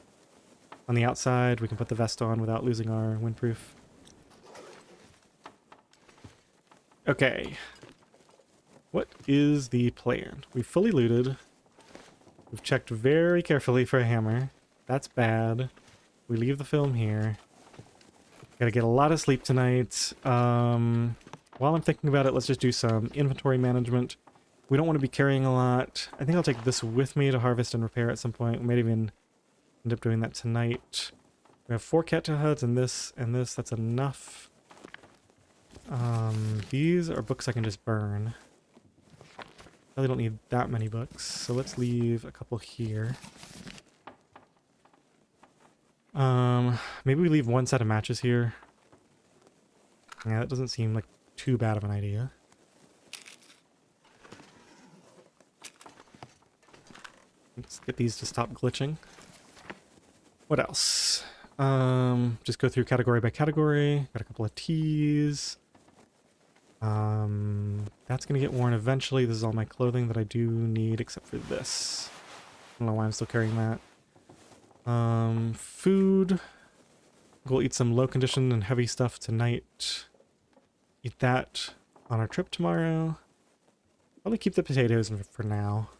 on the outside, we can put the vest on without losing our windproof. Okay. What is the plan? We've fully looted. We've checked very carefully for a hammer. That's bad. We leave the film here. Gotta get a lot of sleep tonight. While I'm thinking about it, let's just do some inventory management. We don't want to be carrying a lot. I think I'll take this with me to harvest and repair at some point. We might even end up doing that tonight. We have 4 cattail heads and this and this. That's enough. These are books I can just burn. Really don't need that many books, so let's leave a couple here. Maybe we leave 1 set of matches here. Yeah, that doesn't seem like too bad of an idea. Let's get these to stop glitching. What else? Just go through category by category. Got a couple of teas. That's gonna get worn eventually. This is all my clothing that I do need except for this. I don't know why I'm still carrying that. Food. We'll eat some low condition and heavy stuff tonight. Eat that on our trip tomorrow. Probably keep the potatoes for now.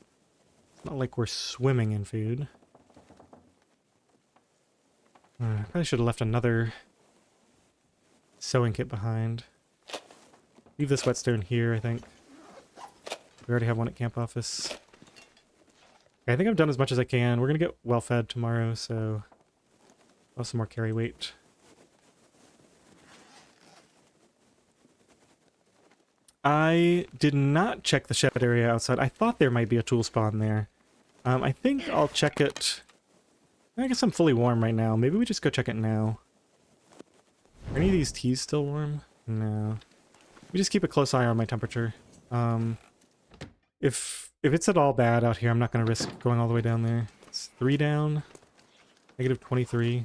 It's not like we're swimming in food. Probably should have left another sewing kit behind. Leave this whetstone here, I think. We already have one at camp office. Okay, I think I've done as much as I can. We're going to get well fed tomorrow, so I'll have some more carry weight. I did not check the shed area outside. I thought there might be a tool spawn there. I think I'll check it. I guess I'm fully warm right now. Maybe we just go check it now. Are any of these teas still warm? No. We just keep a close eye on my temperature. If it's at all bad out here, I'm not going to risk going all the way down there. It's 3 down. Negative 23.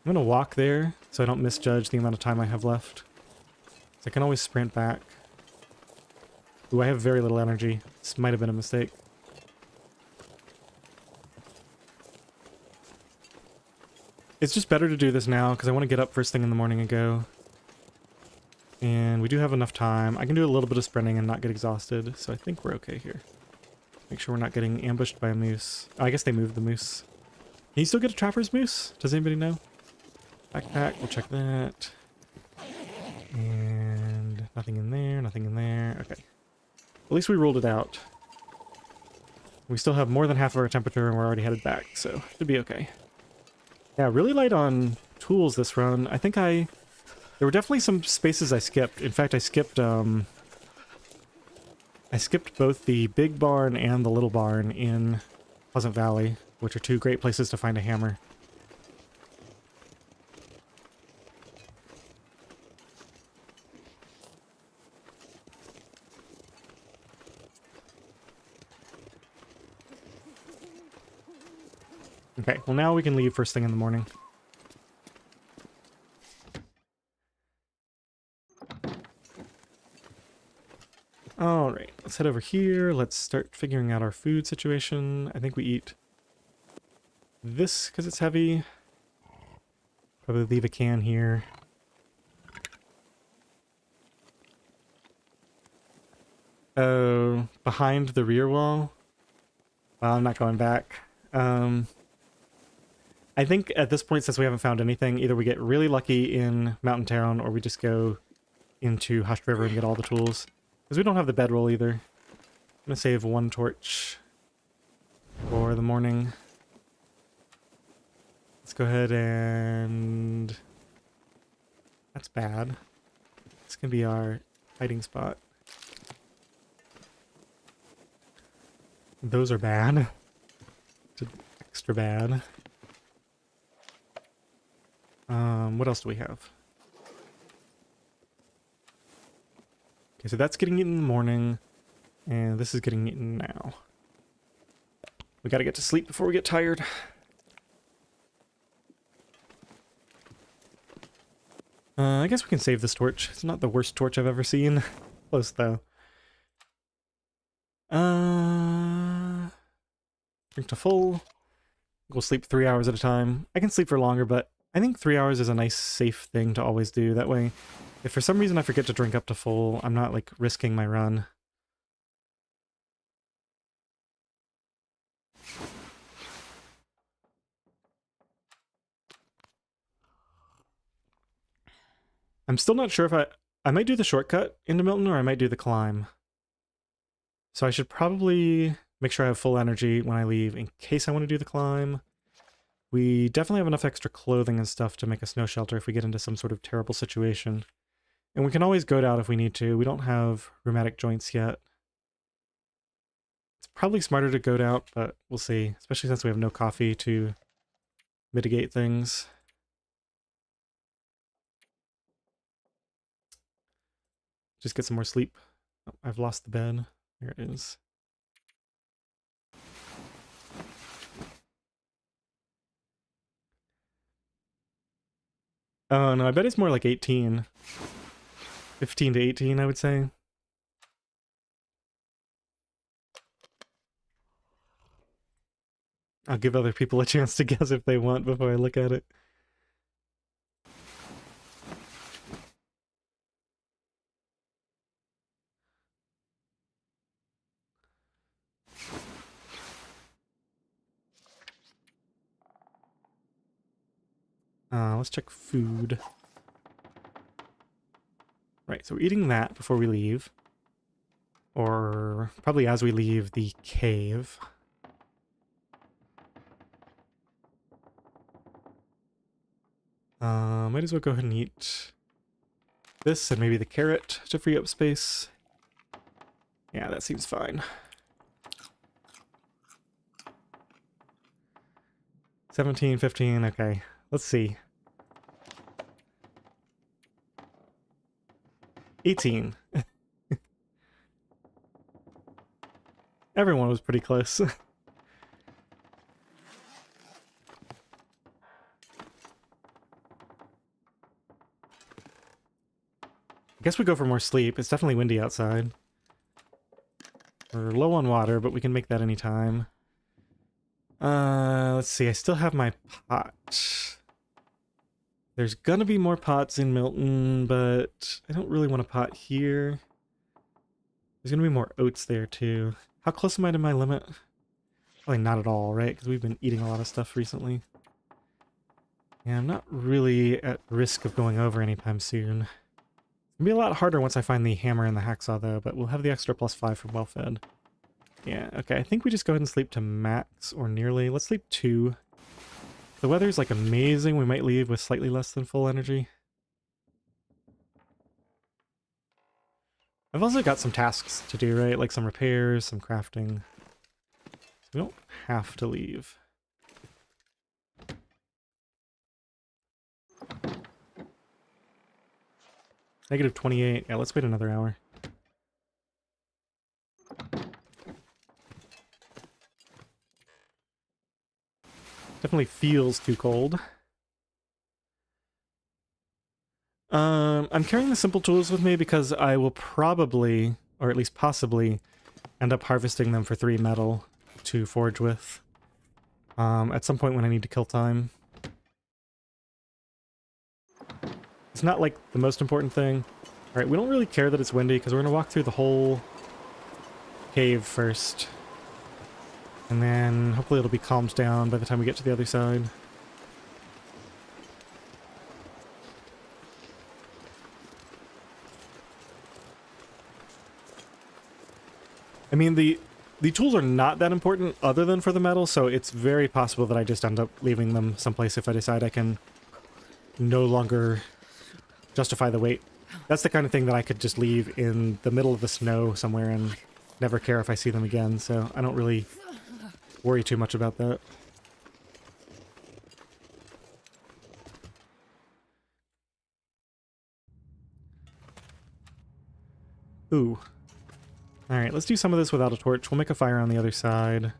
I'm going to walk there so I don't misjudge the amount of time I have left. So I can always sprint back. Ooh, I have very little energy. This might have been a mistake. It's just better to do this now because I want to get up first thing in the morning and go. And we do have enough time. I can do a little bit of sprinting and not get exhausted, so I think we're okay here. Make sure we're not getting ambushed by a moose. Oh, I guess they moved the moose. Can you still get a trapper's moose? Does anybody know? Backpack, we'll check that. And nothing in there, nothing in there. Okay. At least we ruled it out. We still have more than half of our temperature and we're already headed back, so should be okay. Yeah, really light on tools this run. I think there were definitely some spaces I skipped. In fact, I skipped both the big barn and the little barn in Pleasant Valley, which are 2 great places to find a hammer. Okay, well now we can leave first thing in the morning. Alright, let's head over here. Let's start figuring out our food situation. I think we eat this because it's heavy. Probably leave a can here. Oh, behind the rear wall? Well, I'm not going back. I think at this point, since we haven't found anything, either we get really lucky in Mountain Town or we just go into Hushed River and get all the tools. Because we don't have the bedroll either. I'm going to save 1 torch for the morning. Let's go ahead and... That's bad. This can be our hiding spot. Those are bad. Extra bad. What else do we have? Okay, so that's getting eaten in the morning, and this is getting eaten now. We gotta get to sleep before we get tired. I guess we can save this torch. It's not the worst torch I've ever seen. Close, though. Drink to full. We'll sleep 3 hours at a time. I can sleep for longer, but I think 3 hours is a nice, safe thing to always do. That way, if for some reason I forget to drink up to full, I'm not, like, risking my run. I'm still not sure if I might do the shortcut into Milton or I might do the climb. So I should probably make sure I have full energy when I leave in case I want to do the climb. We definitely have enough extra clothing and stuff to make a snow shelter if we get into some sort of terrible situation. And we can always goat out if we need to. We don't have rheumatic joints yet. It's probably smarter to goat out, but we'll see. Especially since we have no coffee to mitigate things. Just get some more sleep. Oh, I've lost the bed. There it is. Oh no, I bet it's more like 18. 15 to 18, I would say. I'll give other people a chance to guess if they want before I look at it. Let's check food. Right, so we're eating that before we leave. Or probably as we leave the cave. Might as well go ahead and eat this and maybe the carrot to free up space. Yeah, that seems fine. 17, 15, okay. Let's see. 18. Everyone was pretty close. I guess we go for more sleep. It's definitely windy outside. We're low on water, but we can make that anytime. Let's see. I still have my pot. There's gonna be more pots in Milton, but I don't really want a pot here. There's gonna be more oats there, too. How close am I to my limit? Probably not at all, right? Because we've been eating a lot of stuff recently. Yeah, I'm not really at risk of going over anytime soon. It'll be a lot harder once I find the hammer and the hacksaw, though, but we'll have the extra +5 from well-fed. Yeah, okay, I think we just go ahead and sleep to max, or nearly. Let's sleep 2. If the weather's, like, amazing, we might leave with slightly less than full energy. I've also got some tasks to do, right? Like some repairs, some crafting. So we don't have to leave. -28. Yeah, let's wait another hour. Definitely feels too cold. I'm carrying the simple tools with me because I will probably, or at least possibly, end up harvesting them for 3 metal to forge with. At some point when I need to kill time. It's not like the most important thing. Alright, we don't really care that it's windy because we're going to walk through the whole cave first. And then hopefully it'll be calmed down by the time we get to the other side. I mean, the tools are not that important other than for the metal, so it's very possible that I just end up leaving them someplace if I decide I can no longer justify the weight. That's the kind of thing that I could just leave in the middle of the snow somewhere and never care if I see them again, so I don't really worry too much about that. Ooh. Alright, let's do some of this without a torch. We'll make a fire on the other side.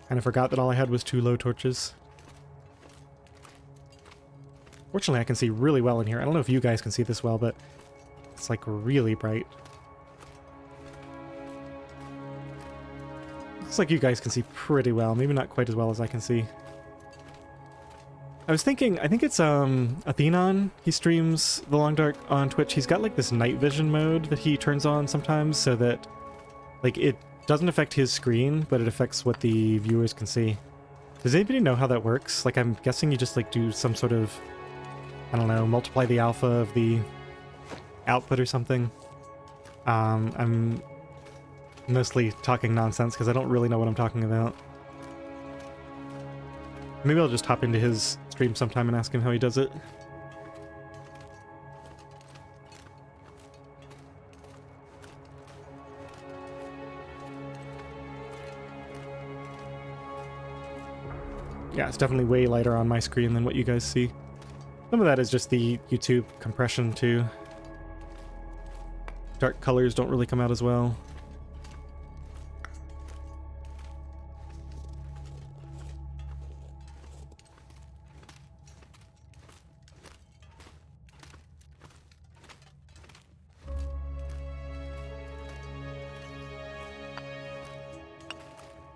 Kinda forgot that all I had was 2 low torches. Fortunately, I can see really well in here. I don't know if you guys can see this well, but it's like really bright. Looks like you guys can see pretty well. Maybe not quite as well as I can see. I was thinking, I think it's Athenon. He streams The Long Dark on Twitch. He's got like this night vision mode that he turns on sometimes so that like it doesn't affect his screen, but it affects what the viewers can see. Does anybody know how that works? Like I'm guessing you just like do some sort of, I don't know, multiply the alpha of the output or something. I'm mostly talking nonsense because I don't really know what I'm talking about. Maybe I'll just hop into his stream sometime and ask him how he does it. Yeah, it's definitely way lighter on my screen than what you guys see. Some of that is just the YouTube compression too. Dark colors don't really come out as well.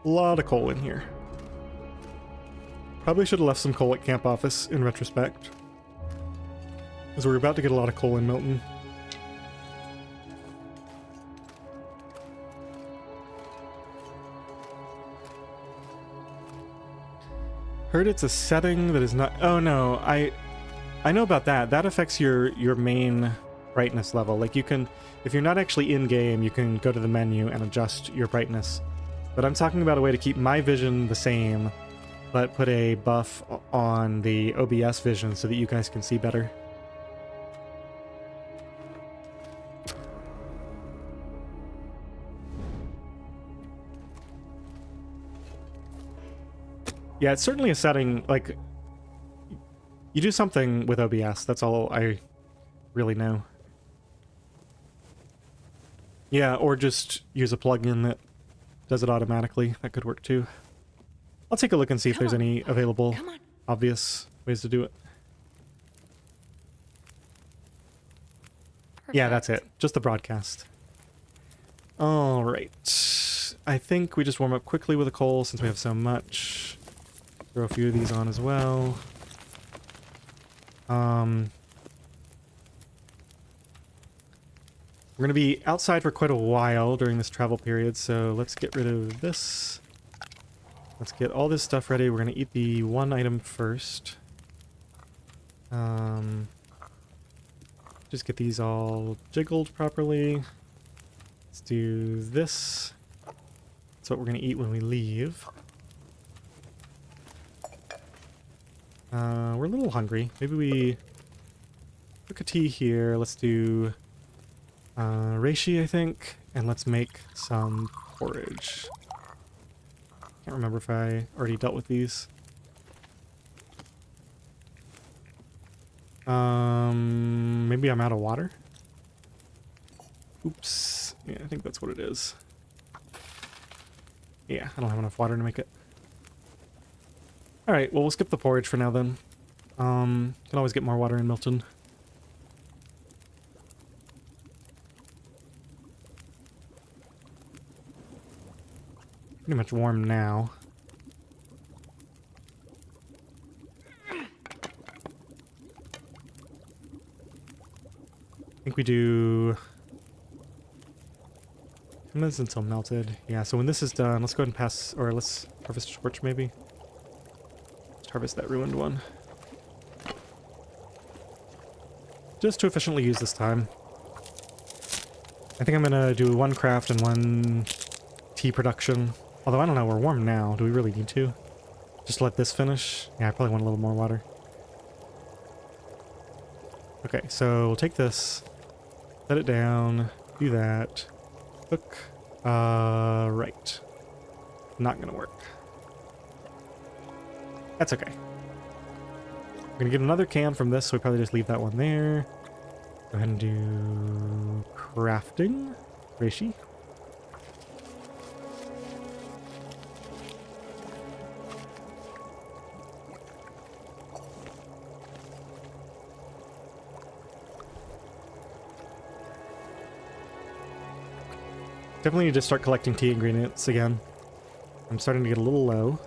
A lot of coal in here. Probably should have left some coal at camp office in retrospect, because we're about to get a lot of coal in Milton. Heard it's a setting that is not... Oh no, I know about that. That affects your main brightness level. Like you can, if you're not actually in game, you can go to the menu and adjust your brightness. But I'm talking about a way to keep my vision the same, but put a buff on the OBS vision so that you guys can see better. Yeah, it's certainly a setting, like, you do something with OBS, that's all I really know. Yeah, or just use a plugin that does it automatically. That could work too. I'll take a look and see if there's any available obvious ways to do it. Perfect. Yeah, that's it. Just the broadcast. Alright. I think we just warm up quickly with a coal since we have so much. Throw a few of these on as well. We're going to be outside for quite a while during this travel period, so let's get rid of this. Let's get all this stuff ready. We're going to eat the one item first. Just get these all jiggled properly. Let's do this. That's what we're going to eat when we leave. We're a little hungry. Maybe we cook a tea here. Let's do reishi, I think, and let's make some porridge. Can't remember if I already dealt with these. Maybe I'm out of water? Oops. Yeah, I think that's what it is. Yeah, I don't have enough water to make it. Alright, well, we'll skip the porridge for now then. Can always get more water in Milton. Pretty much warm now. I think we do 10 minutes until melted. Yeah, so when this is done, let's go ahead and pass, or let's harvest a torch maybe. Let's harvest that ruined one. Just to efficiently use this time. I think I'm gonna do one craft and one tea production. Although I don't know, we're warm now. Do we really need to? Just let this finish? Yeah, I probably want a little more water. Okay, so we'll take this, set it down, do that, cook, right. Not gonna work. That's okay. We're gonna get another can from this, so we probably just leave that one there. Go ahead and do crafting, reishi. Definitely need to start collecting tea ingredients again. I'm starting to get a little low.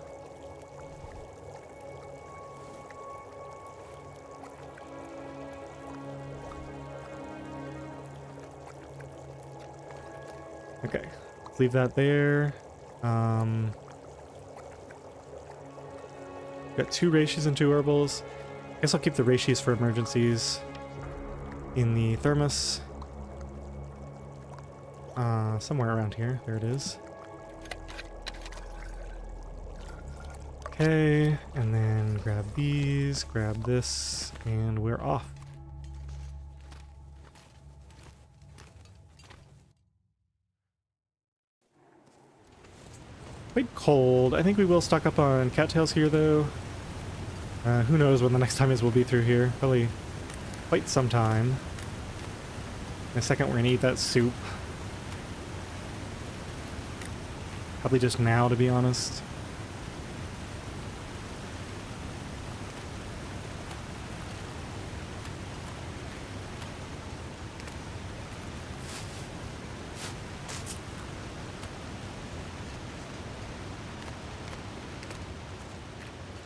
Okay, let's leave that there. Got 2 reishis and 2 herbals. Guess I'll keep the reishis for emergencies in the thermos. Somewhere around here. There it is. Okay, and then grab these, grab this, and we're off. Quite cold. I think we will stock up on cattails here, though. Who knows when the next time is we'll be through here. Probably quite some time. In a second, we're gonna eat that soup. Probably just now, to be honest.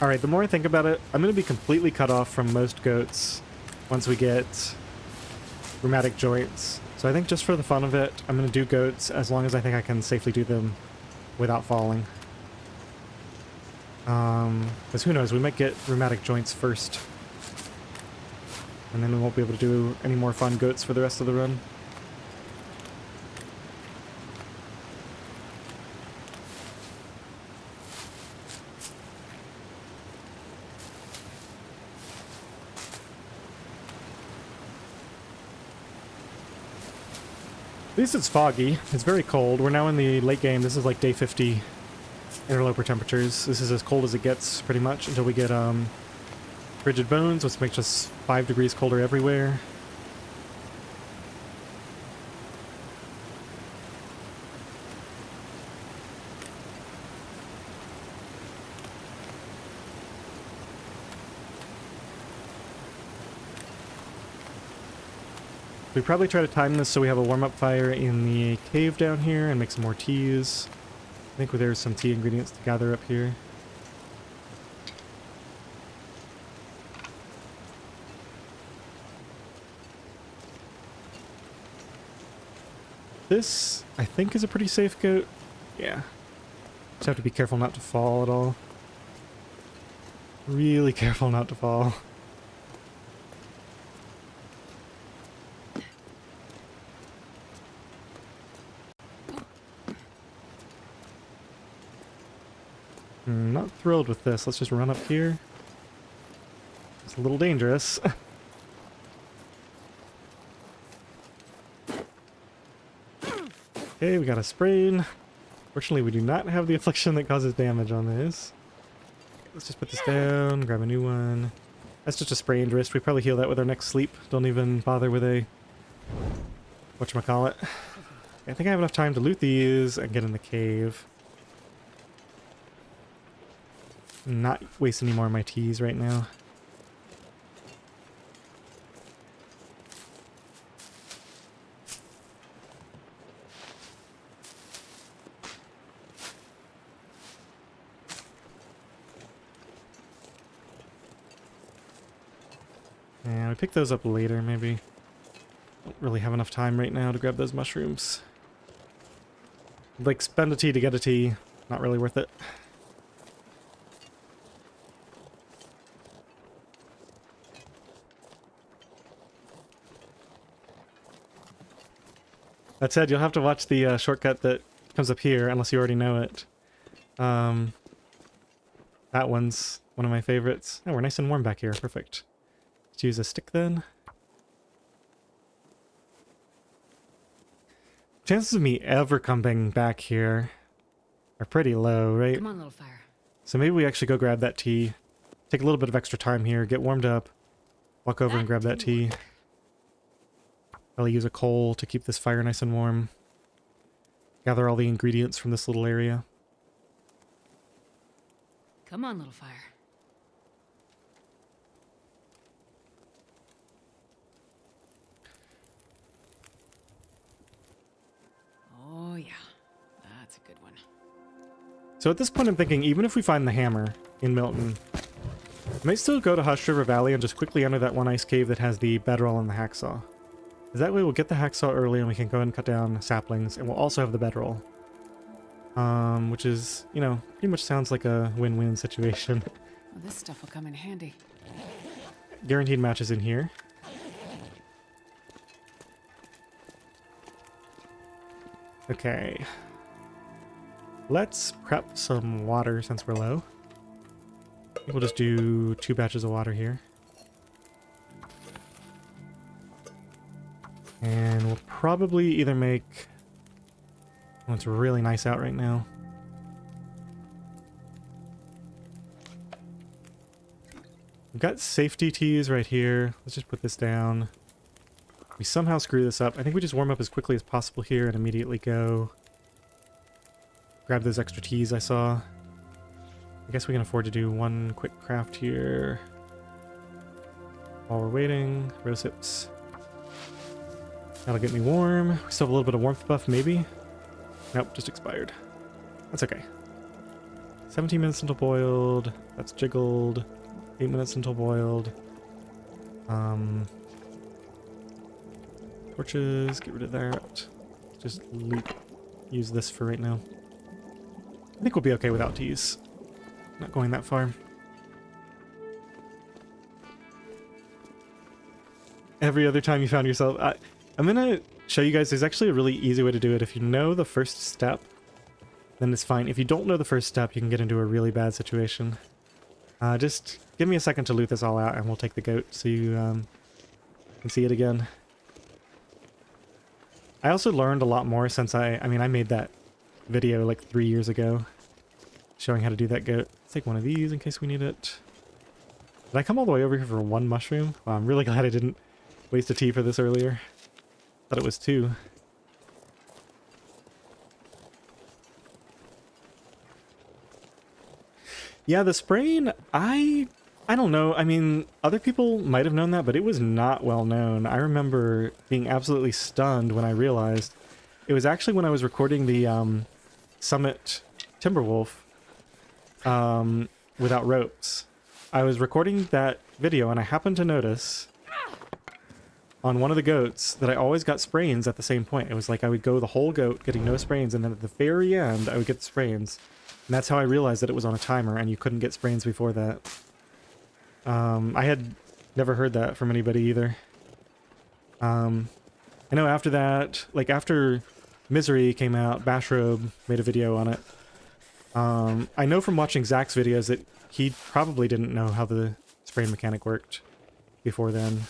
Alright, the more I think about it, I'm going to be completely cut off from most goats once we get rheumatic joints. So I think just for the fun of it, I'm going to do goats as long as I think I can safely do them without falling. Because who knows, we might get rheumatic joints first. And then we won't be able to do any more fun goats for the rest of the run. At least it's foggy. It's very cold. We're now in the late game. This is like day 50 interloper temperatures. This is as cold as it gets pretty much until we get frigid bones, which makes us 5 degrees colder everywhere. We probably try to time this so we have a warm-up fire in the cave down here and make some more teas. I think there's some tea ingredients to gather up here. This, I think, is a pretty safe goat. Yeah. Just have to be careful not to fall at all. Really careful not to fall. Not thrilled with this. Let's just run up here. It's a little dangerous. Okay, we got a sprain. Fortunately, we do not have the affliction that causes damage on this. Let's just put this down, grab a new one. That's just a sprained wrist. We probably heal that with our next sleep. Don't even bother with a... whatchamacallit. I think I have enough time to loot these and get in the cave. Not waste any more of my teas right now. Yeah, we pick those up later, maybe. Don't really have enough time right now to grab those mushrooms. Like, spend a tea to get a tea. Not really worth it. That said, you'll have to watch the shortcut that comes up here, unless you already know it. That one's one of my favorites. Oh, we're nice and warm back here. Perfect. Let's use a stick then. Chances of me ever coming back here are pretty low, right? Come on, little fire. So maybe we actually go grab that tea. Take a little bit of extra time here, get warmed up, walk over and grab that tea. Probably use a coal to keep this fire nice and warm. Gather all the ingredients from this little area. Come on, little fire. Oh, yeah. That's a good one. So at this point I'm thinking, even if we find the hammer in Milton, I might still go to Hush River Valley and just quickly enter that one ice cave that has the bedroll and the hacksaw. Because that way we'll get the hacksaw early and we can go and cut down saplings, and we'll also have the bedroll. Which is, you know, pretty much sounds like a win-win situation. Well, this stuff will come in handy. Guaranteed matches in here. Okay. Let's prep some water since we're low. I think we'll just do 2 batches of water here. And we'll probably either make... Oh, it's really nice out right now. We've got safety teas right here. Let's just put this down. We somehow screw this up. I think we just warm up as quickly as possible here and immediately go grab those extra teas I saw. I guess we can afford to do one quick craft here while we're waiting. Rose hips. That'll get me warm. We still have a little bit of warmth buff, maybe? Nope, just expired. That's okay. 17 minutes until boiled. That's jiggled. 8 minutes until boiled. Torches, get rid of that. Just use this for right now. I think we'll be okay without teas. Not going that far. Every other time you found yourself... I'm gonna show you guys, there's actually a really easy way to do it. If you know the first step, then it's fine. If you don't know the first step, you can get into a really bad situation. Just give me a second to loot this all out, and we'll take the goat so you can see it again. I also learned a lot more since I made that video like 3 years ago, showing how to do that goat. Let's take one of these in case we need it. Did I come all the way over here for one mushroom? Wow, I'm really glad I didn't waste a tea for this earlier. Thought it was 2. Yeah, the spraying, I don't know. I mean, other people might have known that, but it was not well known. I remember being absolutely stunned when I realized it was actually when I was recording the Summit Timberwolf without ropes. I was recording that video and I happened to notice on one of the goats that I always got sprains at the same point. It was like I would go the whole goat getting no sprains, and then at the very end I would get the sprains. And that's how I realized that it was on a timer and you couldn't get sprains before that. I had never heard that from anybody either. I know after that, like after Misery came out, Bashrobe made a video on it. I know from watching Zach's videos that he probably didn't know how the sprain mechanic worked before then.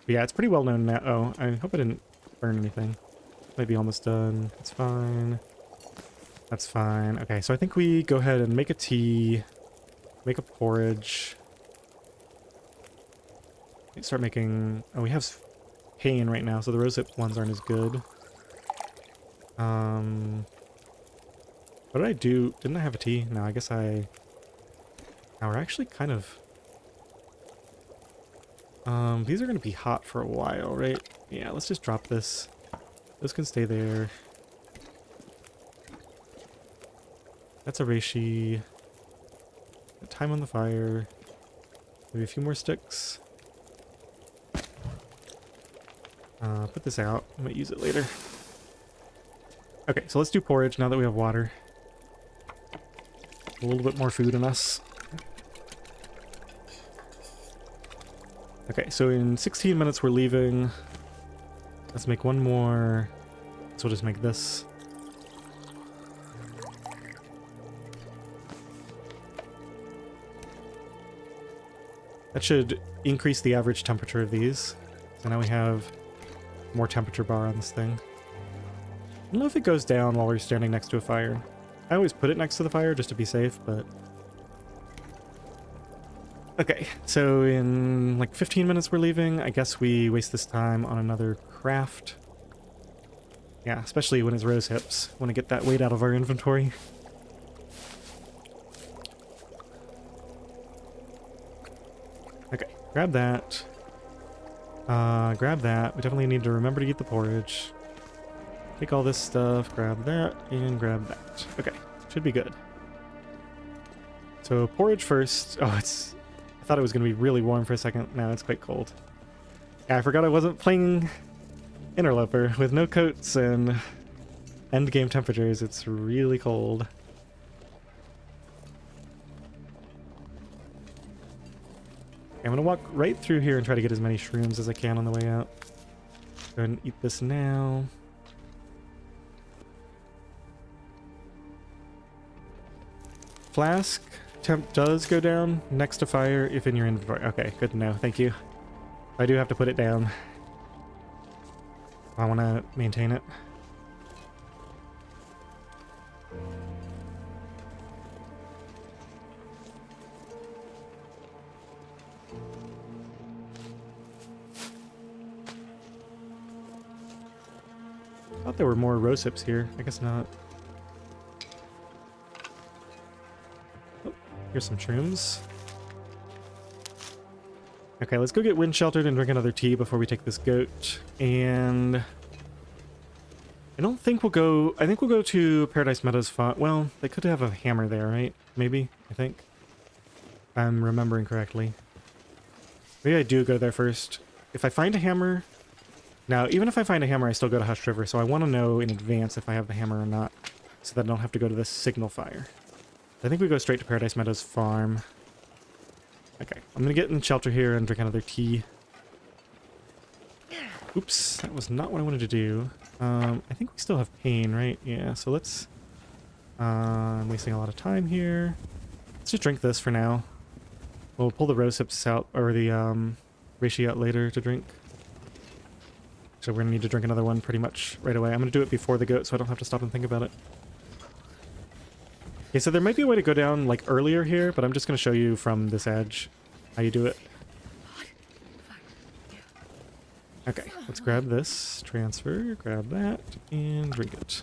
But yeah, it's pretty well known now. Oh, I hope I didn't burn anything. Might be almost done. It's fine. That's fine. Okay, so I think we go ahead and make a tea, make a porridge. Start making... Oh, we have pain right now, so the rosehip ones aren't as good. What did I do? Didn't I have a tea? No, I guess I... Now we're actually kind of... these are going to be hot for a while, right? Yeah, let's just drop this. Those can stay there. That's a reishi. Time on the fire. Maybe a few more sticks. Put this out. I might use it later. Okay, so let's do porridge now that we have water. A little bit more food in us. Okay, so in 16 minutes we're leaving. Let's make one more. So we'll just make this. That should increase the average temperature of these. So now we have more temperature bar on this thing. I don't know if it goes down while we're standing next to a fire. I always put it next to the fire just to be safe, but... Okay, so in like 15 minutes we're leaving. I guess we waste this time on another craft. Yeah, especially when it's rose hips. Want to get that weight out of our inventory. Okay, grab that. Grab that. We definitely need to remember to get the porridge. Take all this stuff, grab that, and grab that. Okay, should be good. So porridge first. Oh, it's... I thought it was going to be really warm for a second. Now it's quite cold. Yeah, I forgot I wasn't playing Interloper with no coats and end game temperatures. It's really cold. I'm going to walk right through here and try to get as many shrooms as I can on the way out. Go ahead and eat this now. Flask temp does go down next to fire if in your inventory. Okay, good to know. Thank you. I do have to put it down. I want to maintain it. I thought there were more rose hips here. I guess not. Oh, here's some shrooms. Okay, let's go get wind sheltered and drink another tea before we take this goat. And I don't think we'll go... I think we'll go to Paradise Meadows Farm. Well, they could have a hammer there, right? Maybe, I think. If I'm remembering correctly. Maybe I do go there first. If I find a hammer... Now, even if I find a hammer, I still go to Hush River, so I want to know in advance if I have the hammer or not, so that I don't have to go to this signal fire. I think we go straight to Paradise Meadows Farm. Okay, I'm going to get in shelter here and drink another tea. Oops, that was not what I wanted to do. I think we still have pain, right? Yeah, so let's... I'm wasting a lot of time here. Let's just drink this for now. We'll pull the rose hips out, or the reishi out later to drink. So we're going to need to drink another one pretty much right away. I'm going to do it before the goat so I don't have to stop and think about it. Okay, so there might be a way to go down like earlier here, but I'm just going to show you from this edge how you do it. Okay, let's grab this, transfer, grab that, and drink it.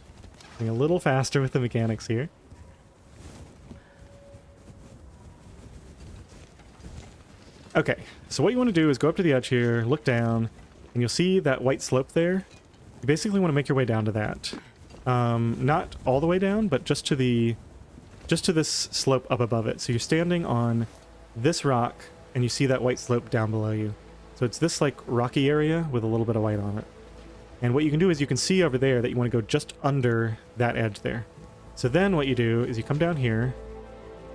Being a little faster with the mechanics here. Okay, so what you want to do is go up to the edge here, look down, and you'll see that white slope there. You basically want to make your way down to that. Not all the way down, but just to this slope up above it. So you're standing on this rock, and you see that white slope down below you. So it's this like rocky area with a little bit of white on it. And what you can do is you can see over there that you want to go just under that edge there. So then what you do is you come down here,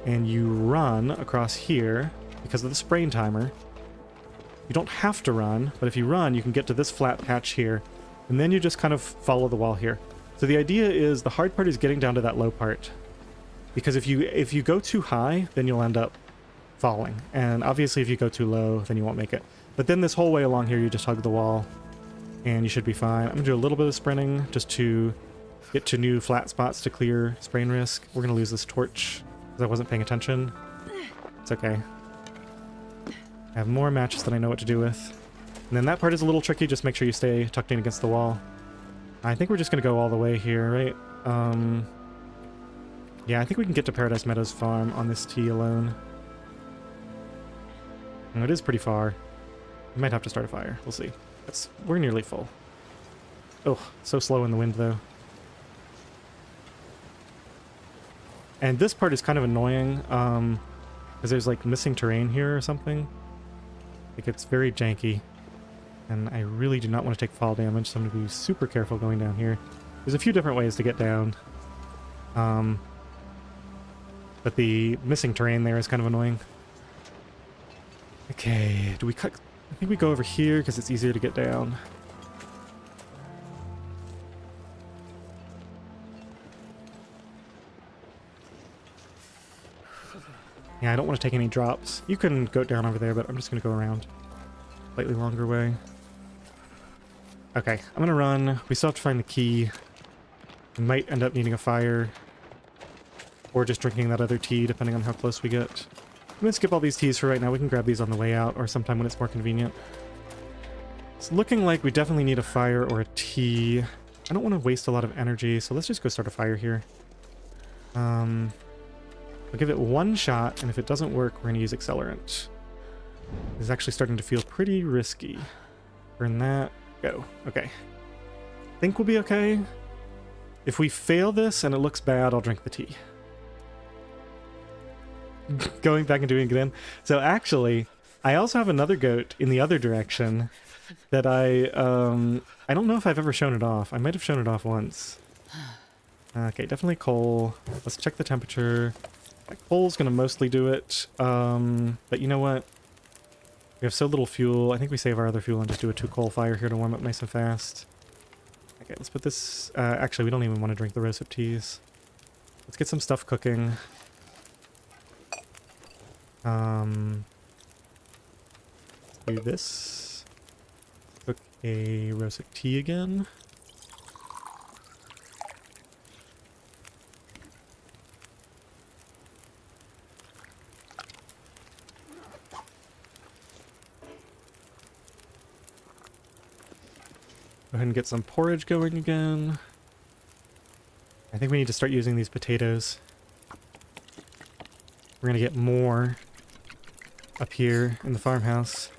and you run across here because of the sprain timer. You don't have to run, but if you run, you can get to this flat patch here, and then you just kind of follow the wall here. So the idea is the hard part is getting down to that low part, because if you go too high, then you'll end up falling, and obviously if you go too low, then you won't make it. But then this whole way along here, you just hug the wall, and you should be fine. I'm gonna do a little bit of sprinting just to get to new flat spots to clear sprain risk. We're gonna lose this torch because I wasn't paying attention. It's okay. I have more matches than I know what to do with. And then that part is a little tricky, just make sure you stay tucked in against the wall. I think we're just going to go all the way here, right? Yeah, I think we can get to Paradise Meadows Farm on this tea alone. It is pretty far. We might have to start a fire. We'll see. We're nearly full. Oh, so slow in the wind, though. And this part is kind of annoying, because there's, like, missing terrain here or something. Like, it's very janky. And I really do not want to take fall damage, so I'm going to be super careful going down here. There's a few different ways to get down. But the missing terrain there is kind of annoying. Okay, do we cut... I think we go over here because it's easier to get down. Yeah, I don't want to take any drops. You can go down over there, but I'm just going to go around. Slightly longer way. Okay, I'm going to run. We still have to find the key. We might end up needing a fire. Or just drinking that other tea, depending on how close we get. I'm going to skip all these teas for right now. We can grab these on the way out, or sometime when it's more convenient. It's looking like we definitely need a fire or a tea. I don't want to waste a lot of energy, so let's just go start a fire here. I'll give it one shot, and if it doesn't work, we're going to use accelerant. It's actually starting to feel pretty risky. Burn that. Go. Okay. Think we'll be okay. If we fail this and it looks bad, I'll drink the tea. Going back and doing it again. So actually, I also have another goat in the other direction that I don't know if I've ever shown it off. I might have shown it off once. Okay, definitely coal. Let's check the temperature. Coal's gonna mostly do it. But you know what? We have so little fuel. I think we save our other fuel and just do a 2 coal fire here to warm up nice and fast. Okay, let's put this... actually, we don't even want to drink the rosehip teas. Let's get some stuff cooking. Do this. Cook a rosehip tea again. Go ahead and get some porridge going again. I think we need to start using these potatoes. We're gonna get more up here in the farmhouse.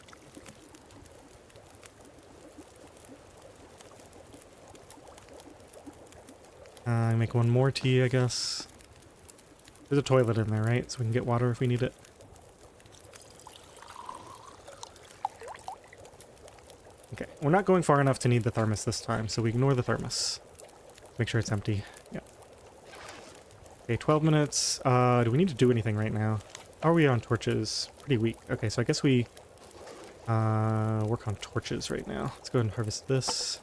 Make one more tea, I guess. There's a toilet in there, right? So we can get water if we need it. Okay, we're not going far enough to need the thermos this time, so we ignore the thermos. Make sure it's empty. Yeah. Okay, 12 minutes. Do we need to do anything right now? How are we on torches? Pretty weak. Okay, so I guess we work on torches right now. Let's go ahead and harvest this.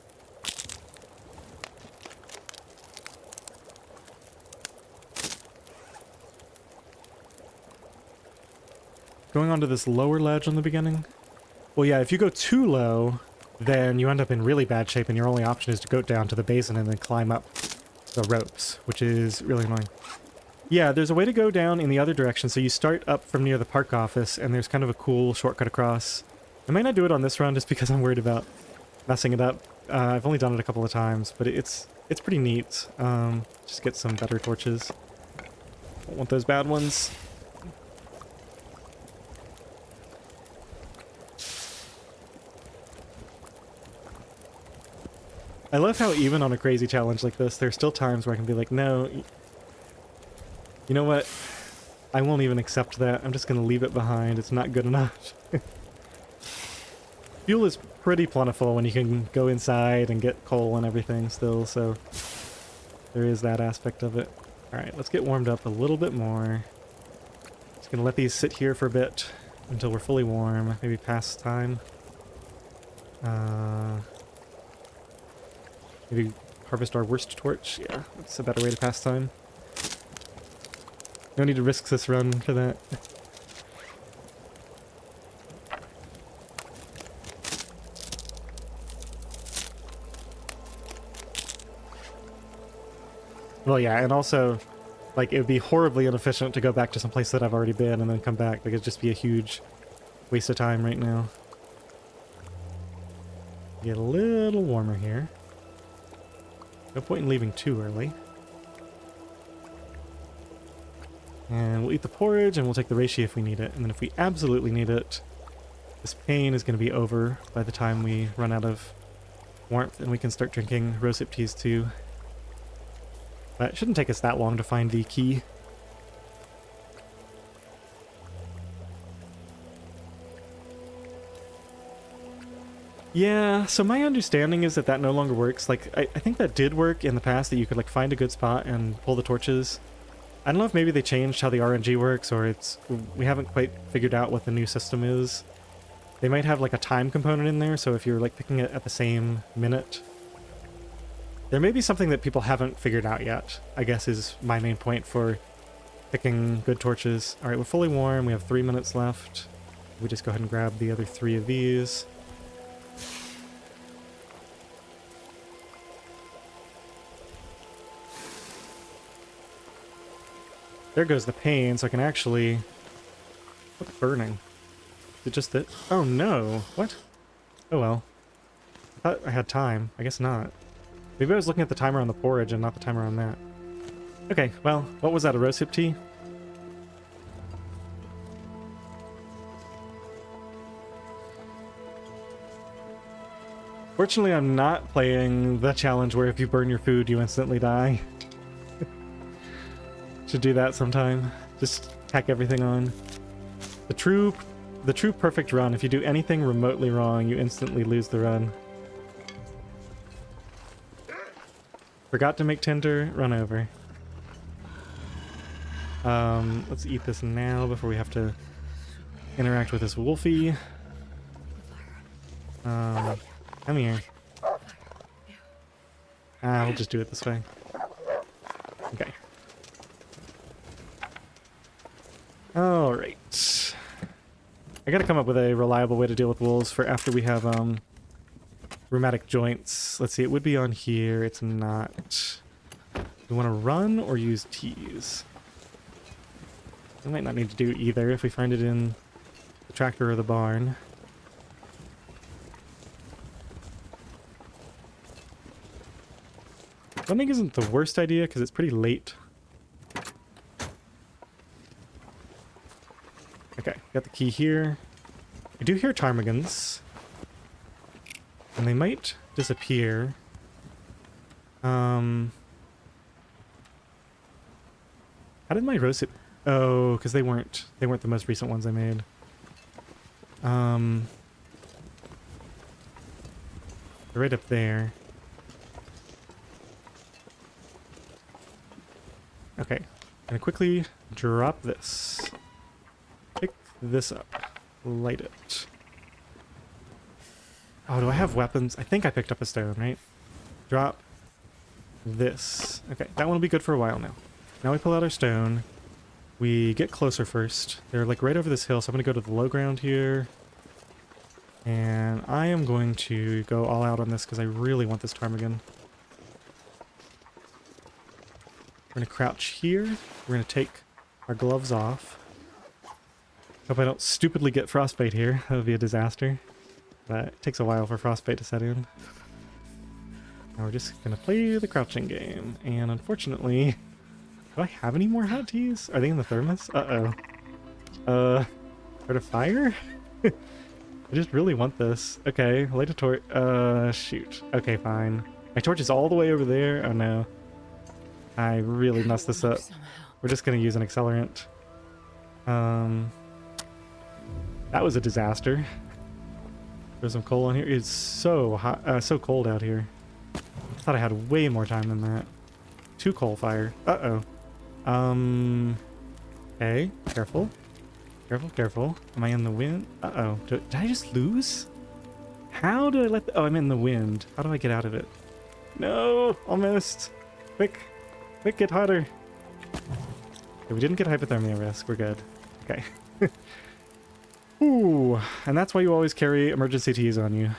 Going onto this lower ledge on the beginning. Well, yeah, if you go too low, then you end up in really bad shape and your only option is to go down to the basin and then climb up the ropes, which is really annoying. Yeah, there's a way to go down in the other direction. So you start up from near the park office and there's kind of a cool shortcut across. I might not do it on this run just because I'm worried about messing it up. I've only done it a couple of times, but it's pretty neat. Just get some better torches. Don't want those bad ones. I love how even on a crazy challenge like this, there's still times where I can be like, no, you know what? I won't even accept that. I'm just going to leave it behind. It's not good enough. Fuel is pretty plentiful when you can go inside and get coal and everything still, so there is that aspect of it. Alright, let's get warmed up a little bit more. Just going to let these sit here for a bit until we're fully warm. Maybe past time. Maybe harvest our worst torch. Yeah, that's a better way to pass time. No need to risk this run for that. Well, yeah, and also, like, it would be horribly inefficient to go back to some place that I've already been and then come back. Like, it'd just be a huge waste of time right now. Get a little warmer here. No point in leaving too early. And we'll eat the porridge and we'll take the reishi if we need it. And then if we absolutely need it, this pain is going to be over by the time we run out of warmth and we can start drinking rosehip teas too. But it shouldn't take us that long to find the key. Yeah, so my understanding is that that no longer works. Like, I think that did work in the past, that you could, like, find a good spot and pull the torches. I don't know if maybe they changed how the RNG works, or we haven't quite figured out what the new system is. They might have, like, a time component in there, so if you're, like, picking it at the same minute. There may be something that people haven't figured out yet, I guess is my main point for picking good torches. Alright, we're fully warm, we have 3 minutes left. We just go ahead and grab the other 3 of these. There goes the pain, so I can actually... What's burning? Is it just that? Oh no! What? Oh well. I thought I had time. I guess not. Maybe I was looking at the timer on the porridge and not the timer on that. Okay, well, what was that, a rosehip tea? Fortunately, I'm not playing the challenge where if you burn your food, you instantly die. Should do that sometime. Just tack everything on. The true perfect run. If you do anything remotely wrong, you instantly lose the run. Forgot to make tinder, run over. Let's eat this now before we have to interact with this wolfie. Come here. We'll just do it this way. Okay. Alright. I gotta come up with a reliable way to deal with wolves for after we have, rheumatic joints. Let's see, it would be on here. It's not. We want to run or use teas? We might not need to do either if we find it in the tractor or the barn. Running isn't the worst idea because it's pretty late. Okay, got the key here. I do hear ptarmigans. And they might disappear. How did my roast... Oh, because they weren't the most recent ones I made. They're right up there. Okay. Gonna quickly drop this. Pick this up. Light it. Oh, do I have weapons? I think I picked up a stone, right? Drop this. Okay, that one will be good for a while now. Now we pull out our stone. We get closer first. They're like right over this hill, so I'm going to go to the low ground here. And I am going to go all out on this because I really want this ptarmigan. We're going to crouch here. We're going to take our gloves off. Hope I don't stupidly get frostbite here. That would be a disaster. But it takes a while for frostbite to set in. Now we're just going to play the crouching game. And unfortunately... Do I have any more hot teas? Are they in the thermos? Uh-oh. Start a fire? I just really want this. Okay, light a torch. Shoot. Okay, fine. My torch is all the way over there. Oh no. I really messed this up. We're just gonna use an accelerant. That was a disaster. There's some coal on here. It's so hot, so cold out here. I thought I had way more time than that. 2 coal fire. Uh-oh. Okay, careful. Careful, careful. Am I in the wind? Uh-oh. Did I just lose? How did I let oh, I'm in the wind. How do I get out of it? No! Almost! Quick! Quick, get hotter! Okay, we didn't get hypothermia risk. We're good. Okay. Ooh, and that's why you always carry emergency teas on you.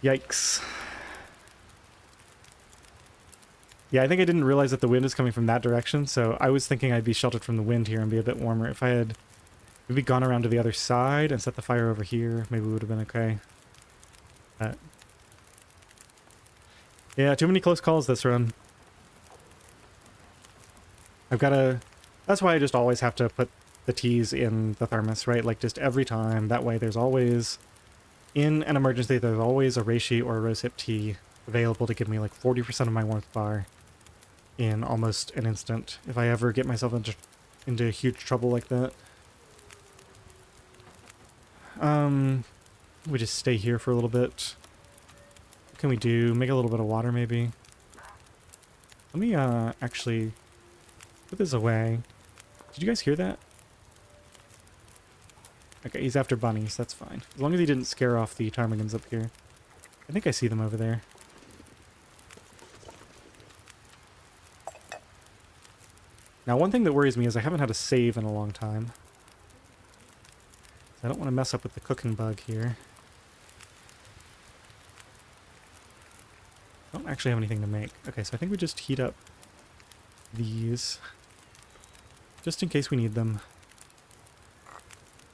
Yikes. Yeah, I think I didn't realize that the wind is coming from that direction, so I was thinking I'd be sheltered from the wind here and be a bit warmer. If I had maybe gone around to the other side and set the fire over here, maybe we would have been okay. Yeah, too many close calls this run. I've got to... That's why I just always have to put the teas in the thermos, right? Like, just every time. That way there's always... In an emergency, there's always a reishi or a rosehip tea available to give me like 40% of my warmth bar in almost an instant if I ever get myself into huge trouble like that. We just stay here for a little bit. What can we do? Make a little bit of water maybe. Let me actually put this away. Did you guys hear that? Okay, he's after bunnies, that's fine. As long as he didn't scare off the ptarmigans up here. I think I see them over there. Now, one thing that worries me is I haven't had a save in a long time. I don't want to mess up with the cooking bug here. I don't actually have anything to make. Okay, so I think we just heat up these. Just in case we need them.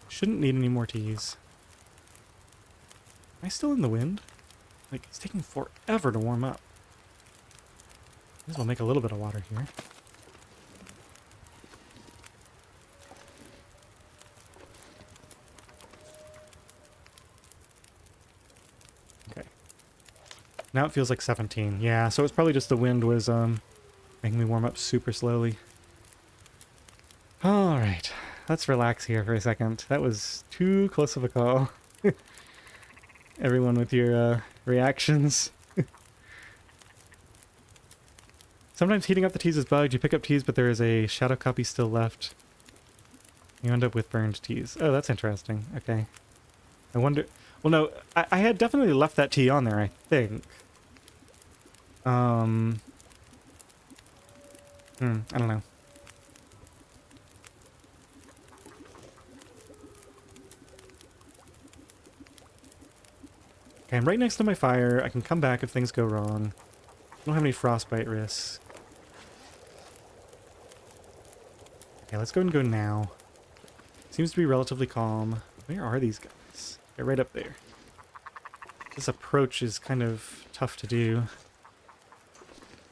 Shouldn't need any more teas. Am I still in the wind? Like, it's taking forever to warm up. Might as well make a little bit of water here. Okay. Now it feels like 17. Yeah, so it's probably just the wind was making me warm up super slowly. Alright. Let's relax here for a second. That was too close of a call. Everyone with your reactions. Sometimes heating up the teas is bugged. You pick up teas, but there is a shadow copy still left. You end up with burned teas. Oh, that's interesting. Okay. I wonder... Well, no, I had definitely left that tea on there, I think. I don't know. Okay, I'm right next to my fire. I can come back if things go wrong. I don't have any frostbite risks. Okay, let's go and go now. Seems to be relatively calm. Where are these guys? They're right up there. This approach is kind of tough to do.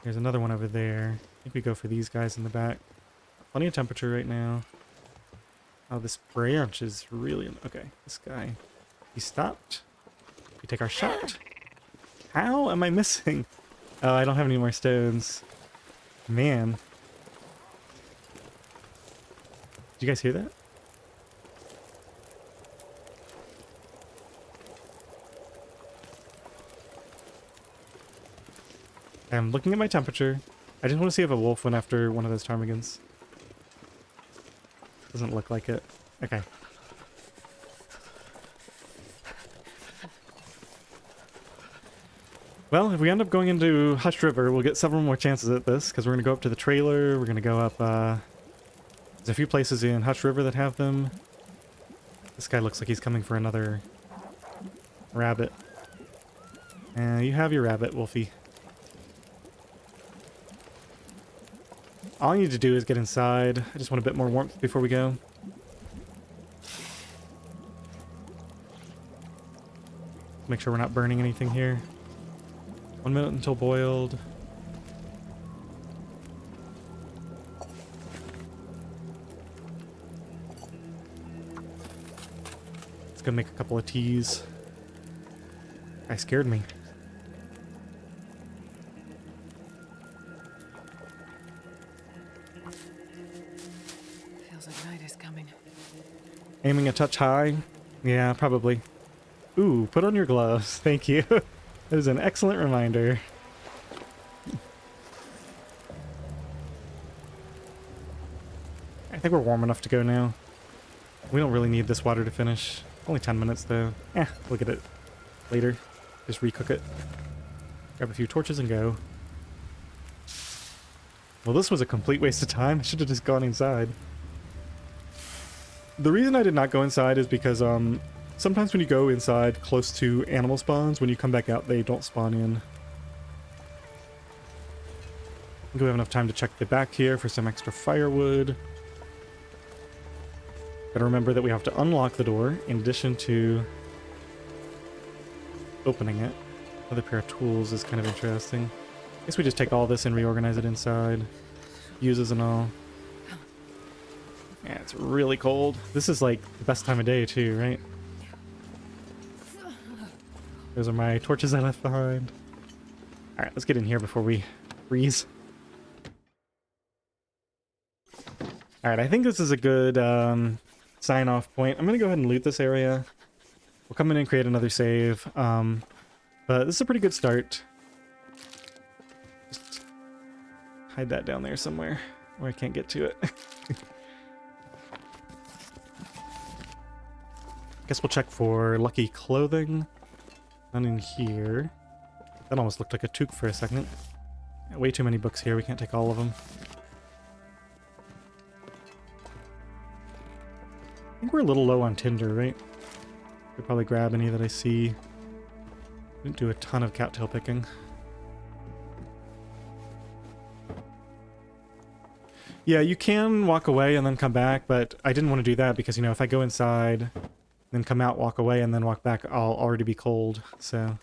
There's another one over there. I think we go for these guys in the back. Plenty of temperature right now. Oh, this branch is really... Okay, this guy. He stopped. We take our shot. How am I missing? Oh, I don't have any more stones. Man. Did you guys hear that? I'm looking at my temperature. I just want to see if a wolf went after one of those ptarmigans. Doesn't look like it. Okay. Well, if we end up going into Hushed River, we'll get several more chances at this, because we're going to go up to the trailer, we're going to go up, there's a few places in Hushed River that have them. This guy looks like he's coming for another rabbit. You have your rabbit, Wolfie. All I need to do is get inside. I just want a bit more warmth before we go. Make sure we're not burning anything here. 1 minute until boiled. Let's go make a couple of teas. Guy scared me. Feels like night is coming. Aiming a touch high? Yeah, probably. Ooh, put on your gloves. Thank you. That is an excellent reminder. I think we're warm enough to go now. We don't really need this water to finish. Only 10 minutes though. We'll get it later. Just recook it. Grab a few torches and go. Well, this was a complete waste of time. I should have just gone inside. The reason I did not go inside is because sometimes when you go inside close to animal spawns, when you come back out, they don't spawn in. I think we have enough time to check the back here for some extra firewood. Gotta remember that we have to unlock the door in addition to opening it. Another pair of tools is kind of interesting. I guess we just take all this and reorganize it inside. Uses and all. Yeah, it's really cold. This is like the best time of day too, right? Those are my torches I left behind. Alright, let's get in here before we freeze. Alright, I think this is a good sign-off point. I'm going to go ahead and loot this area. We'll come in and create another save. But this is a pretty good start. Just hide that down there somewhere where I can't get to it. Guess we'll check for lucky clothing. None in here. That almost looked like a toque for a second. Way too many books here. We can't take all of them. I think we're a little low on tinder, right? Could probably grab any that I see. Didn't do a ton of cattail picking. Yeah, you can walk away and then come back, but I didn't want to do that because, you know, if I go inside, then come out, walk away, and then walk back, I'll already be cold. So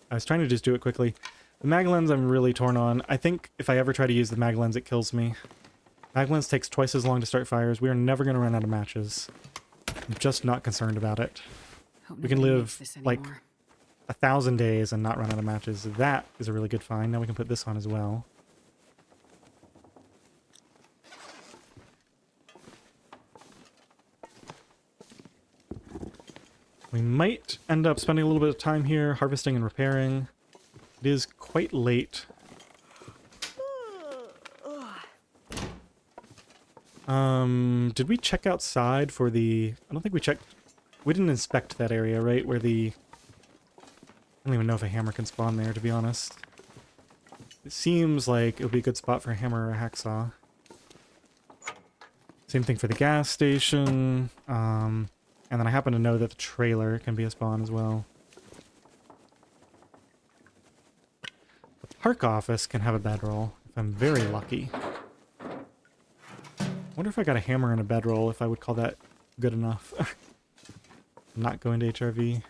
I was trying to just do it quickly. The mag lens I'm really torn on. I think if I ever try to use the mag lens, it kills me. Mag lens takes twice as long to start fires. We are never going to run out of matches. I'm just not concerned about it. We can live like 1,000 days and not run out of matches. That is a really good find. Now we can put this on as well. We might end up spending a little bit of time here harvesting and repairing. It is quite late. Did we check outside for the... I don't think we checked... We didn't inspect that area, right? Where the... I don't even know if a hammer can spawn there, to be honest. It seems like it would be a good spot for a hammer or a hacksaw. Same thing for the gas station. And then I happen to know that the trailer can be a spawn as well. The park office can have a bedroll, if I'm very lucky. I wonder if I got a hammer and a bedroll, if I would call that good enough. I'm not going to HRV.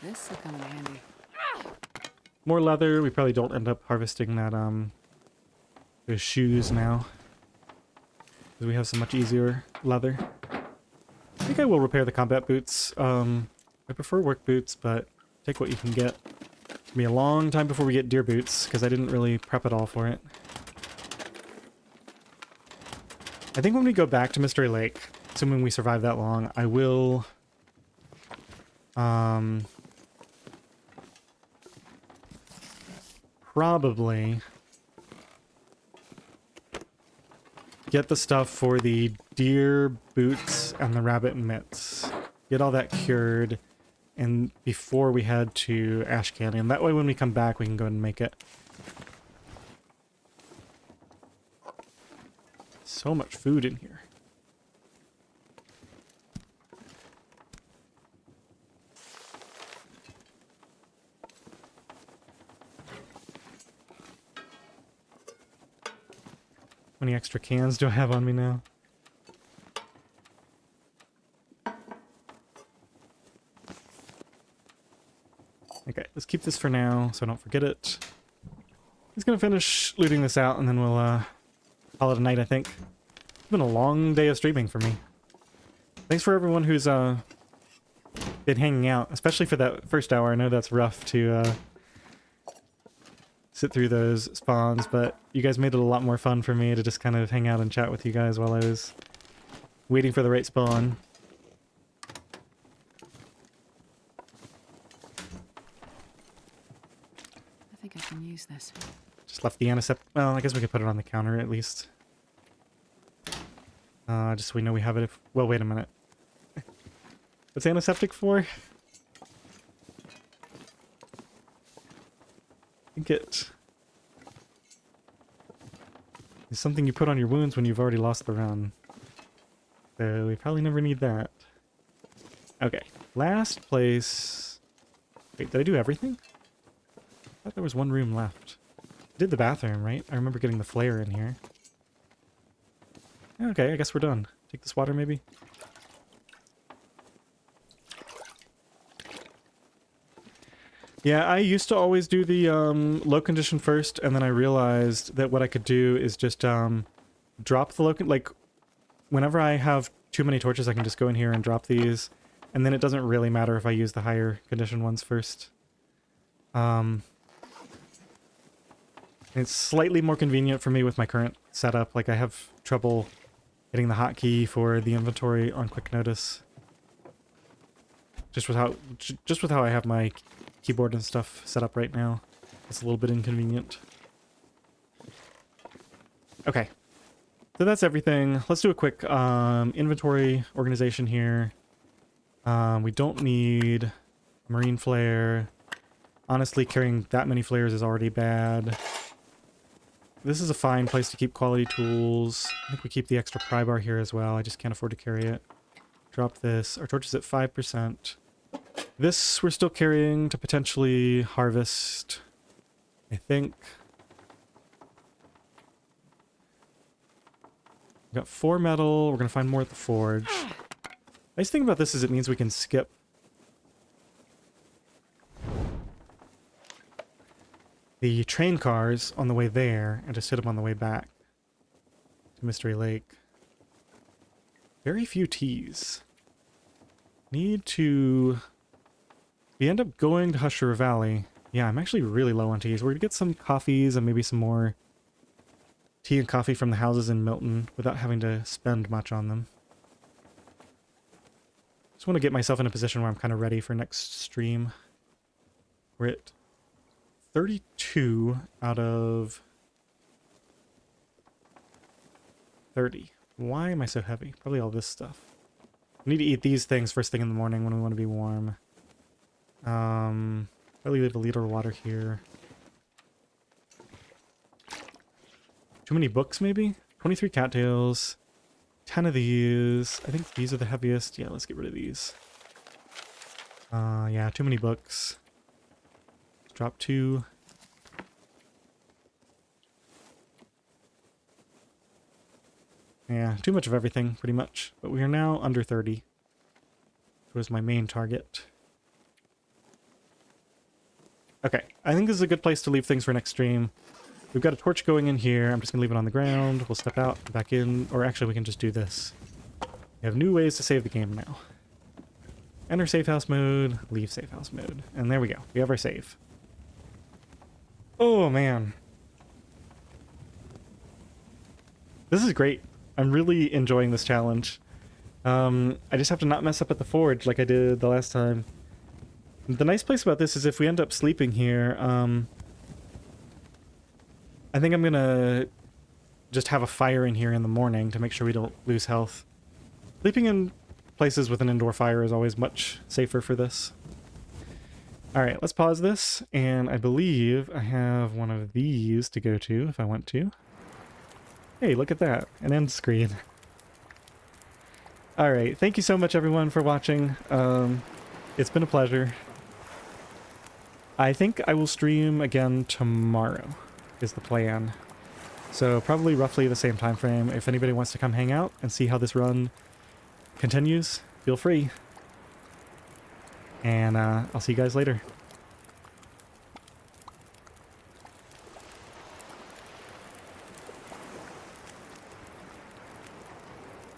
This will come in handy. More leather. We probably don't end up harvesting that, those shoes now. Because we have so much easier leather. I think I will repair the combat boots. I prefer work boots, but take what you can get. It'll be a long time before we get deer boots, because I didn't really prep at all for it. I think when we go back to Mystery Lake, assuming we survive that long, I will... probably get the stuff for the deer boots and the rabbit mitts. Get all that cured and before we head to Ash Canyon. That way when we come back we can go ahead and make it. So much food in here. How many extra cans do I have on me now? Okay, let's keep this for now so I don't forget it. Just gonna finish looting this out and then we'll call it a night, I think. It's been a long day of streaming for me. Thanks for everyone who's been hanging out, especially for that first hour. I know that's rough to sit through those spawns, but you guys made it a lot more fun for me to just kind of hang out and chat with you guys while I was waiting for the right spawn. I think I can use this. Just left the antiseptic. Well, I guess we could put it on the counter at least. Just so we know we have it if... Well, wait a minute. What's antiseptic for? I think it is something you put on your wounds when you've already lost the run. So we probably never need that. Okay, last place... Wait, did I do everything? I thought there was one room left. I did the bathroom, right? I remember getting the flare in here. Okay, I guess we're done. Take this water, maybe? Yeah, I used to always do the low condition first, and then I realized that what I could do is just drop the low... Like, whenever I have too many torches, I can just go in here and drop these, and then it doesn't really matter if I use the higher condition ones first. It's slightly more convenient for me with my current setup. Like, I have trouble getting the hotkey for the inventory on quick notice. Just with how I have my keyboard and stuff set up right now. It's a little bit inconvenient. Okay. So that's everything. Let's do a quick inventory organization here. We don't need marine flare. Honestly, carrying that many flares is already bad. This is a fine place to keep quality tools. I think we keep the extra pry bar here as well. I just can't afford to carry it. Drop this. Our torch is at 5%. This we're still carrying to potentially harvest, I think. We've got 4 metal. We're going to find more at the forge. Nice thing about this is it means we can skip the train cars on the way there and just hit them on the way back to Mystery Lake. Very few teas. Need to... We end up going to Hush River Valley. Yeah, I'm actually really low on teas. We're going to get some coffees and maybe some more tea and coffee from the houses in Milton without having to spend much on them. Just want to get myself in a position where I'm kind of ready for next stream. We're at 32 out of 30. Why am I so heavy? Probably all this stuff. I need to eat these things first thing in the morning when we want to be warm. Probably leave a liter of water here. Too many books, maybe? 23 cattails. 10 of these. I think these are the heaviest. Yeah, let's get rid of these. Yeah, too many books. Drop 2. Yeah, too much of everything, pretty much. But we are now under 30. Which was my main target. Okay, I think this is a good place to leave things for next stream. We've got a torch going in here. I'm just going to leave it on the ground. We'll step out, back in. Or actually, we can just do this. We have new ways to save the game now. Enter safe house mode, leave safe house mode. And there we go. We have our save. Oh, man. This is great. I'm really enjoying this challenge. I just have to not mess up at the forge like I did the last time. The nice place about this is if we end up sleeping here, I think I'm gonna just have a fire in here in the morning to make sure we don't lose health. Sleeping in places with an indoor fire is always much safer for this. Alright, let's pause this, and I believe I have one of these to go to if I want to. Hey, look at that, an end screen. Alright, thank you so much everyone for watching. It's been a pleasure. I think I will stream again tomorrow, is the plan. So probably roughly the same time frame. If anybody wants to come hang out and see how this run continues, feel free. And I'll see you guys later.